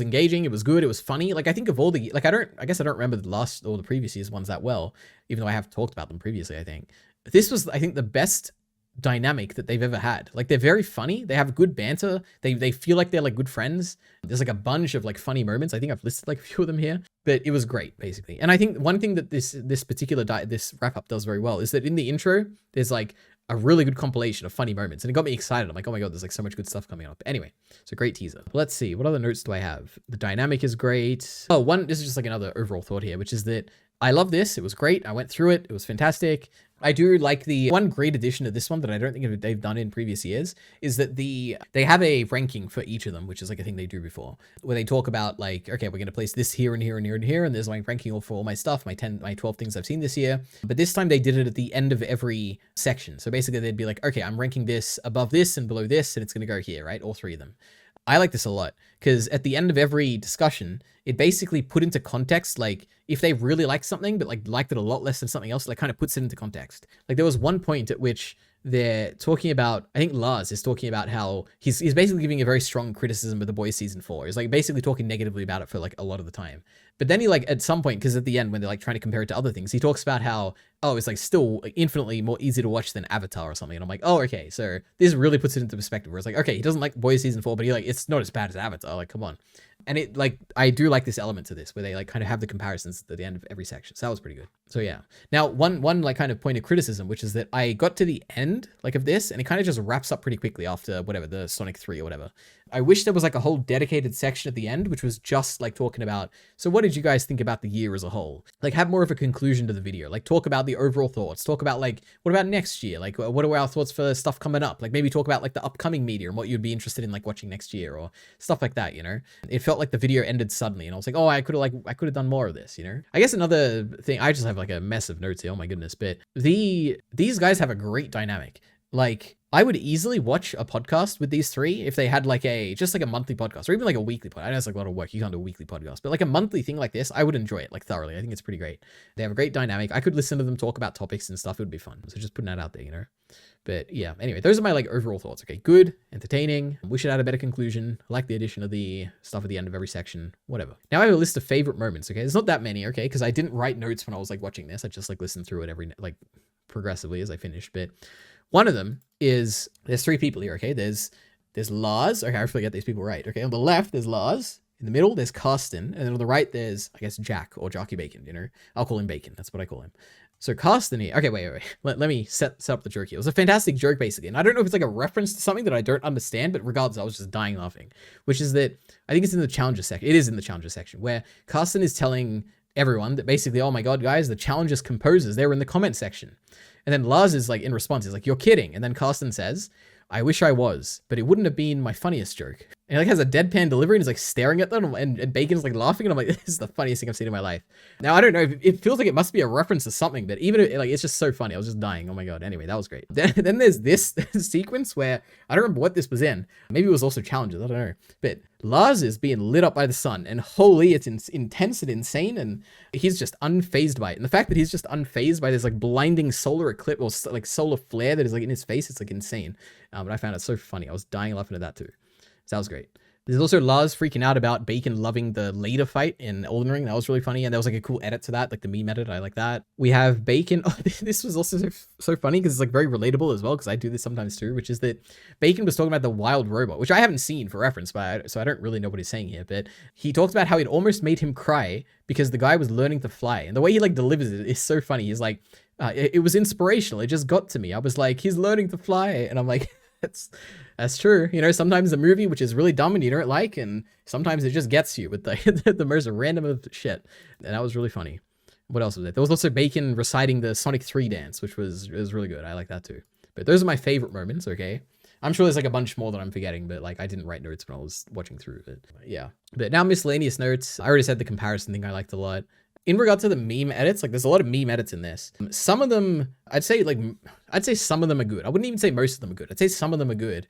engaging, it was good, it was funny. Like I think of all the, like I guess I don't remember the last or the previous year's ones that well, even though I have talked about them previously, I think. This was, I think, the best dynamic that they've ever had. Like they're very funny, they have good banter, they feel like they're like good friends. There's like a bunch of like funny moments. I think I've listed like a few of them here, but it was great basically. And I think one thing that this particular this wrap up does very well is that in the intro there's like a really good compilation of funny moments, and it got me excited. I'm like, oh my god, there's like so much good stuff coming up. Anyway, it's a great teaser. Let's see, what other notes do I have? The dynamic is great. Oh, this is just like another overall thought here, which is that I love this. It was great. I went through it. It was fantastic. I do like the one great addition to this one that I don't think they've done in previous years is that they have a ranking for each of them, which is like a thing they do before, where they talk about like, okay, we're going to place this here and here and here and here. And there's like ranking for all my stuff, my 12 things I've seen this year. But this time they did it at the end of every section. So basically they'd be like, okay, I'm ranking this above this and below this, and it's going to go here, right? All three of them. I like this a lot because at the end of every discussion, it basically put into context, like if they really like something, but like liked it a lot less than something else, like kind of puts it into context. Like there was one point at which they're talking about, I think Lars is talking about how he's basically giving a very strong criticism of The Boys Season 4. He's like basically talking negatively about it for like a lot of the time. But then he like at some point, because at the end when they're like trying to compare it to other things, he talks about how, oh, it's like still like infinitely more easy to watch than Avatar or something. And I'm like, oh, okay. So this really puts it into perspective where it's like, okay, he doesn't like Boys Season 4, but he like, it's not as bad as Avatar. Like, come on. And it like, I do like this element to this where they like kind of have the comparisons at the end of every section. So that was pretty good. So yeah. Now, one like kind of point of criticism, which is that I got to the end like of this and it kind of just wraps up pretty quickly after whatever, the Sonic 3 or whatever. I wish there was like a whole dedicated section at the end, which was just like talking about, so what did you guys think about the year as a whole? Like have more of a conclusion to the video, like talk about the overall thoughts, talk about like, what about next year? Like what are our thoughts for stuff coming up? Like maybe talk about like the upcoming media and what you'd be interested in like watching next year or stuff like that, you know? It felt like the video ended suddenly and I was like, oh, I could have done more of this, you know? I guess another thing, I just have like a mess of notes here, oh my goodness, but these guys have a great dynamic. Like I would easily watch a podcast with these three if they had like just like a monthly podcast or even like a weekly podcast. I know it's like a lot of work. You can't do a weekly podcast, but like a monthly thing like this, I would enjoy it like thoroughly. I think it's pretty great. They have a great dynamic. I could listen to them talk about topics and stuff. It would be fun. So just putting that out there, you know. But yeah, anyway, those are my like overall thoughts. Okay, good, entertaining. We should add a better conclusion. I like the addition of the stuff at the end of every section, whatever. Now I have a list of favorite moments. Okay, there's not that many. Okay, because I didn't write notes when I was like watching this. I just like listened through it like progressively as I finished. But one of them is there's three people here. Okay, there's Lars. Okay, I forget these people right. Okay, on the left there's Lars. In the middle there's Carsten, and then on the right there's I guess Jack or Jarkey Bacon. You know, I'll call him Bacon. That's what I call him. So Carsten here, okay, wait. Let me set up the joke here. It was a fantastic joke, basically. And I don't know if it's like a reference to something that I don't understand, but regardless, I was just dying laughing. Which is that, I think it's in the challenger section. It is in the challenger section, where Carsten is telling everyone that basically, oh my God, guys, the challengers composers, they were in the comment section. And then Lars is like, in response, he's like, you're kidding. And then Carsten says, I wish I was, but it wouldn't have been my funniest joke. And he like has a deadpan delivery and he's like staring at them and Bacon's like laughing and I'm like, this is the funniest thing I've seen in my life. Now, I don't know, it feels like it must be a reference to something, but even if, like, it's just so funny. I was just dying. Oh my God. Anyway, that was great. Then there's this sequence where I don't remember what this was in. Maybe it was also challenges. I don't know. But Lars is being lit up by the sun and holy, it's intense and insane. And he's just unfazed by it. And the fact that he's just unfazed by this like blinding solar eclipse or like solar flare that is like in his face, it's like insane. But I found it so funny. I was dying laughing at that too. So that was great. There's also Lars freaking out about Bacon loving the later fight in Elden Ring. That was really funny. And there was like a cool edit to that, like the meme edit. I like that. We have Bacon. Oh, this was also so funny because it's like very relatable as well, because I do this sometimes too, which is that Bacon was talking about the wild robot, which I haven't seen for reference, but so I don't really know what he's saying here. But he talks about how it almost made him cry because the guy was learning to fly. And the way he like delivers it is so funny. He's like, it was inspirational. It just got to me. I was like, he's learning to fly. And I'm like, that's true. You know, sometimes the movie, which is really dumb and you don't like, and sometimes it just gets you with the most random of shit. And that was really funny. What else was it? There was also Bacon reciting the Sonic 3 dance, which was really good. I like that too. But those are my favorite moments, okay? I'm sure there's like a bunch more that I'm forgetting, but like I didn't write notes when I was watching through it. Yeah. But now miscellaneous notes. I already said the comparison thing I liked a lot. In regard to the meme edits, like there's a lot of meme edits in this. Some of them, I'd say some of them are good. I wouldn't even say most of them are good. I'd say some of them are good,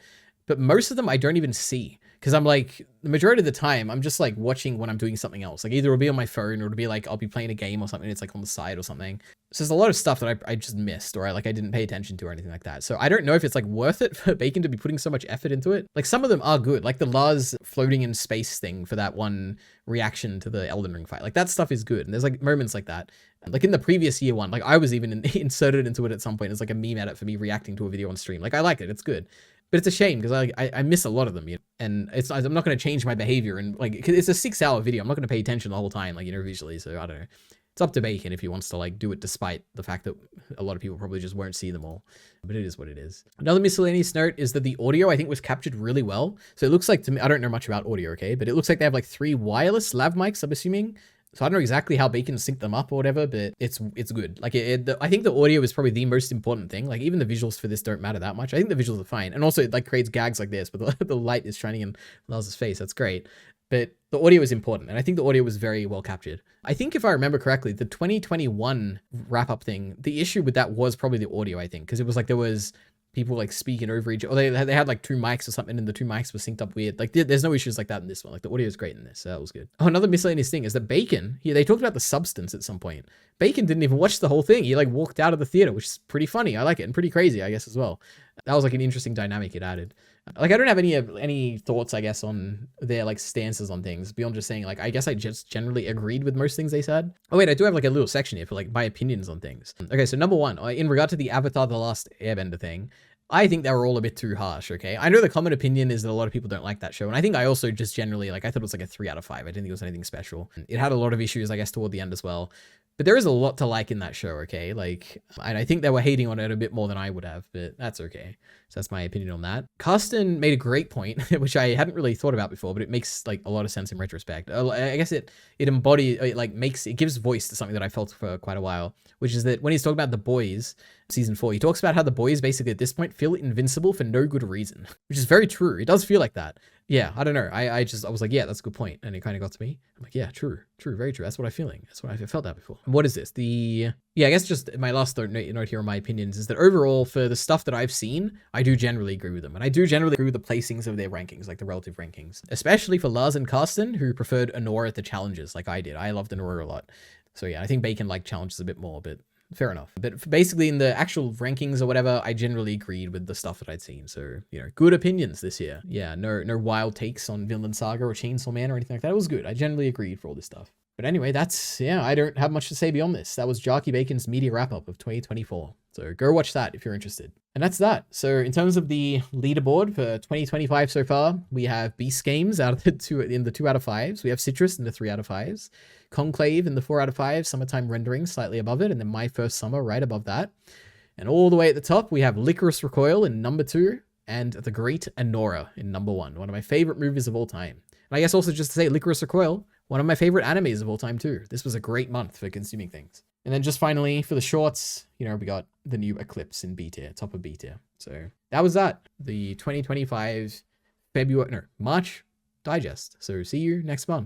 but most of them I don't even see. Because I'm like, the majority of the time, I'm just like watching when I'm doing something else. Like either it'll be on my phone or it'll be like, I'll be playing a game or something. It's like on the side or something. So there's a lot of stuff that I just missed or I didn't pay attention to or anything like that. So I don't know if it's like worth it for Bacon to be putting so much effort into it. Like some of them are good. Like the Lars floating in space thing for that one reaction to the Elden Ring fight. Like that stuff is good. And there's like moments like that. Like in the previous year one, like I was even inserted into it at some point. It's like a meme edit for me reacting to a video on stream. Like I like it. It's good. But it's a shame because I miss a lot of them, you know? And I'm not going to change my behavior and like, cause it's a 6-hour video. I'm not going to pay attention the whole time, like, you know, visually. So I don't know. It's up to Bacon if he wants to like do it despite the fact that a lot of people probably just won't see them all. But it is what it is. Another miscellaneous note is that the audio I think was captured really well. So it looks like to me, I don't know much about audio, okay? But it looks like they have like 3 wireless lav mics, I'm assuming. So I don't know exactly how Bacon synced them up or whatever, but it's good. Like I think the audio is probably the most important thing. Like even the visuals for this don't matter that much. I think the visuals are fine. And also it like creates gags like this, but the light is shining in Lars' face. That's great. But the audio is important. And I think the audio was very well captured. I think if I remember correctly, the 2021 wrap-up thing, the issue with that was probably the audio, I think. Because it was like there was people like speaking over each other. Or they had like 2 mics or something and the 2 mics were synced up weird. Like there's no issues like that in this one. Like the audio is great in this. So that was good. Oh, another miscellaneous thing is that Bacon, they talked about the substance at some point. Bacon didn't even watch the whole thing. He like walked out of the theater, which is pretty funny. I like it and pretty crazy, I guess, as well. That was like an interesting dynamic it added. Like I don't have any thoughts, I guess, on their like stances on things beyond just saying like I guess I just generally agreed with most things they said. Oh wait, I do have like a little section here for like my opinions on things. Okay, so number 1, in regard to the Avatar: The Last Airbender thing, I think they were all a bit too harsh, okay? I know the common opinion is that a lot of people don't like that show, and I think I also just generally, like, I thought it was like a 3 out of 5. I didn't think it was anything special. It had a lot of issues, I guess, toward the end as well. But there is a lot to like in that show, okay? Like, and I think they were hating on it a bit more than I would have, but that's okay. So that's my opinion on that. Carsten made a great point, which I hadn't really thought about before, but it makes like a lot of sense in retrospect. I guess it embodies, it gives voice to something that I felt for quite a while, which is that when he's talking about the boys, season 4, he talks about how the boys basically at this point feel invincible for no good reason, which is very true. It does feel like that. Yeah, I don't know. I was like, yeah, that's a good point. And it kind of got to me. I'm like, yeah, true, very true. That's what I'm feeling. That's what I felt that before. And what is this? Yeah, I guess just my last note here on my opinions is that overall, for the stuff that I've seen, I do generally agree with them. And I do generally agree with the placings of their rankings, like the relative rankings. Especially for Lars and Carsten, who preferred Anora at the challenges, like I did. I loved Anora a lot. So yeah, I think Bacon liked challenges a bit more, but fair enough. But basically in the actual rankings or whatever, I generally agreed with the stuff that I'd seen. So, good opinions this year. Yeah, no wild takes on Vinland Saga or Chainsaw Man or anything like that. It was good. I generally agreed for all this stuff. But anyway, I don't have much to say beyond this. That was Jarkey Bacon's media wrap-up of 2024. So go watch that if you're interested. And that's that. So in terms of the leaderboard for 2025 so far, we have Beast Games out of the 2 out of 5s. We have Citrus in the 3 out of 5s. Conclave in the 4 out of 5. Summertime Rendering slightly above it. And then My First Summer right above that. And all the way at the top, we have Lycoris Recoil in number 2. And The Great Anora in number 1. One of my favorite movies of all time. And I guess also just to say, Lycoris Recoil, one of my favorite animes of all time too. This was a great month for consuming things. And then just finally, for the shorts, we got the new Eclipse in B tier, top of B tier. So that was that. The 2025 March digest. So see you next month.